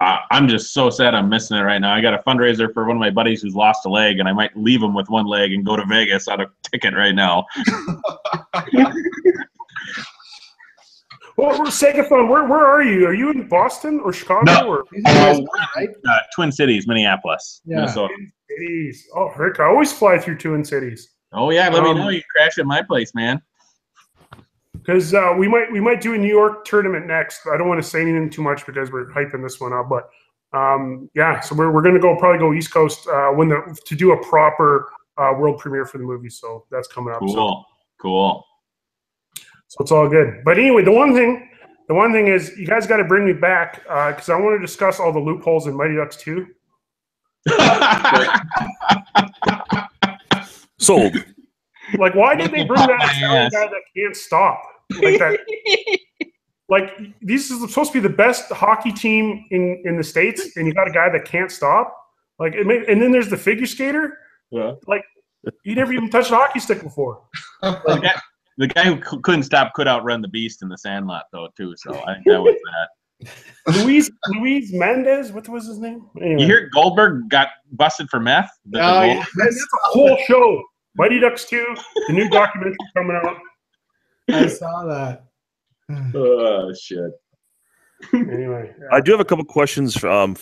I'm just so sad I'm missing it right now. I got a fundraiser for one of my buddies who's lost a leg, and I might leave him with one leg and go to Vegas on a ticket right now. Well, Segathon, where are you? Are you in Boston or Chicago? No, or Twin Cities, Minneapolis, yeah. Minnesota. Twin Cities. Oh, Rick, I always fly through Twin Cities. Oh yeah, let me know. You crash at my place, man. Because we might do a New York tournament next. I don't want to say anything too much because we're hyping this one up. But yeah, so we're going to probably go East Coast to do a proper world premiere for the movie. So that's coming up. Cool. So it's all good. But anyway, the one thing the one thing is, you guys got to bring me back because I want to discuss all the loopholes in Mighty Ducks 2. Sold. Like, why did they bring that Italian guy that can't stop? Like that. Like, this is supposed to be the best hockey team in the States, and you got a guy that can't stop. Like, and then there's the figure skater. Yeah. Like, he never even touched a hockey stick before. The guy who couldn't stop could outrun the beast in the Sandlot, though, too. So I think that was that. Luis Mendez, what was his name? Anyway. You hear Goldberg got busted for meth? Yeah. That's a whole show. Mighty Ducks 2, the new documentary coming out. I saw that. Oh, shit. Anyway. Yeah. I do have a couple questions from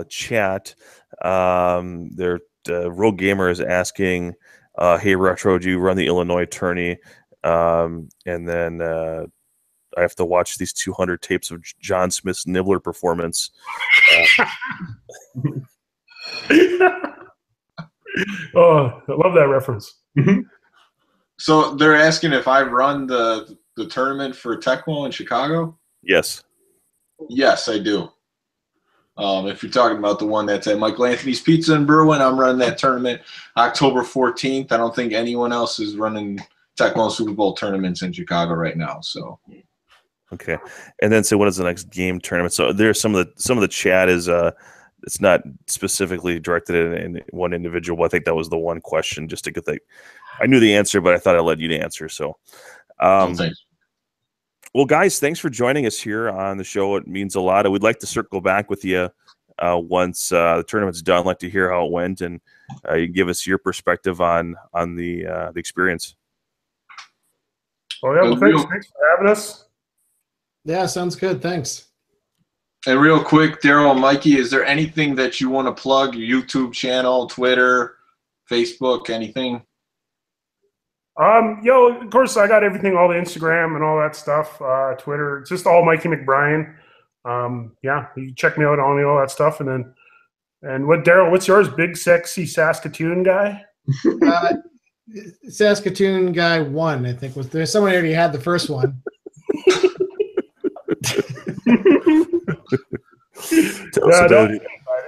chat. Rogue Gamer is asking, hey, Retro, do you run the Illinois tourney? And then I have to watch these 200 tapes of John Smith's Nibbler performance. Oh, I love that reference. So they're asking if I run the tournament for Tecmo in Chicago? Yes. Yes, I do. If you're talking about the one that's at Michael Anthony's Pizza in Berwyn, I'm running that tournament October 14th. I don't think anyone else is running Tecmo Super Bowl tournaments in Chicago right now. So, okay. And then, so what is the next game tournament? So there's some of the chat is it's not specifically directed at in one individual. But I think that was the one question, just to get the. I knew the answer, but I thought I'd let you to answer. So, well, guys, thanks for joining us here on the show. It means a lot. We'd like to circle back with you once the tournament's done. I'd like to hear how it went, and you can give us your perspective on the experience. Oh yeah, well, thanks for having us. Yeah, sounds good. Thanks. And real quick, Darrell and Mikey, is there anything that you want to plug? Your YouTube channel, Twitter, Facebook, anything? Of course, I got everything, all the Instagram and all that stuff, Twitter. It's just all Mikey McBryan. Yeah, you can check me out on all that stuff. And what, Darrell, what's yours? Big, sexy Saskatoon guy? Saskatoon guy 1, I think, was there. Someone already had the first one.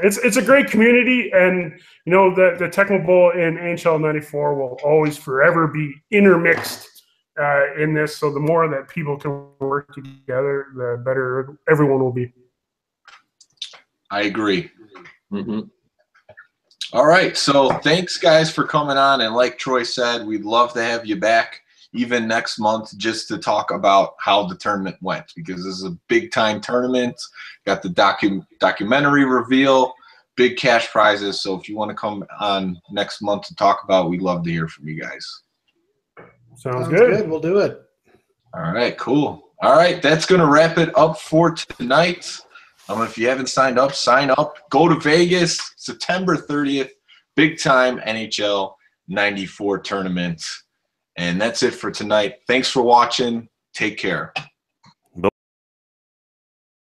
It's a great community, and you know the Tecmo Bowl in NHL '94 will always forever be intermixed in this. So the more that people can work together, the better everyone will be. I agree. Mm-hmm. All right, so thanks guys for coming on, and like Troy said, we'd love to have you back even next month just to talk about how the tournament went, because this is a big time tournament. Got the documentary reveal, big cash prizes. So if you want to come on next month to talk about it, we'd love to hear from you guys. Sounds good. We'll do it. All right, cool. All right, that's going to wrap it up for tonight. If you haven't signed up, sign up. Go to Vegas, September 30th, big time NHL 94 tournament. And that's it for tonight. Thanks for watching. Take care.